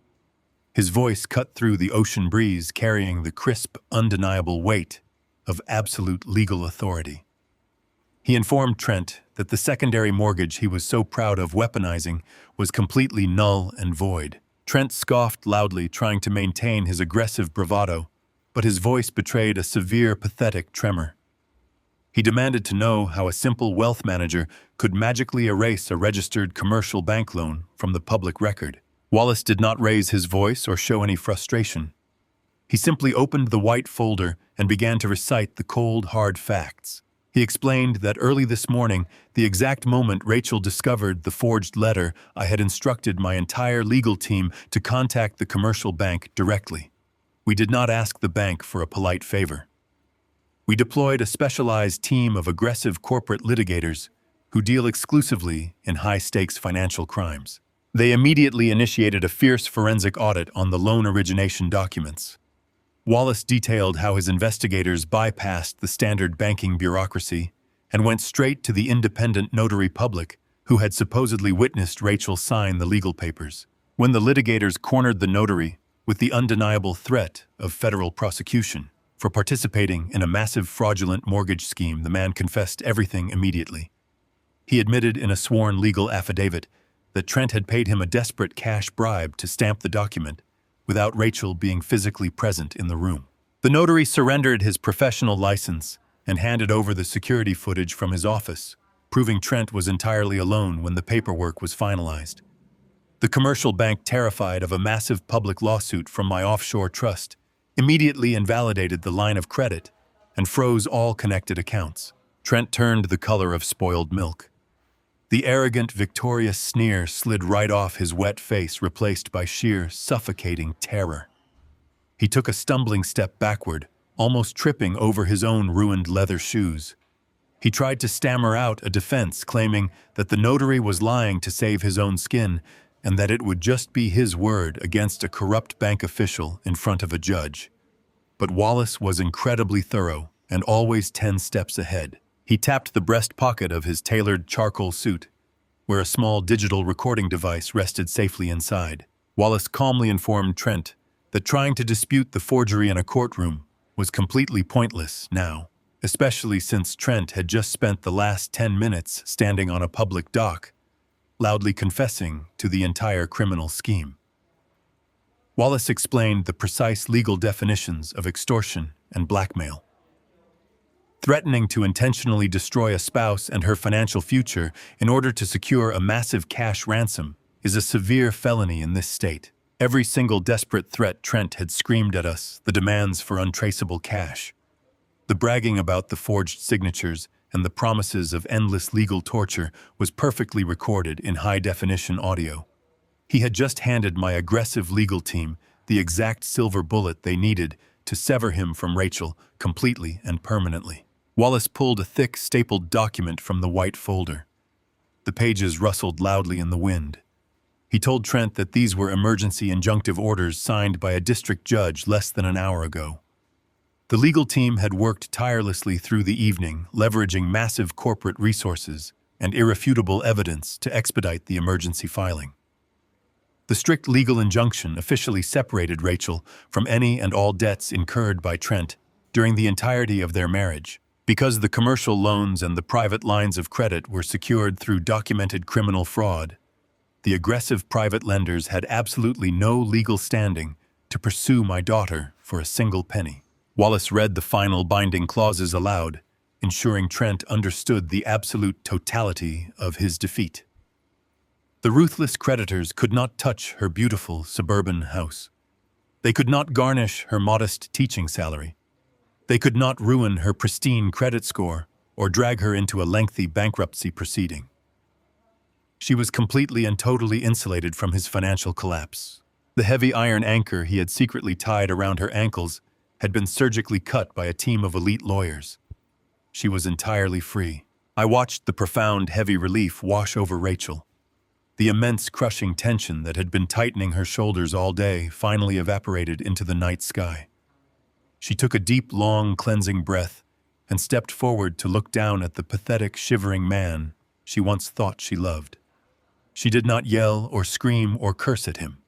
His voice cut through the ocean breeze, carrying the crisp, undeniable weight of absolute legal authority. He informed Trent that the secondary mortgage he was so proud of weaponizing was completely null and void. Trent scoffed loudly, trying to maintain his aggressive bravado, but his voice betrayed a severe, pathetic tremor. He demanded to know how a simple wealth manager could magically erase a registered commercial bank loan from the public record. Wallace did not raise his voice or show any frustration. He simply opened the white folder and began to recite the cold, hard facts. He explained that early this morning, the exact moment Rachel discovered the forged letter, I had instructed my entire legal team to contact the commercial bank directly. We did not ask the bank for a polite favor. We deployed a specialized team of aggressive corporate litigators who deal exclusively in high-stakes financial crimes. They immediately initiated a fierce forensic audit on the loan origination documents. Wallace detailed how his investigators bypassed the standard banking bureaucracy and went straight to the independent notary public who had supposedly witnessed Rachel sign the legal papers. When the litigators cornered the notary with the undeniable threat of federal prosecution for participating in a massive fraudulent mortgage scheme, the man confessed everything immediately. He admitted in a sworn legal affidavit that Trent had paid him a desperate cash bribe to stamp the document without Rachel being physically present in the room. The notary surrendered his professional license and handed over the security footage from his office, proving Trent was entirely alone when the paperwork was finalized. The commercial bank, terrified of a massive public lawsuit from my offshore trust, immediately invalidated the line of credit and froze all connected accounts. Trent turned the color of spoiled milk. The arrogant, victorious sneer slid right off his wet face, replaced by sheer, suffocating terror. He took a stumbling step backward, almost tripping over his own ruined leather shoes. He tried to stammer out a defense, claiming that the notary was lying to save his own skin and that it would just be his word against a corrupt bank official in front of a judge. But Wallace was incredibly thorough and always 10 steps ahead. He tapped the breast pocket of his tailored charcoal suit, where a small digital recording device rested safely inside. Wallace calmly informed Trent that trying to dispute the forgery in a courtroom was completely pointless now, especially since Trent had just spent the last 10 minutes standing on a public dock, loudly confessing to the entire criminal scheme. Wallace explained the precise legal definitions of extortion and blackmail. Threatening to intentionally destroy a spouse and her financial future in order to secure a massive cash ransom is a severe felony in this state. Every single desperate threat Trent had screamed at us, the demands for untraceable cash, the bragging about the forged signatures, and the promises of endless legal torture was perfectly recorded in high-definition audio. He had just handed my aggressive legal team the exact silver bullet they needed to sever him from Rachel completely and permanently. Wallace pulled a thick, stapled document from the white folder. The pages rustled loudly in the wind. He told Trent that these were emergency injunctive orders signed by a district judge less than an hour ago. The legal team had worked tirelessly through the evening, leveraging massive corporate resources and irrefutable evidence to expedite the emergency filing. The strict legal injunction officially separated Rachel from any and all debts incurred by Trent during the entirety of their marriage. Because the commercial loans and the private lines of credit were secured through documented criminal fraud, the aggressive private lenders had absolutely no legal standing to pursue my daughter for a single penny. Wallace read the final binding clauses aloud, ensuring Trent understood the absolute totality of his defeat. The ruthless creditors could not touch her beautiful suburban house. They could not garnish her modest teaching salary. They could not ruin her pristine credit score or drag her into a lengthy bankruptcy proceeding. She was completely and totally insulated from his financial collapse. The heavy iron anchor he had secretly tied around her ankles had been surgically cut by a team of elite lawyers. She was entirely free. I watched the profound, heavy relief wash over Rachel. The immense, crushing tension that had been tightening her shoulders all day finally evaporated into the night sky. She took a deep, long, cleansing breath and stepped forward to look down at the pathetic, shivering man she once thought she loved. She did not yell or scream or curse at him.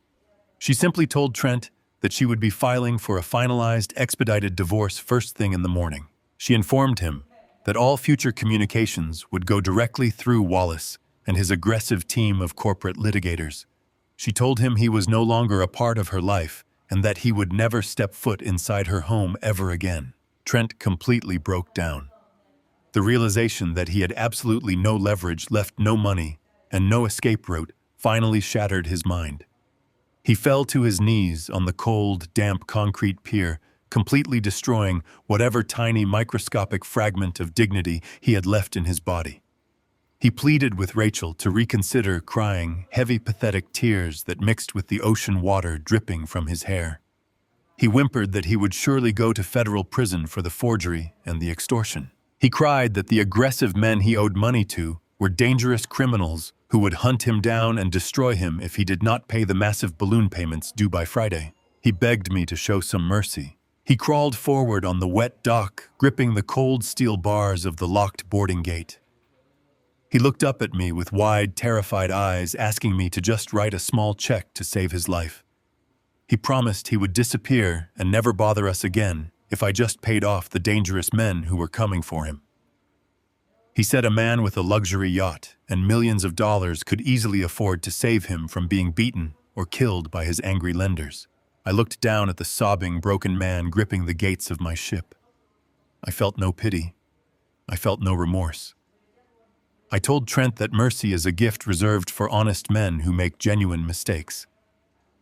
She simply told Trent that she would be filing for a finalized, expedited divorce first thing in the morning. She informed him that all future communications would go directly through Wallace and his aggressive team of corporate litigators. She told him he was no longer a part of her life and that he would never step foot inside her home ever again. Trent completely broke down. The realization that he had absolutely no leverage, left no money, and no escape route finally shattered his mind. He fell to his knees on the cold, damp concrete pier, completely destroying whatever tiny microscopic fragment of dignity he had left in his body. He pleaded with Rachel to reconsider, crying heavy, pathetic tears that mixed with the ocean water dripping from his hair. He whimpered that he would surely go to federal prison for the forgery and the extortion. He cried that the aggressive men he owed money to were dangerous criminals who would hunt him down and destroy him if he did not pay the massive balloon payments due by Friday. He begged me to show some mercy. He crawled forward on the wet dock, gripping the cold steel bars of the locked boarding gate. He looked up at me with wide, terrified eyes, asking me to just write a small check to save his life. He promised he would disappear and never bother us again if I just paid off the dangerous men who were coming for him. He said a man with a luxury yacht and millions of dollars could easily afford to save him from being beaten or killed by his angry lenders. I looked down at the sobbing, broken man gripping the gates of my ship. I felt no pity. I felt no remorse. I told Trent that mercy is a gift reserved for honest men who make genuine mistakes.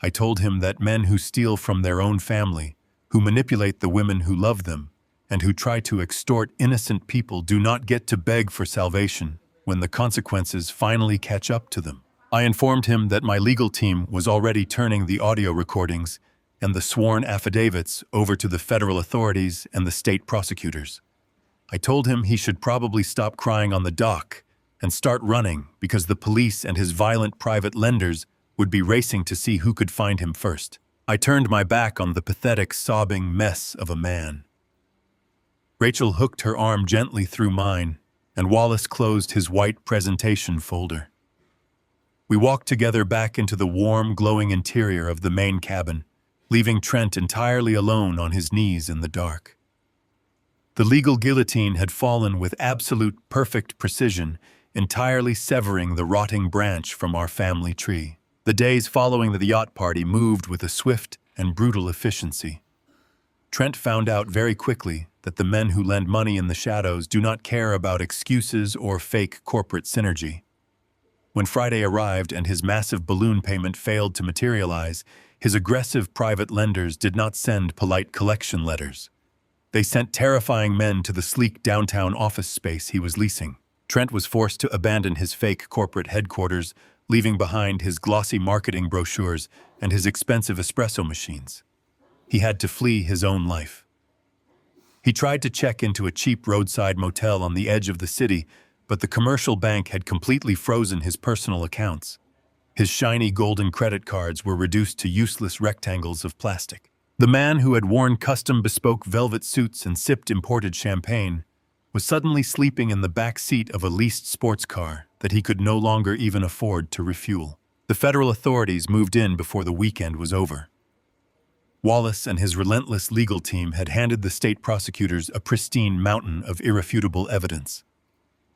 I told him that men who steal from their own family, who manipulate the women who love them, and who try to extort innocent people do not get to beg for salvation when the consequences finally catch up to them. I informed him that my legal team was already turning the audio recordings and the sworn affidavits over to the federal authorities and the state prosecutors. I told him he should probably stop crying on the dock and start running because the police and his violent private lenders would be racing to see who could find him first. I turned my back on the pathetic, sobbing mess of a man. Rachel hooked her arm gently through mine, and Wallace closed his white presentation folder. We walked together back into the warm, glowing interior of the main cabin, leaving Trent entirely alone on his knees in the dark. The legal guillotine had fallen with absolute perfect precision, entirely severing the rotting branch from our family tree. The days following the yacht party moved with a swift and brutal efficiency. Trent found out very quickly that the men who lend money in the shadows do not care about excuses or fake corporate synergy. When Friday arrived and his massive balloon payment failed to materialize, his aggressive private lenders did not send polite collection letters. They sent terrifying men to the sleek downtown office space he was leasing. Trent was forced to abandon his fake corporate headquarters, leaving behind his glossy marketing brochures and his expensive espresso machines. He had to flee his own life. He tried to check into a cheap roadside motel on the edge of the city, but the commercial bank had completely frozen his personal accounts. His shiny golden credit cards were reduced to useless rectangles of plastic. The man who had worn custom bespoke velvet suits and sipped imported champagne was suddenly sleeping in the back seat of a leased sports car that he could no longer even afford to refuel. The federal authorities moved in before the weekend was over. Wallace and his relentless legal team had handed the state prosecutors a pristine mountain of irrefutable evidence.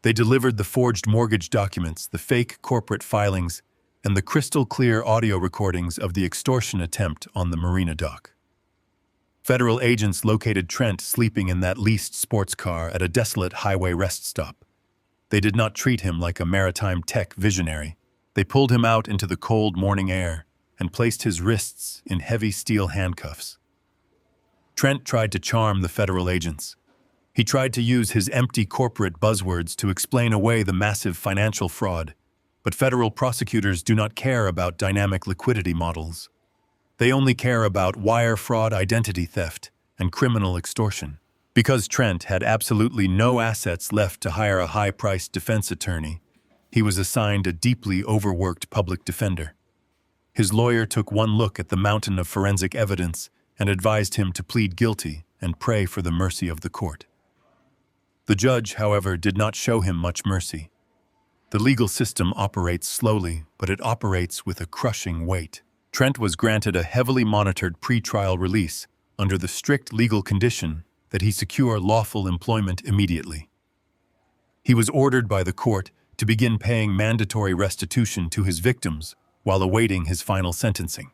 They delivered the forged mortgage documents, the fake corporate filings, and the crystal-clear audio recordings of the extortion attempt on the marina dock. Federal agents located Trent sleeping in that leased sports car at a desolate highway rest stop. They did not treat him like a maritime tech visionary. They pulled him out into the cold morning air and placed his wrists in heavy steel handcuffs. Trent tried to charm the federal agents. He tried to use his empty corporate buzzwords to explain away the massive financial fraud, but federal prosecutors do not care about dynamic liquidity models. They only care about wire fraud, identity theft, and criminal extortion. Because Trent had absolutely no assets left to hire a high-priced defense attorney, he was assigned a deeply overworked public defender. His lawyer took one look at the mountain of forensic evidence and advised him to plead guilty and pray for the mercy of the court. The judge, however, did not show him much mercy. The legal system operates slowly, but it operates with a crushing weight. Trent was granted a heavily monitored pre-trial release under the strict legal condition that he secure lawful employment immediately. He was ordered by the court to begin paying mandatory restitution to his victims while awaiting his final sentencing.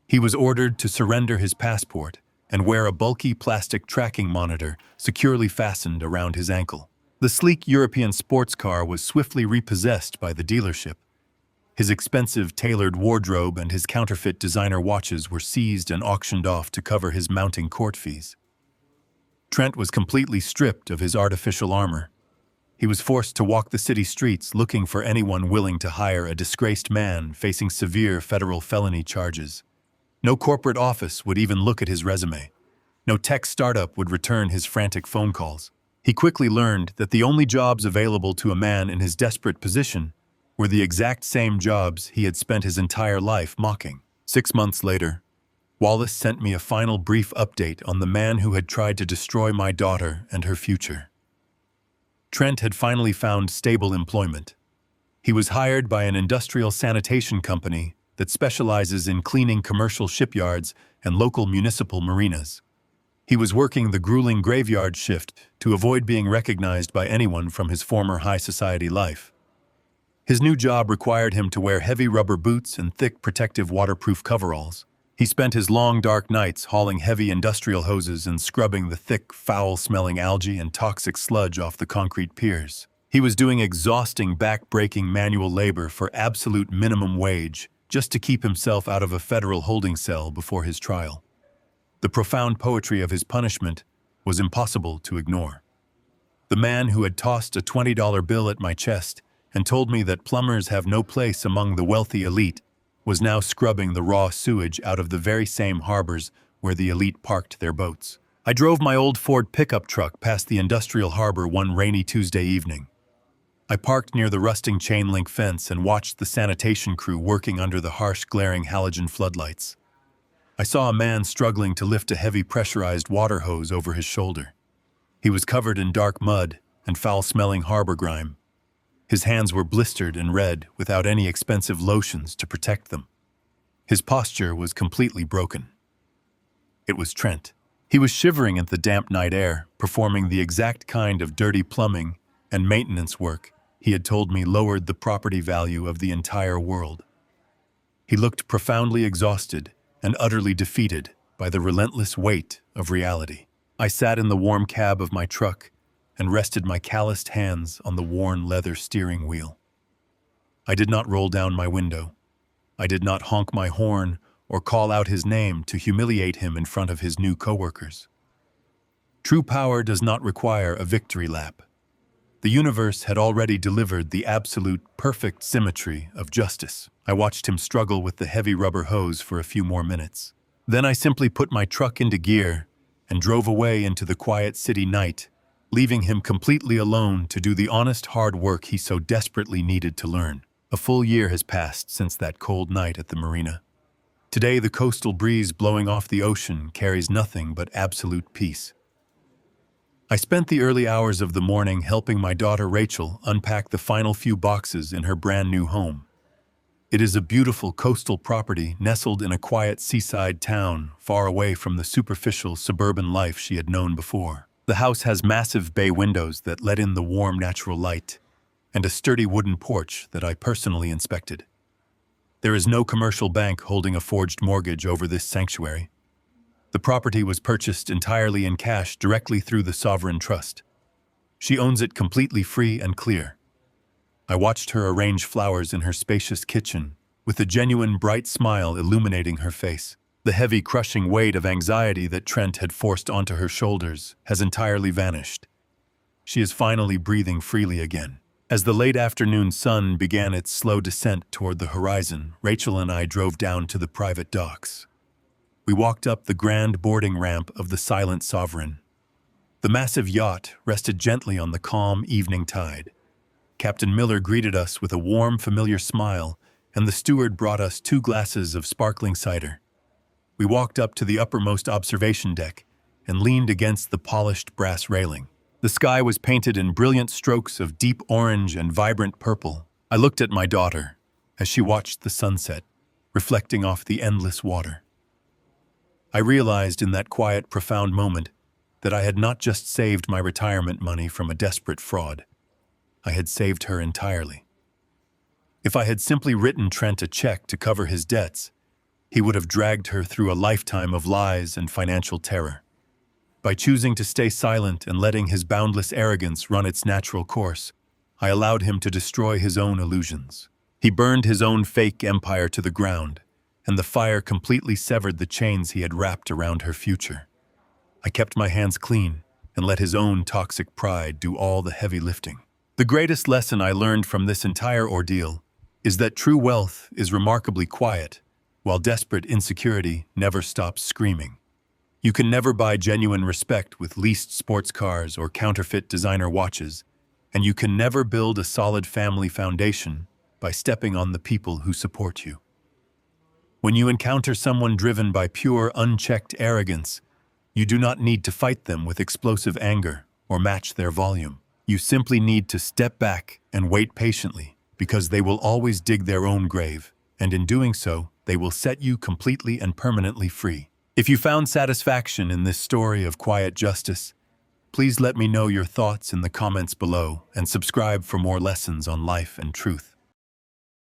He was ordered to surrender his passport and wear a bulky plastic tracking monitor securely fastened around his ankle. The sleek European sports car was swiftly repossessed by the dealership. His expensive tailored wardrobe and his counterfeit designer watches were seized and auctioned off to cover his mounting court fees. Trent was completely stripped of his artificial armor. He was forced to walk the city streets looking for anyone willing to hire a disgraced man facing severe federal felony charges. No corporate office would even look at his resume. No tech startup would return his frantic phone calls. He quickly learned that the only jobs available to a man in his desperate position were the exact same jobs he had spent his entire life mocking. 6 months later, Wallace sent me a final brief update on the man who had tried to destroy my daughter and her future. Trent had finally found stable employment. He was hired by an industrial sanitation company that specializes in cleaning commercial shipyards and local municipal marinas. He was working the grueling graveyard shift to avoid being recognized by anyone from his former high society life. His new job required him to wear heavy rubber boots and thick protective waterproof coveralls. He spent his long dark nights hauling heavy industrial hoses and scrubbing the thick, foul-smelling algae and toxic sludge off the concrete piers. He was doing exhausting, back-breaking manual labor for absolute minimum wage just to keep himself out of a federal holding cell before his trial. The profound poetry of his punishment was impossible to ignore. The man who had tossed a $20 bill at my chest and told me that plumbers have no place among the wealthy elite was now scrubbing the raw sewage out of the very same harbors where the elite parked their boats. I drove my old Ford pickup truck past the industrial harbor one rainy Tuesday evening. I parked near the rusting chain-link fence and watched the sanitation crew working under the harsh, glaring halogen floodlights. I saw a man struggling to lift a heavy pressurized water hose over his shoulder. He was covered in dark mud and foul-smelling harbor grime. His hands were blistered and red without any expensive lotions to protect them. His posture was completely broken. It was Trent. He was shivering at the damp night air, performing the exact kind of dirty plumbing and maintenance work he had told me lowered the property value of the entire world. He looked profoundly exhausted and utterly defeated by the relentless weight of reality. I sat in the warm cab of my truck and rested my calloused hands on the worn leather steering wheel. I did not roll down my window. I did not honk my horn or call out his name to humiliate him in front of his new coworkers. True power does not require a victory lap. The universe had already delivered the absolute, perfect symmetry of justice. I watched him struggle with the heavy rubber hose for a few more minutes. Then I simply put my truck into gear and drove away into the quiet city night, leaving him completely alone to do the honest, hard work he so desperately needed to learn. A full year has passed since that cold night at the marina. Today, the coastal breeze blowing off the ocean carries nothing but absolute peace. I spent the early hours of the morning helping my daughter Rachel unpack the final few boxes in her brand new home. It is a beautiful coastal property nestled in a quiet seaside town far away from the superficial suburban life she had known before. The house has massive bay windows that let in the warm natural light and a sturdy wooden porch that I personally inspected. There is no commercial bank holding a forged mortgage over this sanctuary. The property was purchased entirely in cash directly through the sovereign trust. She owns it completely free and clear. I watched her arrange flowers in her spacious kitchen, with a genuine bright smile illuminating her face. The heavy, crushing weight of anxiety that Trent had forced onto her shoulders has entirely vanished. She is finally breathing freely again. As the late afternoon sun began its slow descent toward the horizon, Rachel and I drove down to the private docks. We walked up the grand boarding ramp of the Silent Sovereign. The massive yacht rested gently on the calm evening tide. Captain Miller greeted us with a warm, familiar smile, and the steward brought us 2 glasses of sparkling cider. We walked up to the uppermost observation deck and leaned against the polished brass railing. The sky was painted in brilliant strokes of deep orange and vibrant purple. I looked at my daughter as she watched the sunset, reflecting off the endless water. I realized in that quiet, profound moment that I had not just saved my retirement money from a desperate fraud. I had saved her entirely. If I had simply written Trent a check to cover his debts, he would have dragged her through a lifetime of lies and financial terror. By choosing to stay silent and letting his boundless arrogance run its natural course, I allowed him to destroy his own illusions. He burned his own fake empire to the ground, and the fire completely severed the chains he had wrapped around her future. I kept my hands clean and let his own toxic pride do all the heavy lifting. The greatest lesson I learned from this entire ordeal is that true wealth is remarkably quiet, while desperate insecurity never stops screaming. You can never buy genuine respect with leased sports cars or counterfeit designer watches, and you can never build a solid family foundation by stepping on the people who support you. When you encounter someone driven by pure, unchecked arrogance, you do not need to fight them with explosive anger or match their volume. You simply need to step back and wait patiently, because they will always dig their own grave, and in doing so, they will set you completely and permanently free. If you found satisfaction in this story of quiet justice, please let me know your thoughts in the comments below and subscribe for more lessons on life and truth.